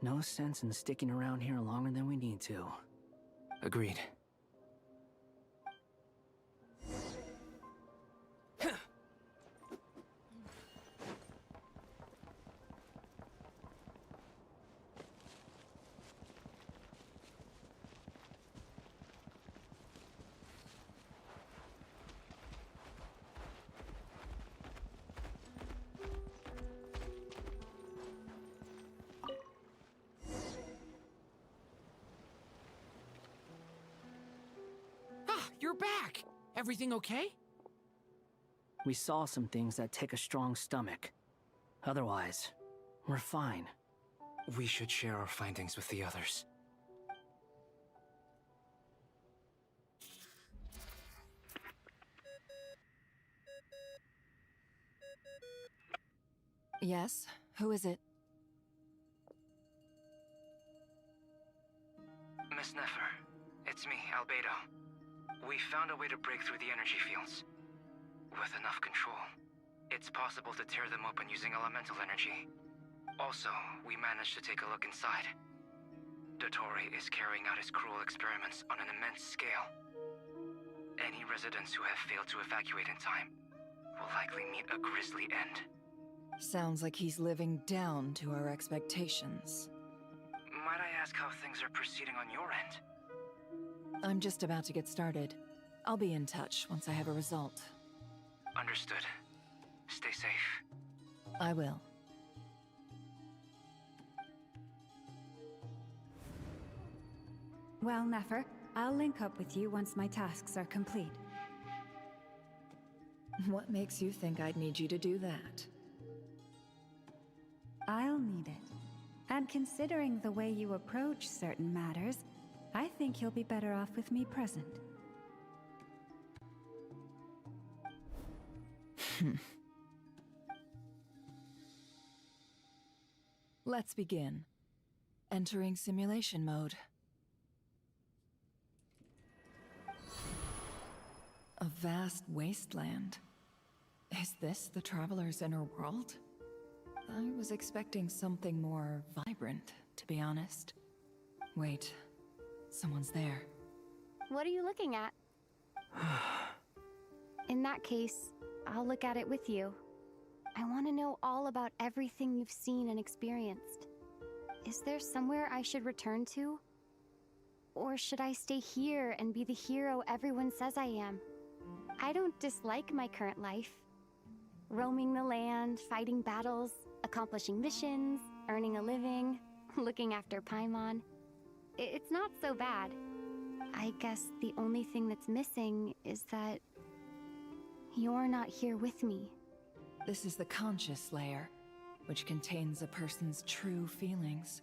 No sense in sticking around here longer than we need to. Agreed. you're back! Everything okay? We saw some things that take a strong stomach. Otherwise, we're fine. We should share our findings with the others. Yes? Who is it? Miss Nefer, it's me, Albedo. We found a way to break through the energy fields. With enough control, it's possible to tear them open using elemental energy. Also, we managed to take a look inside. Dottore is carrying out his cruel experiments on an immense scale. Any residents who have failed to evacuate in time will likely meet a grisly end. Sounds like he's living down to our expectations. Might I ask how things are proceeding on your end? I'm just about to get started. I'll be in touch once I have a result. Understood. Stay safe. I will. Well, Nefer, I'll link up with you once my tasks are complete. What makes you think I'd need you to do that? I'll need it. And considering the way you approach certain matters, I think you'll be better off with me present. Let's begin. Entering simulation mode. A vast wasteland. Is this the Traveler's inner world? I was expecting something more vibrant, to be honest. Wait, someone's there. What are you looking at? In that case, I'll look at it with you. I want to know all about everything you've seen and experienced. Is there somewhere I should return to? Or should I stay here and be the hero everyone says I am? I don't dislike my current life. Roaming the land, fighting battles, accomplishing missions, earning a living, looking after Paimon. It's not so bad. I guess the only thing that's missing is that you're not here with me. This is the conscious layer, which contains a person's true feelings.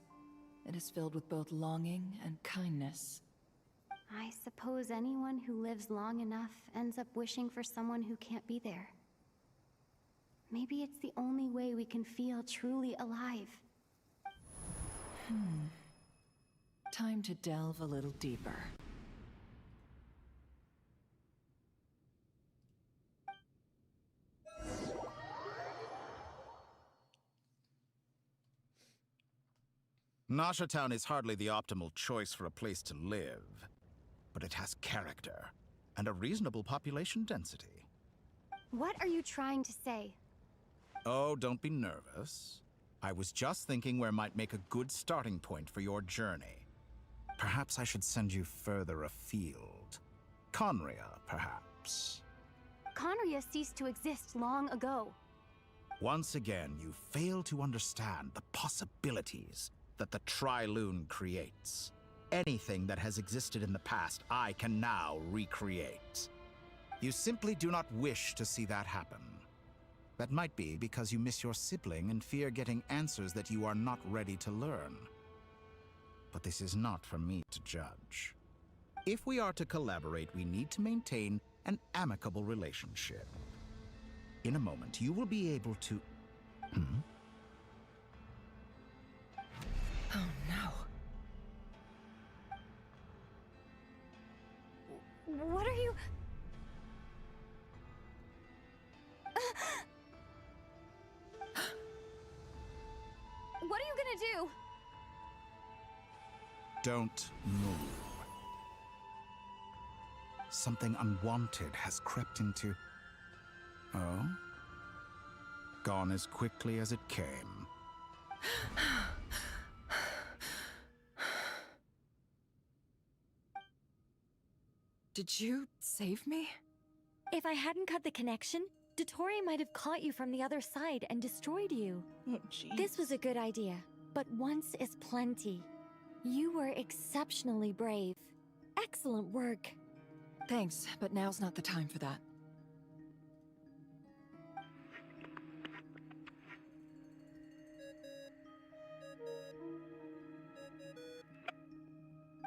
It is filled with both longing and kindness. I suppose anyone who lives long enough ends up wishing for someone who can't be there. Maybe it's the only way we can feel truly alive. Time to delve a little deeper. Nasha Town is hardly the optimal choice for a place to live, but it has character and a reasonable population density. What are you trying to say? Oh, don't be nervous. I was just thinking where might make a good starting point for your journey. Perhaps I should send you further afield. Conria, perhaps. Conria ceased to exist long ago. Once again, you fail to understand the possibilities that the Tri-Lune creates. Anything that has existed in the past, I can now recreate. You simply do not wish to see that happen. That might be because you miss your sibling and fear getting answers that you are not ready to learn. But this is not for me to judge. If we are to collaborate, we need to maintain an amicable relationship. In a moment, you will be able to... Oh no. What are you... What are you gonna do? Don't move. Something unwanted has crept into... Oh? Gone as quickly as it came. Did you save me? If I hadn't cut the connection, Dottore might have caught you from the other side and destroyed you. Oh, jeez. This was a good idea, but once is plenty. You were exceptionally brave. Excellent work. Thanks, but now's not the time for that.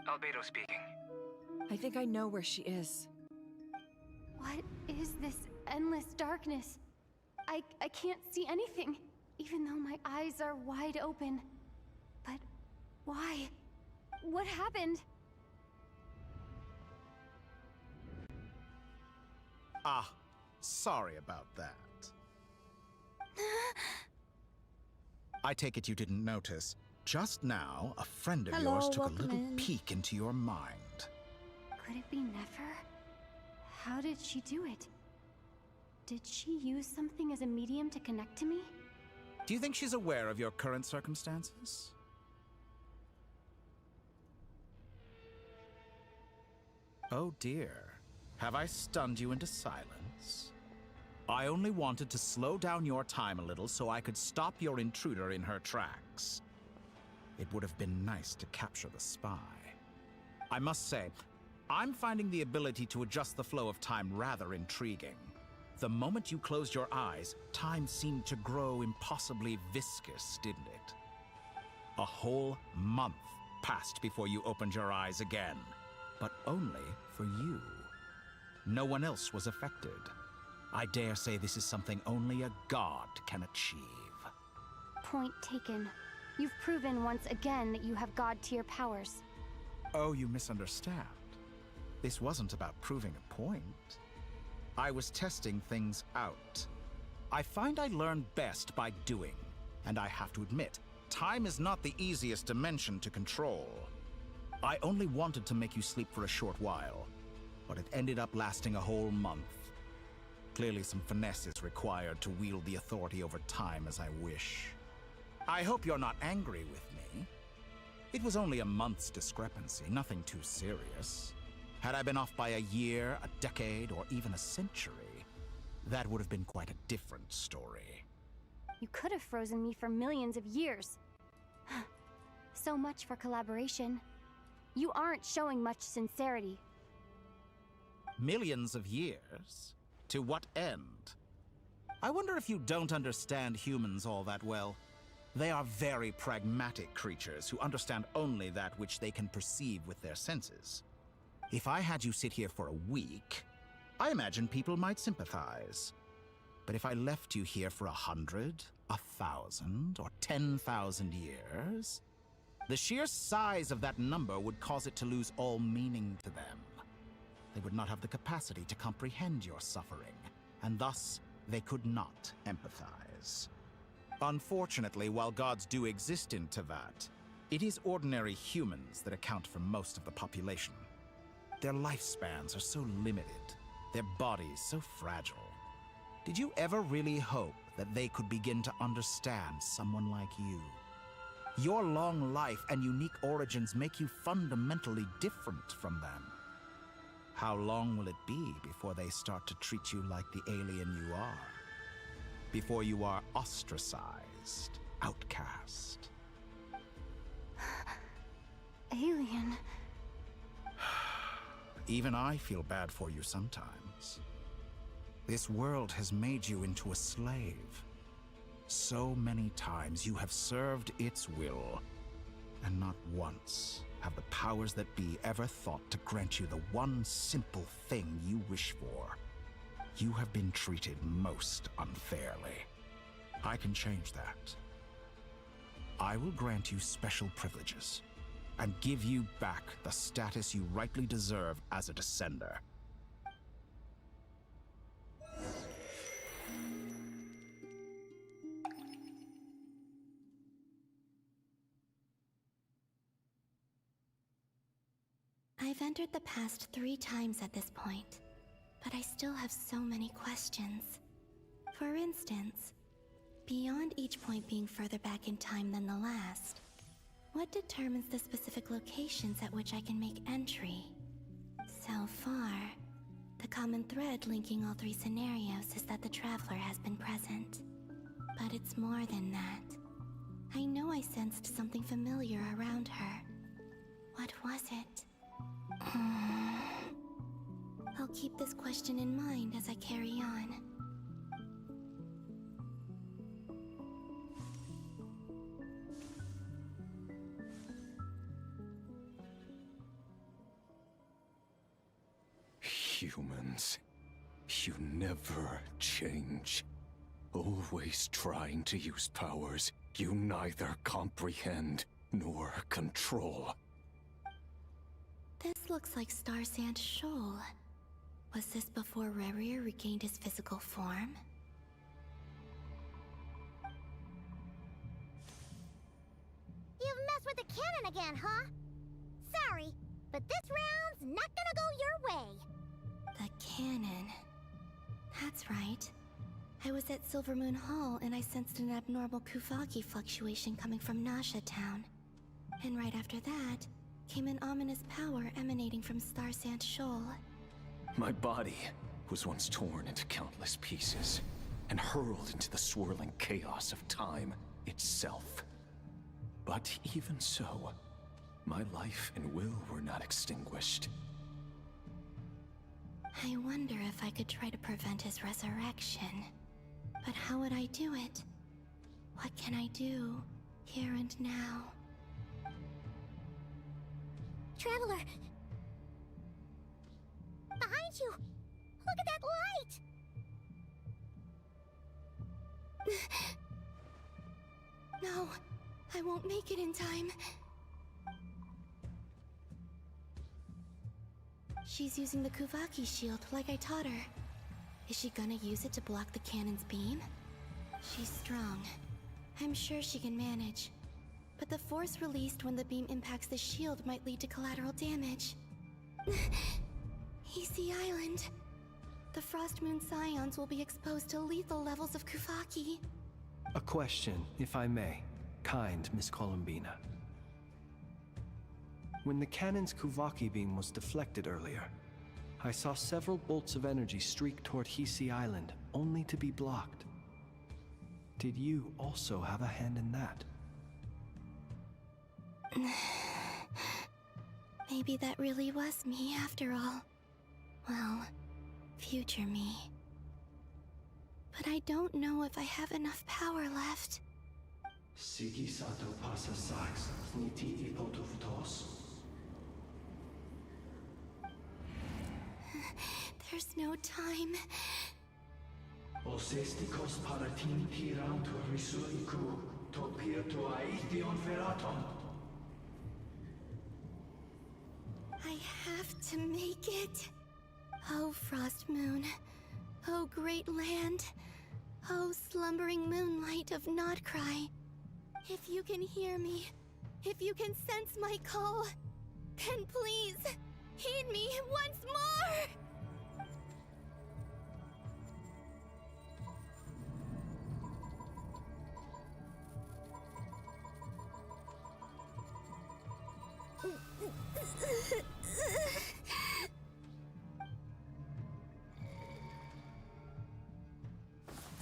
Albedo speaking. I think I know where she is. What is this endless darkness? I can't see anything, even though my eyes are wide open. But why? What happened? Ah, sorry about that. I take it you didn't notice. Just now, a friend of yours took a little peek into your mind. Could it be Nefer? How did she do it? Did she use something as a medium to connect to me? Do you think she's aware of your current circumstances? Oh dear. Have I stunned you into silence? I only wanted to slow down your time a little so I could stop your intruder in her tracks. It would have been nice to capture the spy. I must say, I'm finding the ability to adjust the flow of time rather intriguing. The moment you closed your eyes, time seemed to grow impossibly viscous, didn't it? A whole month passed before you opened your eyes again, but only for you. No one else was affected. I dare say this is something only a god can achieve. Point taken. You've proven once again that you have god-tier powers. Oh, you misunderstand. This wasn't about proving a point. I was testing things out. I find I learn best by doing, and I have to admit, time is not the easiest dimension to control. I only wanted to make you sleep for a short while, but it ended up lasting a whole month. Clearly some finesse is required to wield the authority over time as I wish. I hope you're not angry with me. It was only a month's discrepancy, nothing too serious. Had I been off by a year, a decade, or even a century, that would have been quite a different story. You could have frozen me for millions of years. So much for collaboration. You aren't showing much sincerity. Millions of years? To what end? I wonder if you don't understand humans all that well. They are very pragmatic creatures who understand only that which they can perceive with their senses. If I had you sit here for a week, I imagine people might sympathize. But if I left you here for 100, 1,000, or 10,000 years, the sheer size of that number would cause it to lose all meaning to them. They would not have the capacity to comprehend your suffering, and thus they could not empathize. Unfortunately, while gods do exist in Tevat, it is ordinary humans that account for most of the population. Their lifespans are so limited, their bodies so fragile. Did you ever really hope that they could begin to understand someone like you? Your long life and unique origins make you fundamentally different from them. How long will it be before they start to treat you like the alien you are? Before you are ostracized, outcast? Alien. Even I feel bad for you sometimes. This world has made you into a slave. So many times you have served its will, and not once have the powers that be ever thought to grant you the one simple thing you wish for. You have been treated most unfairly. I can change that. I will grant you special privileges, and give you back the status you rightly deserve as a descender. I've entered the past 3 times at this point, but I still have so many questions. For instance, beyond each point being further back in time than the last, what determines the specific locations at which I can make entry? So far, the common thread linking all 3 scenarios is that the Traveler has been present. But it's more than that. I know I sensed something familiar around her. What was it? keep this question in mind as I carry on. Humans, you never change. Always trying to use powers you neither comprehend nor control. This looks like Star Sand Shoal. Was this before Rerir regained his physical form? You've messed with the cannon again, huh? Sorry, but this round's not gonna go your way. The cannon. That's right. I was at Silver Moon Hall and I sensed an abnormal Kuvaki fluctuation coming from Nasha Town. And right after that, came an ominous power emanating from Star Sand Shoal. My body was once torn into countless pieces and hurled into the swirling chaos of time itself. But even so, my life and will were not extinguished. I wonder if I could try to prevent his resurrection. But how would I do it? What can I do, here and now? Traveler! Behind you! Look at that light! No, I won't make it in time. She's using the Kuvaki shield like I taught her. Is she gonna use it to block the cannon's beam? She's strong. I'm sure she can manage. But the force released when the beam impacts the shield might lead to collateral damage. EC Island. The Frost Moon Scions will be exposed to lethal levels of Kuvaki. A question, if I may. Kind Miss Columbina. When the cannon's Kuvaki beam was deflected earlier, I saw several bolts of energy streak toward Hisi Island, only to be blocked. Did you also have a hand in that? Maybe that really was me after all. Well, future me. But I don't know if I have enough power left. Sigi sato pasa sax, niti ipotuvtos. There's no time. Osestikos paratin tiram to risuiku, topir to aithion feraton. I have to make it. Oh, Frost Moon. Oh, great land. Oh, slumbering moonlight of Nodcry. If you can hear me, if you can sense my call, then please, heed me once more!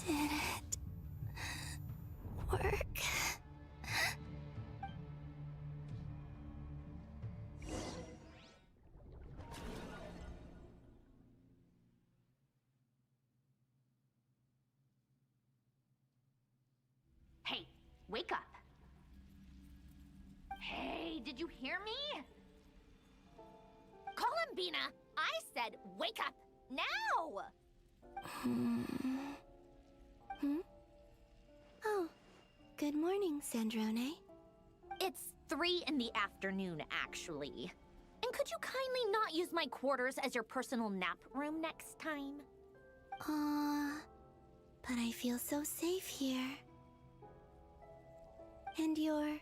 Did it work? Hey, wake up. Hey, did you hear me? Columbina, I said wake up now! Oh, good morning, Sandrone. It's 3 in the afternoon, actually. And could you kindly not use my quarters as your personal nap room next time? But I feel so safe here. And your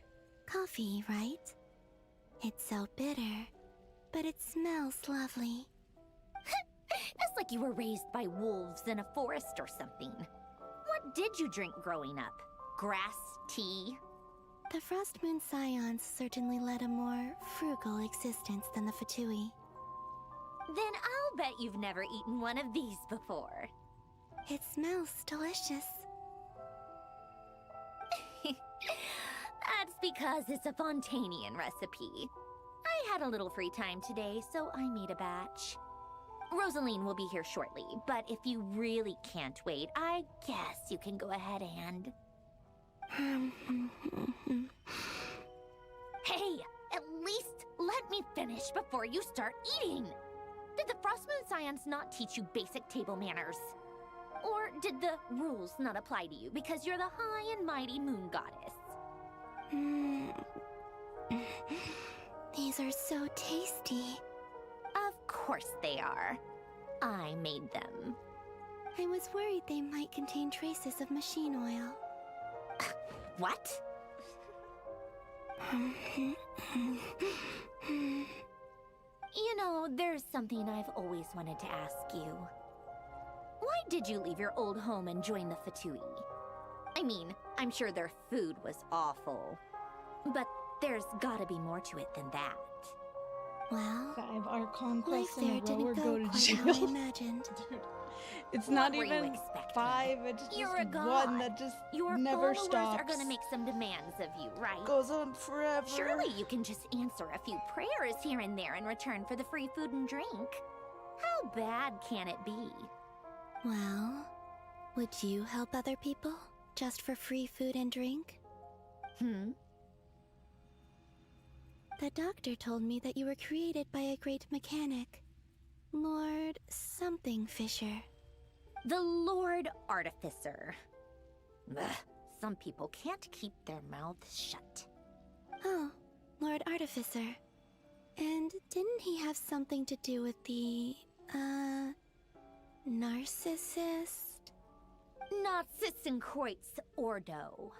coffee, right? It's so bitter, but it smells lovely. Just like you were raised by wolves in a forest or something. What did you drink growing up? Grass tea? The Frost Moon Scions certainly led a more frugal existence than the Fatui. Then I'll bet you've never eaten one of these before. It smells delicious. That's because it's a Fontanian recipe. I had a little free time today, so I made a batch. Rosaline will be here shortly, but if you really can't wait, I guess you can go ahead and... Hey, at least let me finish before you start eating! Did the Frostmoon Scions not teach you basic table manners? Or did the rules not apply to you because you're the high and mighty moon goddess? These are so tasty. Of course they are. I made them. I was worried they might contain traces of machine oil. What? You know, there's something I've always wanted to ask you. Why did you leave your old home and join the Fatui? I mean, I'm sure their food was awful. But there's gotta be more to it than that. Well, 5 Archon life quests in there a row didn't or go go to quite jail. how I imagined. Dude, it's What not were you even expecting? 5, it's just You're a one god. that just Your never followers stops. are gonna make some demands of you, right? Goes on forever. Surely you can just answer a few prayers here and there in return for the free food and drink. How bad can it be? Well, would you help other people just for free food and drink? The doctor told me that you were created by a great mechanic, Lord something Fisher. The Lord Artificer. Ugh, some people can't keep their mouths shut. Oh, Lord Artificer. And didn't he have something to do with the, narcissist? Narcissenkreuz Ordo.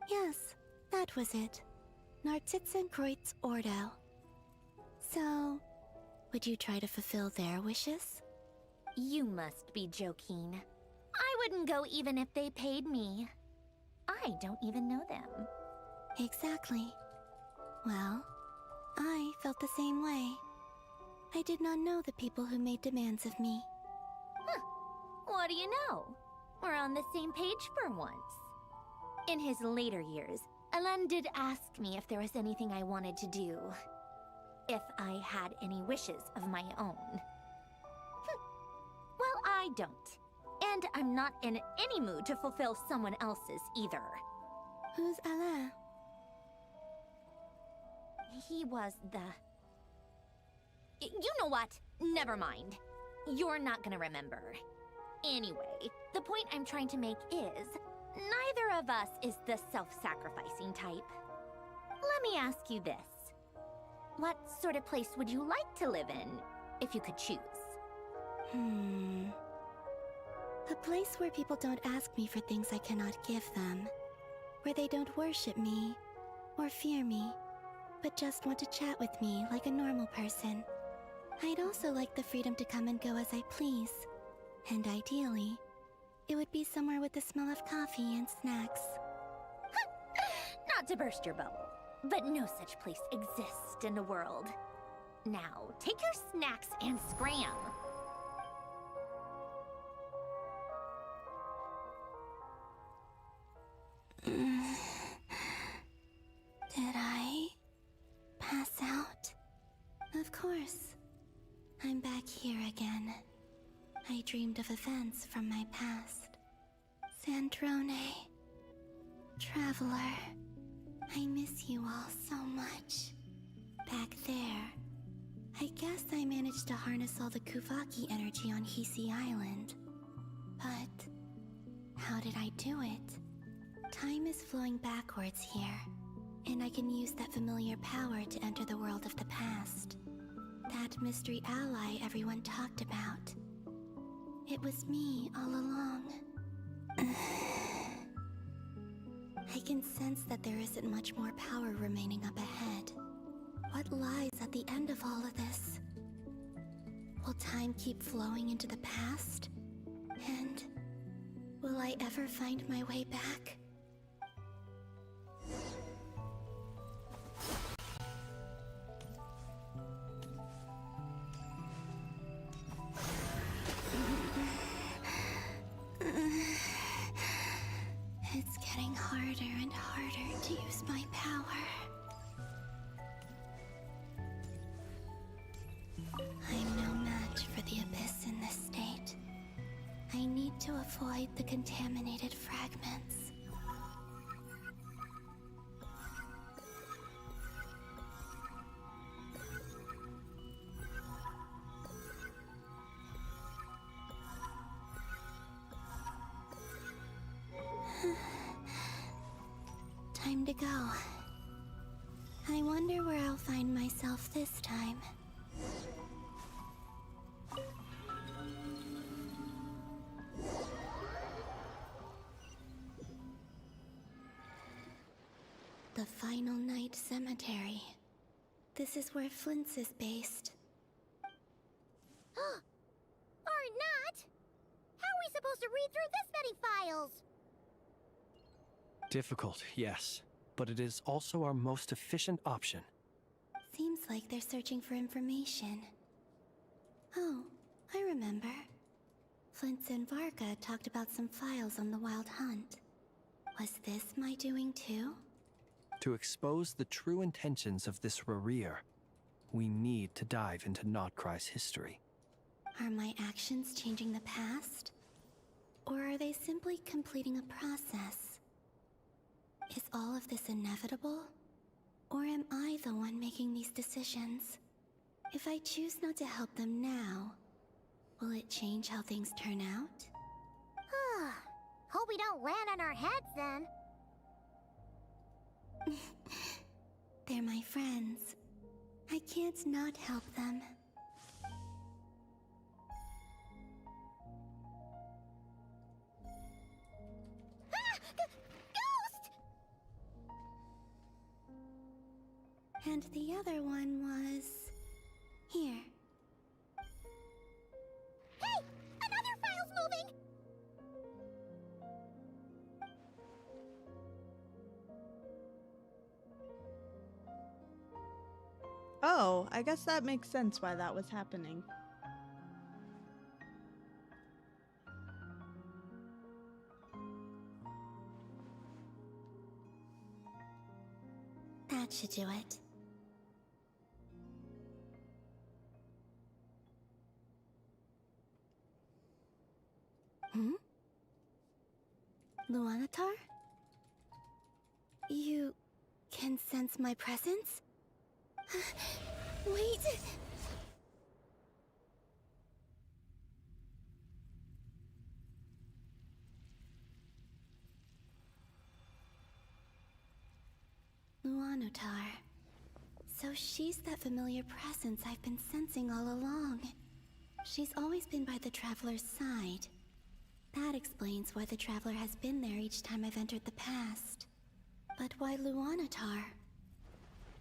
Yes, that was it. Narcissenkreuz Ordo. So, would you try to fulfill their wishes? You must be joking. I wouldn't go even if they paid me. I don't even know them. Exactly. Well, I felt the same way. I did not know the people who made demands of me. Huh. What do you know? We're on the same page for once. In his later years, Alan did ask me if there was anything I wanted to do. If I had any wishes of my own. Well, I don't. And I'm not in any mood to fulfill someone else's either. Who's Alain? He was the... You know what? Never mind. You're not gonna remember. Anyway, the point I'm trying to make is, neither of us is the self-sacrificing type. Let me ask you this. What sort of place would you like to live in, if you could choose? A place where people don't ask me for things I cannot give them. Where they don't worship me, or fear me, but just want to chat with me like a normal person. I'd also like the freedom to come and go as I please. And ideally, it would be somewhere with the smell of coffee and snacks. Not to burst your bubble, but no such place exists in the world. Now, take your snacks and scram. Did I pass out? Of course. I'm back here again. I dreamed of events from my past. Sandrone. Traveler. I miss you all so much. Back there. I guess I managed to harness all the Kuvaki energy on Hisi Island. But how did I do it? Time is flowing backwards here, and I can use that familiar power to enter the world of the past. That mystery ally everyone talked about. It was me all along. I can sense that there isn't much more power remaining up ahead. What lies at the end of all of this? Will time keep flowing into the past? And will I ever find my way back? It's getting harder and harder to use my power. I'm no match for to avoid the contaminated fragments. Time to go. I wonder where I'll find myself this time. The Final Night Cemetery. This is where Flint's is based. Or not! How are we supposed to read through this many files? Difficult, yes, but it is also our most efficient option. Seems like they're searching for information. Oh, I remember. Flint's and Varga talked about some files on the Wild Hunt. Was this my doing too? To expose the true intentions of this Rereer, we need to dive into Notcry's history. Are my actions changing the past? Or are they simply completing a process? Is all of this inevitable? Or am I the one making these decisions? If I choose not to help them now, will it change how things turn out? Hope we don't land on our heads then. They're my friends. I can't not help them. Ghost! And the other one was... here. Hey! Another file's moving! Oh, I guess that makes sense why that was happening. That should do it. Luanatar? You can sense my presence? Wait! Luanatar. So she's that familiar presence I've been sensing all along. She's always been by the Traveler's side. That explains why the Traveler has been there each time I've entered the past. But why Luanatar?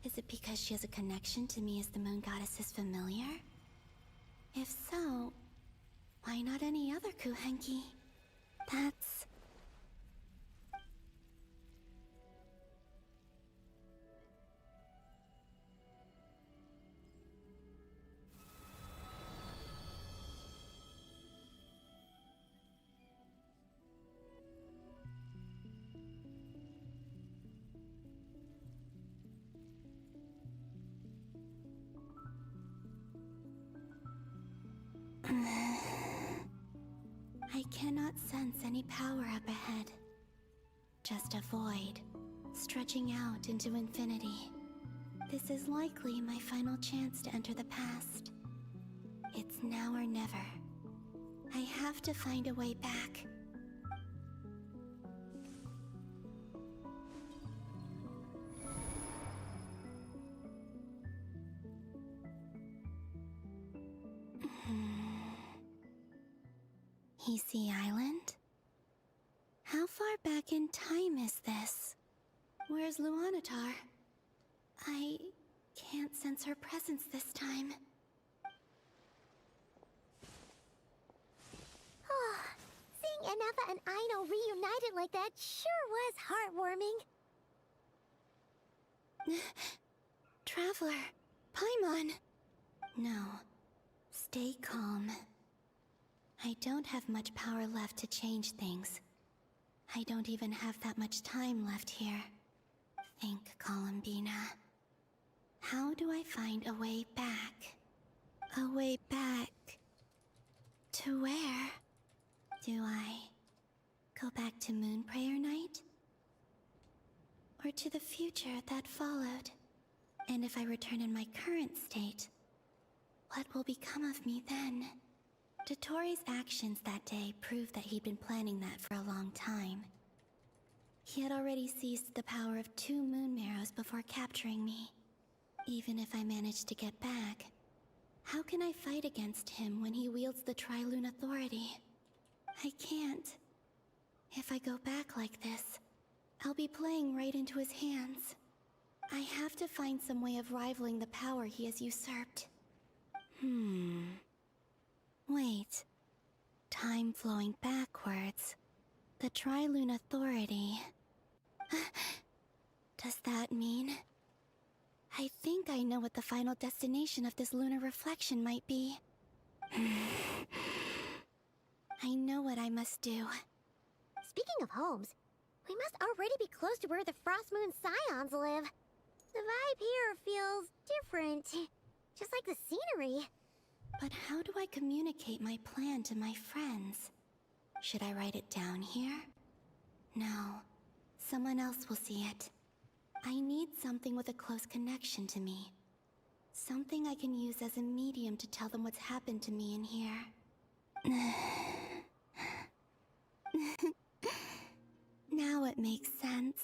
Is it because she has a connection to me as the Moon Goddess's familiar? If so, why not any other Kuhenki? That's... I cannot sense any power up ahead. Just a void, stretching out into infinity. This is likely my final chance to enter the past. It's now or never. I have to find a way back. Easy Island? How far back in time is this? Where's Luanatar? I can't sense her presence this time. Seeing Anafa and Aino reunited like that sure was heartwarming. Traveler, Paimon. No, stay calm. I don't have much power left to change things. I don't even have that much time left here. Think, Columbina. How do I find a way back? A way back... to where? Do I go back to Moon Prayer Night? Or to the future that followed? And if I return in my current state, what will become of me then? Dottoro's actions that day proved that he'd been planning that for a long time. He had already seized the power of 2 moon marrows before capturing me. Even if I managed to get back, how can I fight against him when he wields the Tri-Lune Authority? I can't. If I go back like this, I'll be playing right into his hands. I have to find some way of rivaling the power he has usurped. Wait. Time flowing backwards. The Tri-Lune Authority. Does that mean... I think I know what the final destination of this lunar reflection might be. I know what I must do. Speaking of homes, we must already be close to where the Frost Moon Scions live. The vibe here feels different, just like the scenery. But how do I communicate my plan to my friends? Should I write it down here? No. Someone else will see it. I need something with a close connection to me. Something I can use as a medium to tell them what's happened to me in here. Now it makes sense.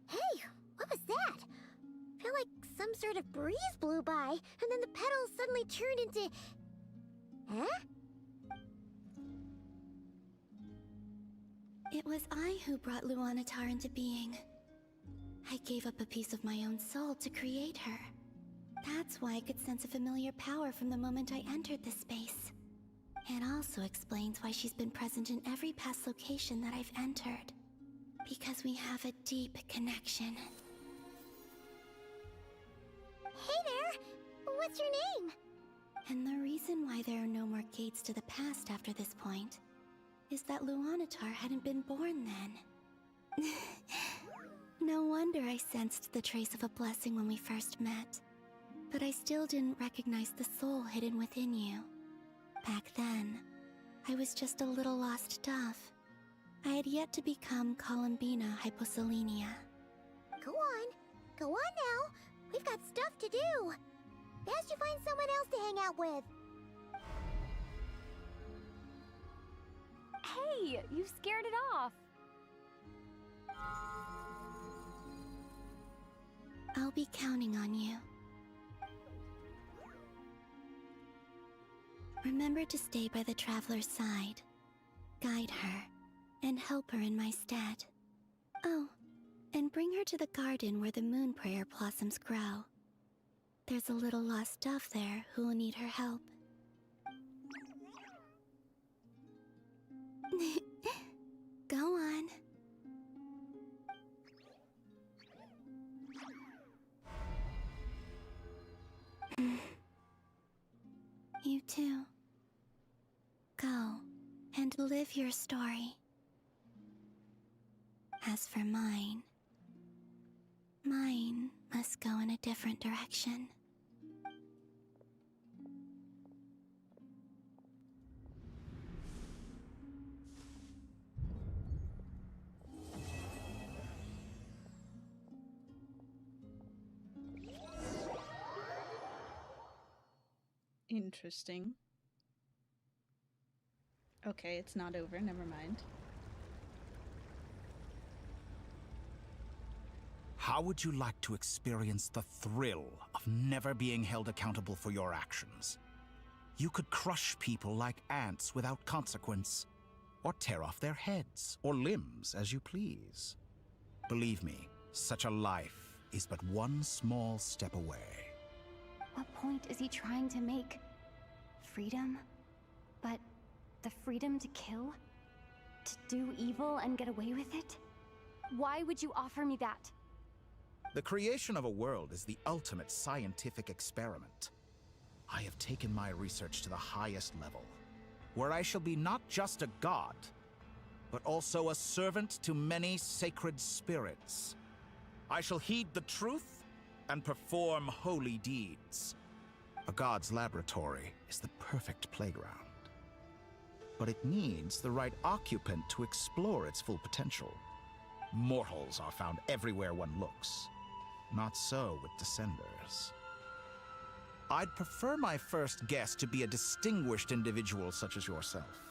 Hey, what was that? I feel like some sort of breeze blew by, and then the petals suddenly turned into... Huh? It was I who brought Luanatar into being. I gave up a piece of my own soul to create her. That's why I could sense a familiar power from the moment I entered this space. It also explains why she's been present in every past location that I've entered. Because we have a deep connection. Hey there! What's your name? And the reason why there are no more gates to the past after this point is that Luanatar hadn't been born then. No wonder I sensed the trace of a blessing when we first met. But I still didn't recognize the soul hidden within you. Back then, I was just a little lost dove. I had yet to become Columbina Hyposelenia. Go on now. We've got stuff to do. Best you find someone else to hang out with. Hey, you scared it off. I'll be counting on you. Remember to stay by the traveler's side, guide her, and help her in my stead. Oh, and bring her to the garden where the moon prayer blossoms grow. There's a little lost dove there who will need her help. Go on. You too. Go and live your story. As for mine must go in a different direction. Interesting. Okay, it's not over, never mind. How would you like to experience the thrill of never being held accountable for your actions? You could crush people like ants without consequence, or tear off their heads or limbs as you please. Believe me, such a life is but one small step away. What point is he trying to make? Freedom? But the freedom to kill? to do evil and get away with it? Why would you offer me that? The creation of a world is the ultimate scientific experiment. I have taken my research to the highest level, where I shall be not just a god, but also a servant to many sacred spirits. I shall heed the truth and perform holy deeds. A god's laboratory is the perfect playground. But it needs the right occupant to explore its full potential. Mortals are found everywhere one looks. Not so with Descenders. I'd prefer my first guest to be a distinguished individual such as yourself.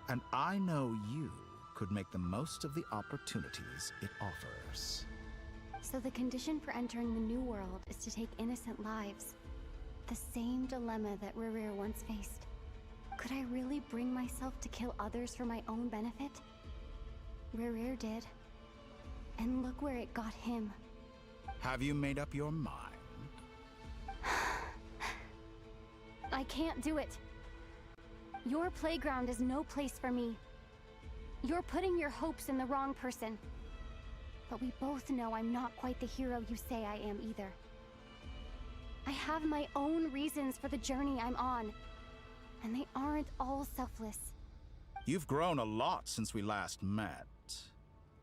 And I know you could make the most of the opportunities it offers. So the condition for entering the New World is to take innocent lives. The same dilemma that Rerir once faced. Could I really bring myself to kill others for my own benefit? Rerir did. And look where it got him. Have you made up your mind? I can't do it. Your playground is no place for me. You're putting your hopes in the wrong person. But we both know I'm not quite the hero you say I am either. I have my own reasons for the journey I'm on. And they aren't all selfless. You've grown a lot since we last met.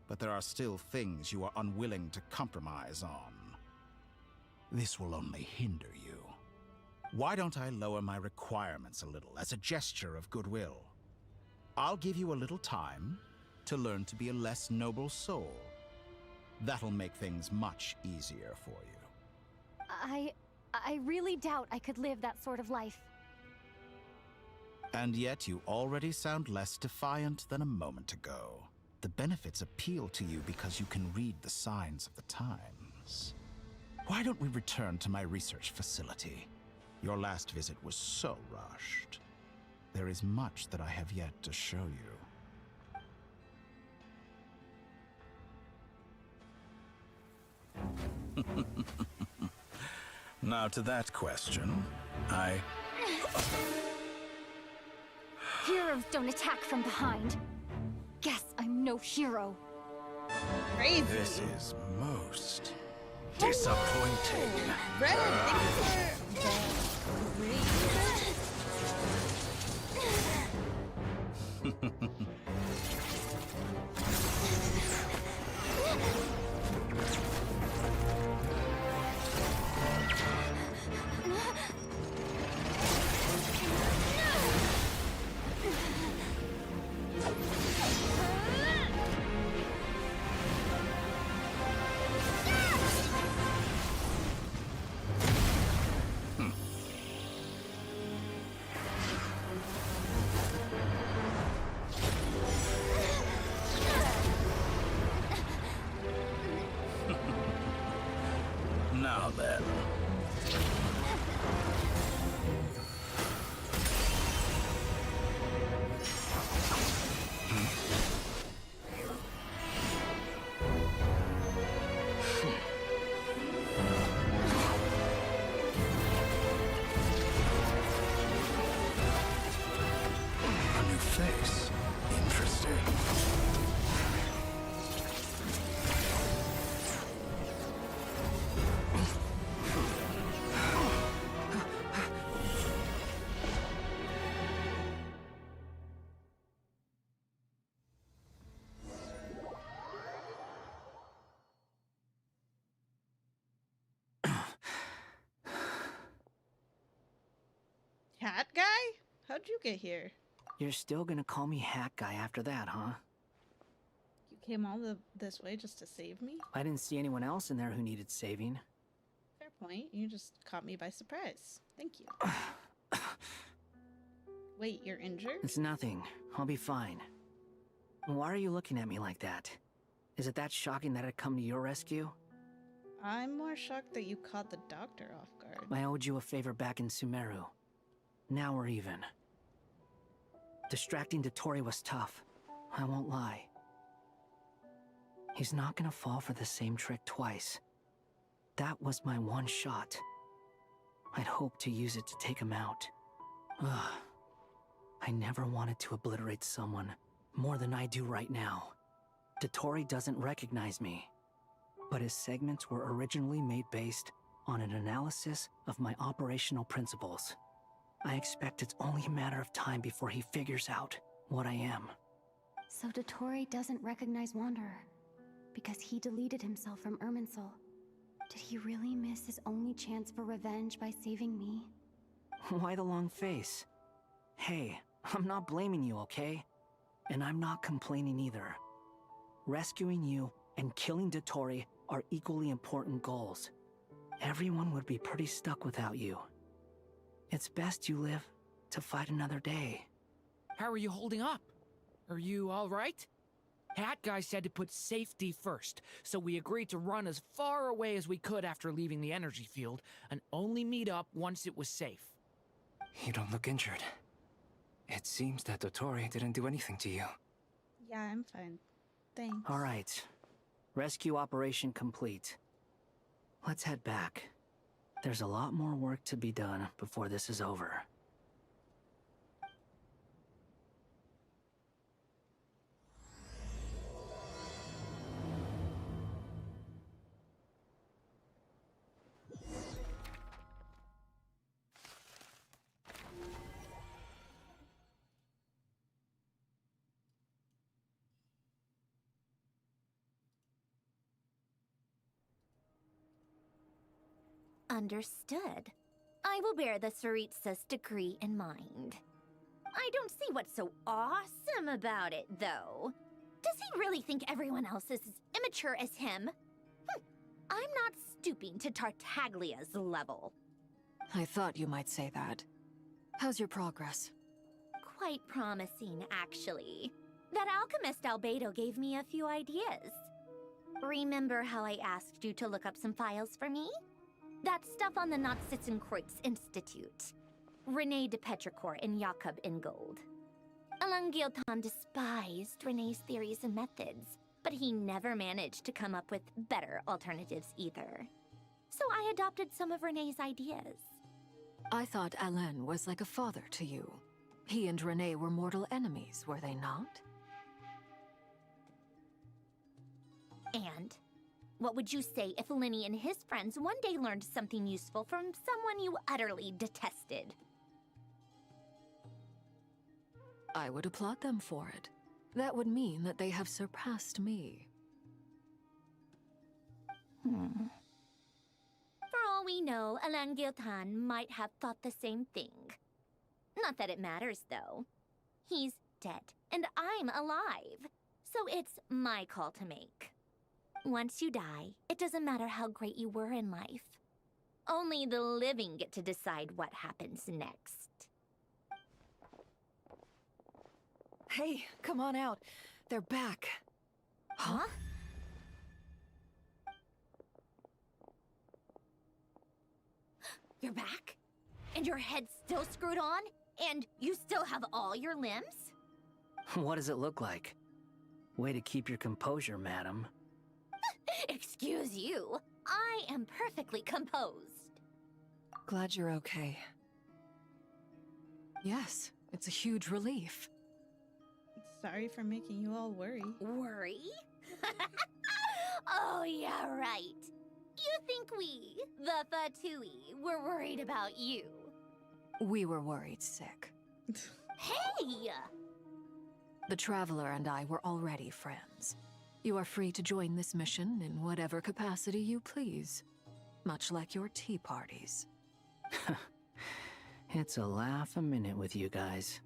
But there are still things you are unwilling to compromise on. This will only hinder you. Why don't I lower my requirements a little as a gesture of goodwill? I'll give you a little time to learn to be a less noble soul. That'll make things much easier for you. I really doubt I could live that sort of life. And yet you already sound less defiant than a moment ago. The benefits appeal to you because you can read the signs of the times. Why don't we return to my research facility? Your last visit was so rushed. There is much that I have yet to show you. Now to that question, Heroes don't attack from behind. Guess I'm no hero. Crazy. This is most disappointing. Red, thank you Now then. A new face. Interesting. Hat guy? How'd you get here? You're still gonna call me Hat Guy after that, huh? You came all this way just to save me? I didn't see anyone else in there who needed saving. Fair point. You just caught me by surprise. Thank you. Wait, you're injured? It's nothing. I'll be fine. Why are you looking at me like that? Is it that shocking that I'd come to your rescue? I'm more shocked that you caught the doctor off guard. I owed you a favor back in Sumeru. Now we're even. Distracting Dottore was tough. I won't lie. He's not gonna fall for the same trick twice. That was my one shot. I'd hoped to use it to take him out. Ugh. I never wanted to obliterate someone more than I do right now. Dottore doesn't recognize me, but his segments were originally made based on an analysis of my operational principles. I expect it's only a matter of time before he figures out what I am. So Dottore doesn't recognize Wanderer because he deleted himself from Irminsul. Did he really miss his only chance for revenge by saving me? Why the long face? Hey, I'm not blaming you, okay? And I'm not complaining either. Rescuing you and killing Dottore are equally important goals. Everyone would be pretty stuck without you. It's best you live to fight another day. How are you holding up? Are you alright? Hat Guy said to put safety first, so we agreed to run as far away as we could after leaving the energy field, and only meet up once it was safe. You don't look injured. It seems that Dottore didn't do anything to you. Yeah, I'm fine. Thanks. Alright. Rescue operation complete. Let's head back. There's a lot more work to be done before this is over. Understood. I will bear the Tsaritsa's decree in mind. I don't see what's so awesome about it, though. Does he really think everyone else is as immature as him? I'm not stooping to Tartaglia's level. I thought you might say that. How's your progress? Quite promising, actually. That alchemist Albedo gave me a few ideas. Remember how I asked you to look up some files for me? That stuff on the Nachtschitzenkreuz Institute. René de Petrichor and Jakob Ingold. Alain Guillotin despised René's theories and methods, but he never managed to come up with better alternatives either. So I adopted some of René's ideas. I thought Alain was like a father to you. He and René were mortal enemies, were they not? And what would you say if Lenny and his friends one day learned something useful from someone you utterly detested? I would applaud them for it. That would mean that they have surpassed me. For all we know, Alain Guillotin might have thought the same thing. Not that it matters, though. He's dead, and I'm alive. So it's my call to make. Once you die, it doesn't matter how great you were in life. Only the living get to decide what happens next. Hey, come on out. They're back. Huh? You're back? And your head's still screwed on? And you still have all your limbs? What does it look like? Way to keep your composure, madam. Excuse you. I am perfectly composed. Glad you're okay. Yes, it's a huge relief. Sorry for making you all worry. Worry? Oh, yeah, right. You think we, the Fatui, were worried about you? We were worried sick. Hey! The Traveler and I were already friends. You are free to join this mission in whatever capacity you please. Much like your tea parties. It's a laugh a minute with you guys.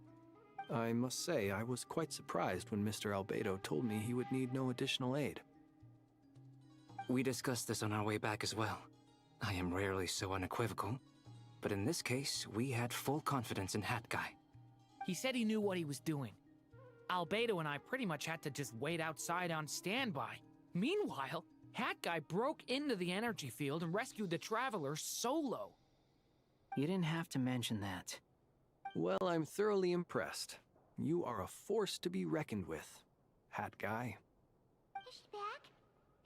I must say, I was quite surprised when Mr. Albedo told me he would need no additional aid. We discussed this on our way back as well. I am rarely so unequivocal, but in this case, we had full confidence in Hat Guy. He said he knew what he was doing. Albedo and I pretty much had to just wait outside on standby. Meanwhile, Hat Guy broke into the energy field and rescued the Traveler solo. You didn't have to mention that. Well, I'm thoroughly impressed. You are a force to be reckoned with, Hat Guy. Is she back?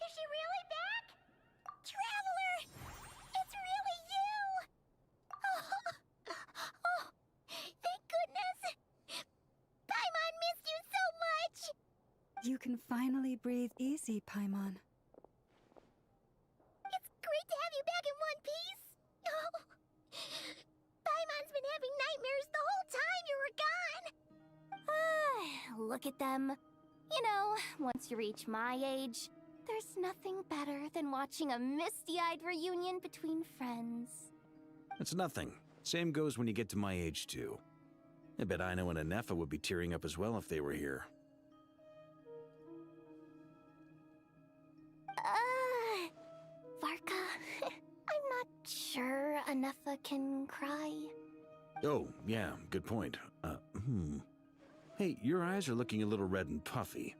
Is she really back? Traveler! It's really you! Oh, thank goodness! Paimon missed you so much! can finally breathe easy, Paimon. It's great to have you back in one piece! Oh, Paimon's been having nightmares the whole time you were gone! Look at them. You know, once you reach my age, there's nothing better than watching a misty-eyed reunion between friends. It's nothing. Same goes when you get to my age, too. I bet Ino and Anefa would be tearing up as well if they were here. Varka, I'm not sure Anefa can cry. Oh, yeah, good point. Hey, your eyes are looking a little red and puffy.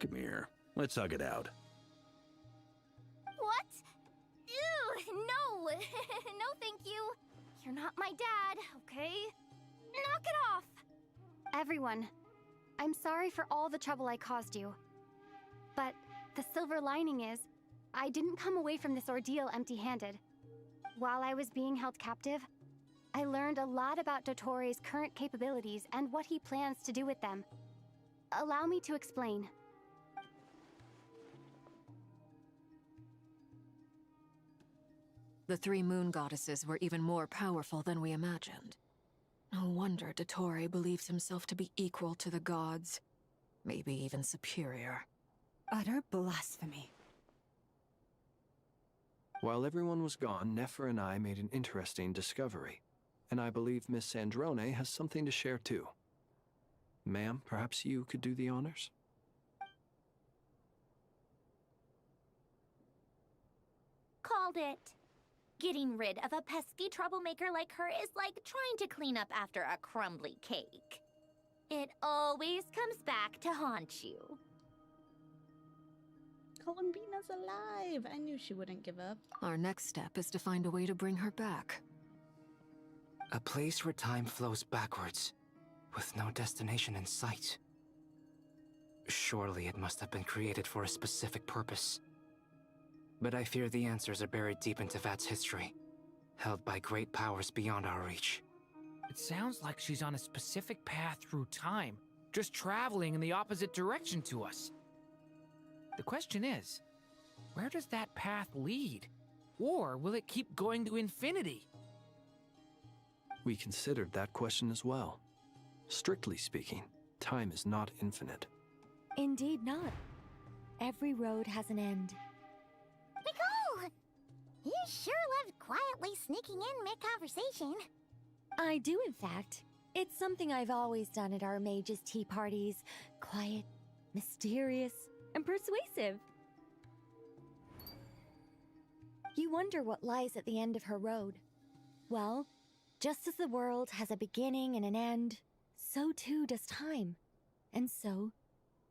Come here, let's hug it out. What? Ew, no! No, thank you. You're not my dad, okay? Knock it off! Everyone, I'm sorry for all the trouble I caused you. But the silver lining is, I didn't come away from this ordeal empty-handed. While I was being held captive, I learned a lot about Dottoro's current capabilities and what he plans to do with them. Allow me to explain. The three moon goddesses were even more powerful than we imagined. No wonder Dottore believes himself to be equal to the gods. Maybe even superior. Utter blasphemy. While everyone was gone, Nefer and I made an interesting discovery. And I believe Miss Sandrone has something to share too. Ma'am, perhaps you could do the honors? Called it. Getting rid of a pesky troublemaker like her is like trying to clean up after a crumbly cake. It always comes back to haunt you. Columbina's alive! I knew she wouldn't give up. Our next step is to find a way to bring her back. A place where time flows backwards, with no destination in sight. Surely it must have been created for a specific purpose. But I fear the answers are buried deep into Vat's history, held by great powers beyond our reach. It sounds like she's on a specific path through time, just traveling in the opposite direction to us. The question is, where does that path lead? Or will it keep going to infinity? We considered that question as well. Strictly speaking, time is not infinite. Indeed not. Every road has an end. Nicole! You sure loved quietly sneaking in mid-conversation. I do, in fact. It's something I've always done at our mages' tea parties. Quiet, mysterious, and persuasive. You wonder what lies at the end of her road. Well, just as the world has a beginning and an end, so too does time. And so,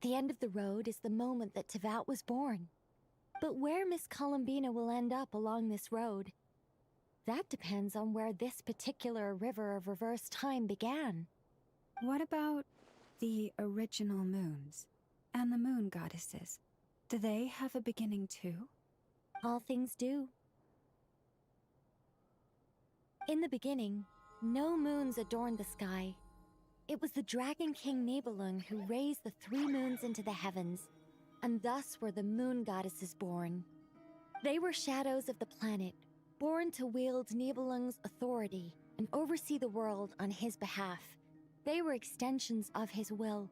the end of the road is the moment that Tevat was born. But where Miss Columbina will end up along this road, that depends on where this particular river of reverse time began. What about the original moons and the moon goddesses? Do they have a beginning too? All things do. In the beginning, no moons adorned the sky. It was the Dragon King Nibelung who raised the three moons into the heavens, and thus were the moon goddesses born. They were shadows of the planet, born to wield Nibelung's authority and oversee the world on his behalf. They were extensions of his will,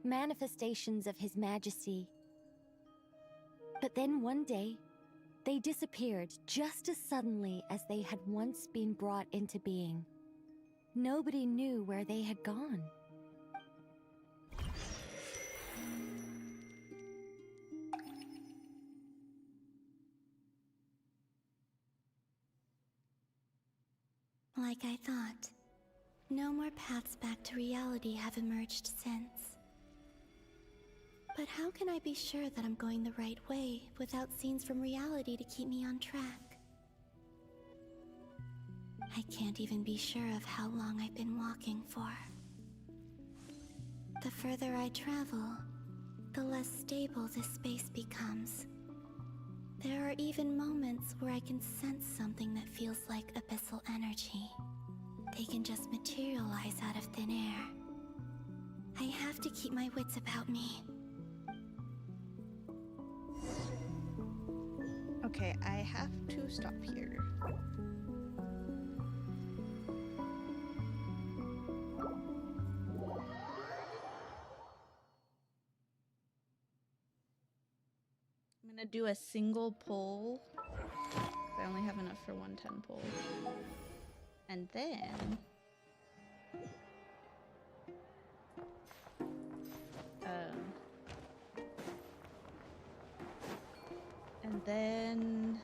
manifestations of his majesty. But then one day, they disappeared just as suddenly as they had once been brought into being. Nobody knew where they had gone. Like I thought, no more paths back to reality have emerged since. But how can I be sure that I'm going the right way without scenes from reality to keep me on track? I can't even be sure of how long I've been walking for. The further I travel, the less stable this space becomes. There are even moments where I can sense something that feels like abyssal energy. They can just materialize out of thin air. I have to keep my wits about me. Okay, I have to stop here. I'm gonna do a single pull. I only have enough for 110 pull. And then... and then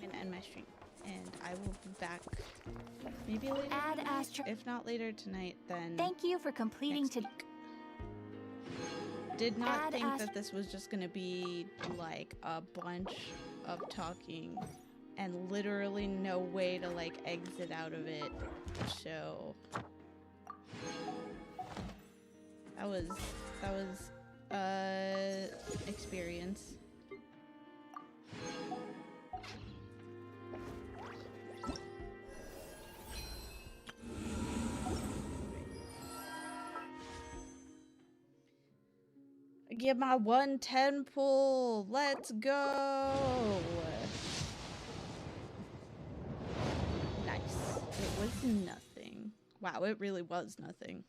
I'm gonna end my stream, and I will be back maybe later tonight. If not later tonight, then Thank you for completing to. Did not think that this was just gonna be like a bunch of talking and literally no way to like exit out of it. So that was experience. Get my 110 pull. Let's go. Nice. It was nothing. Wow, it really was nothing.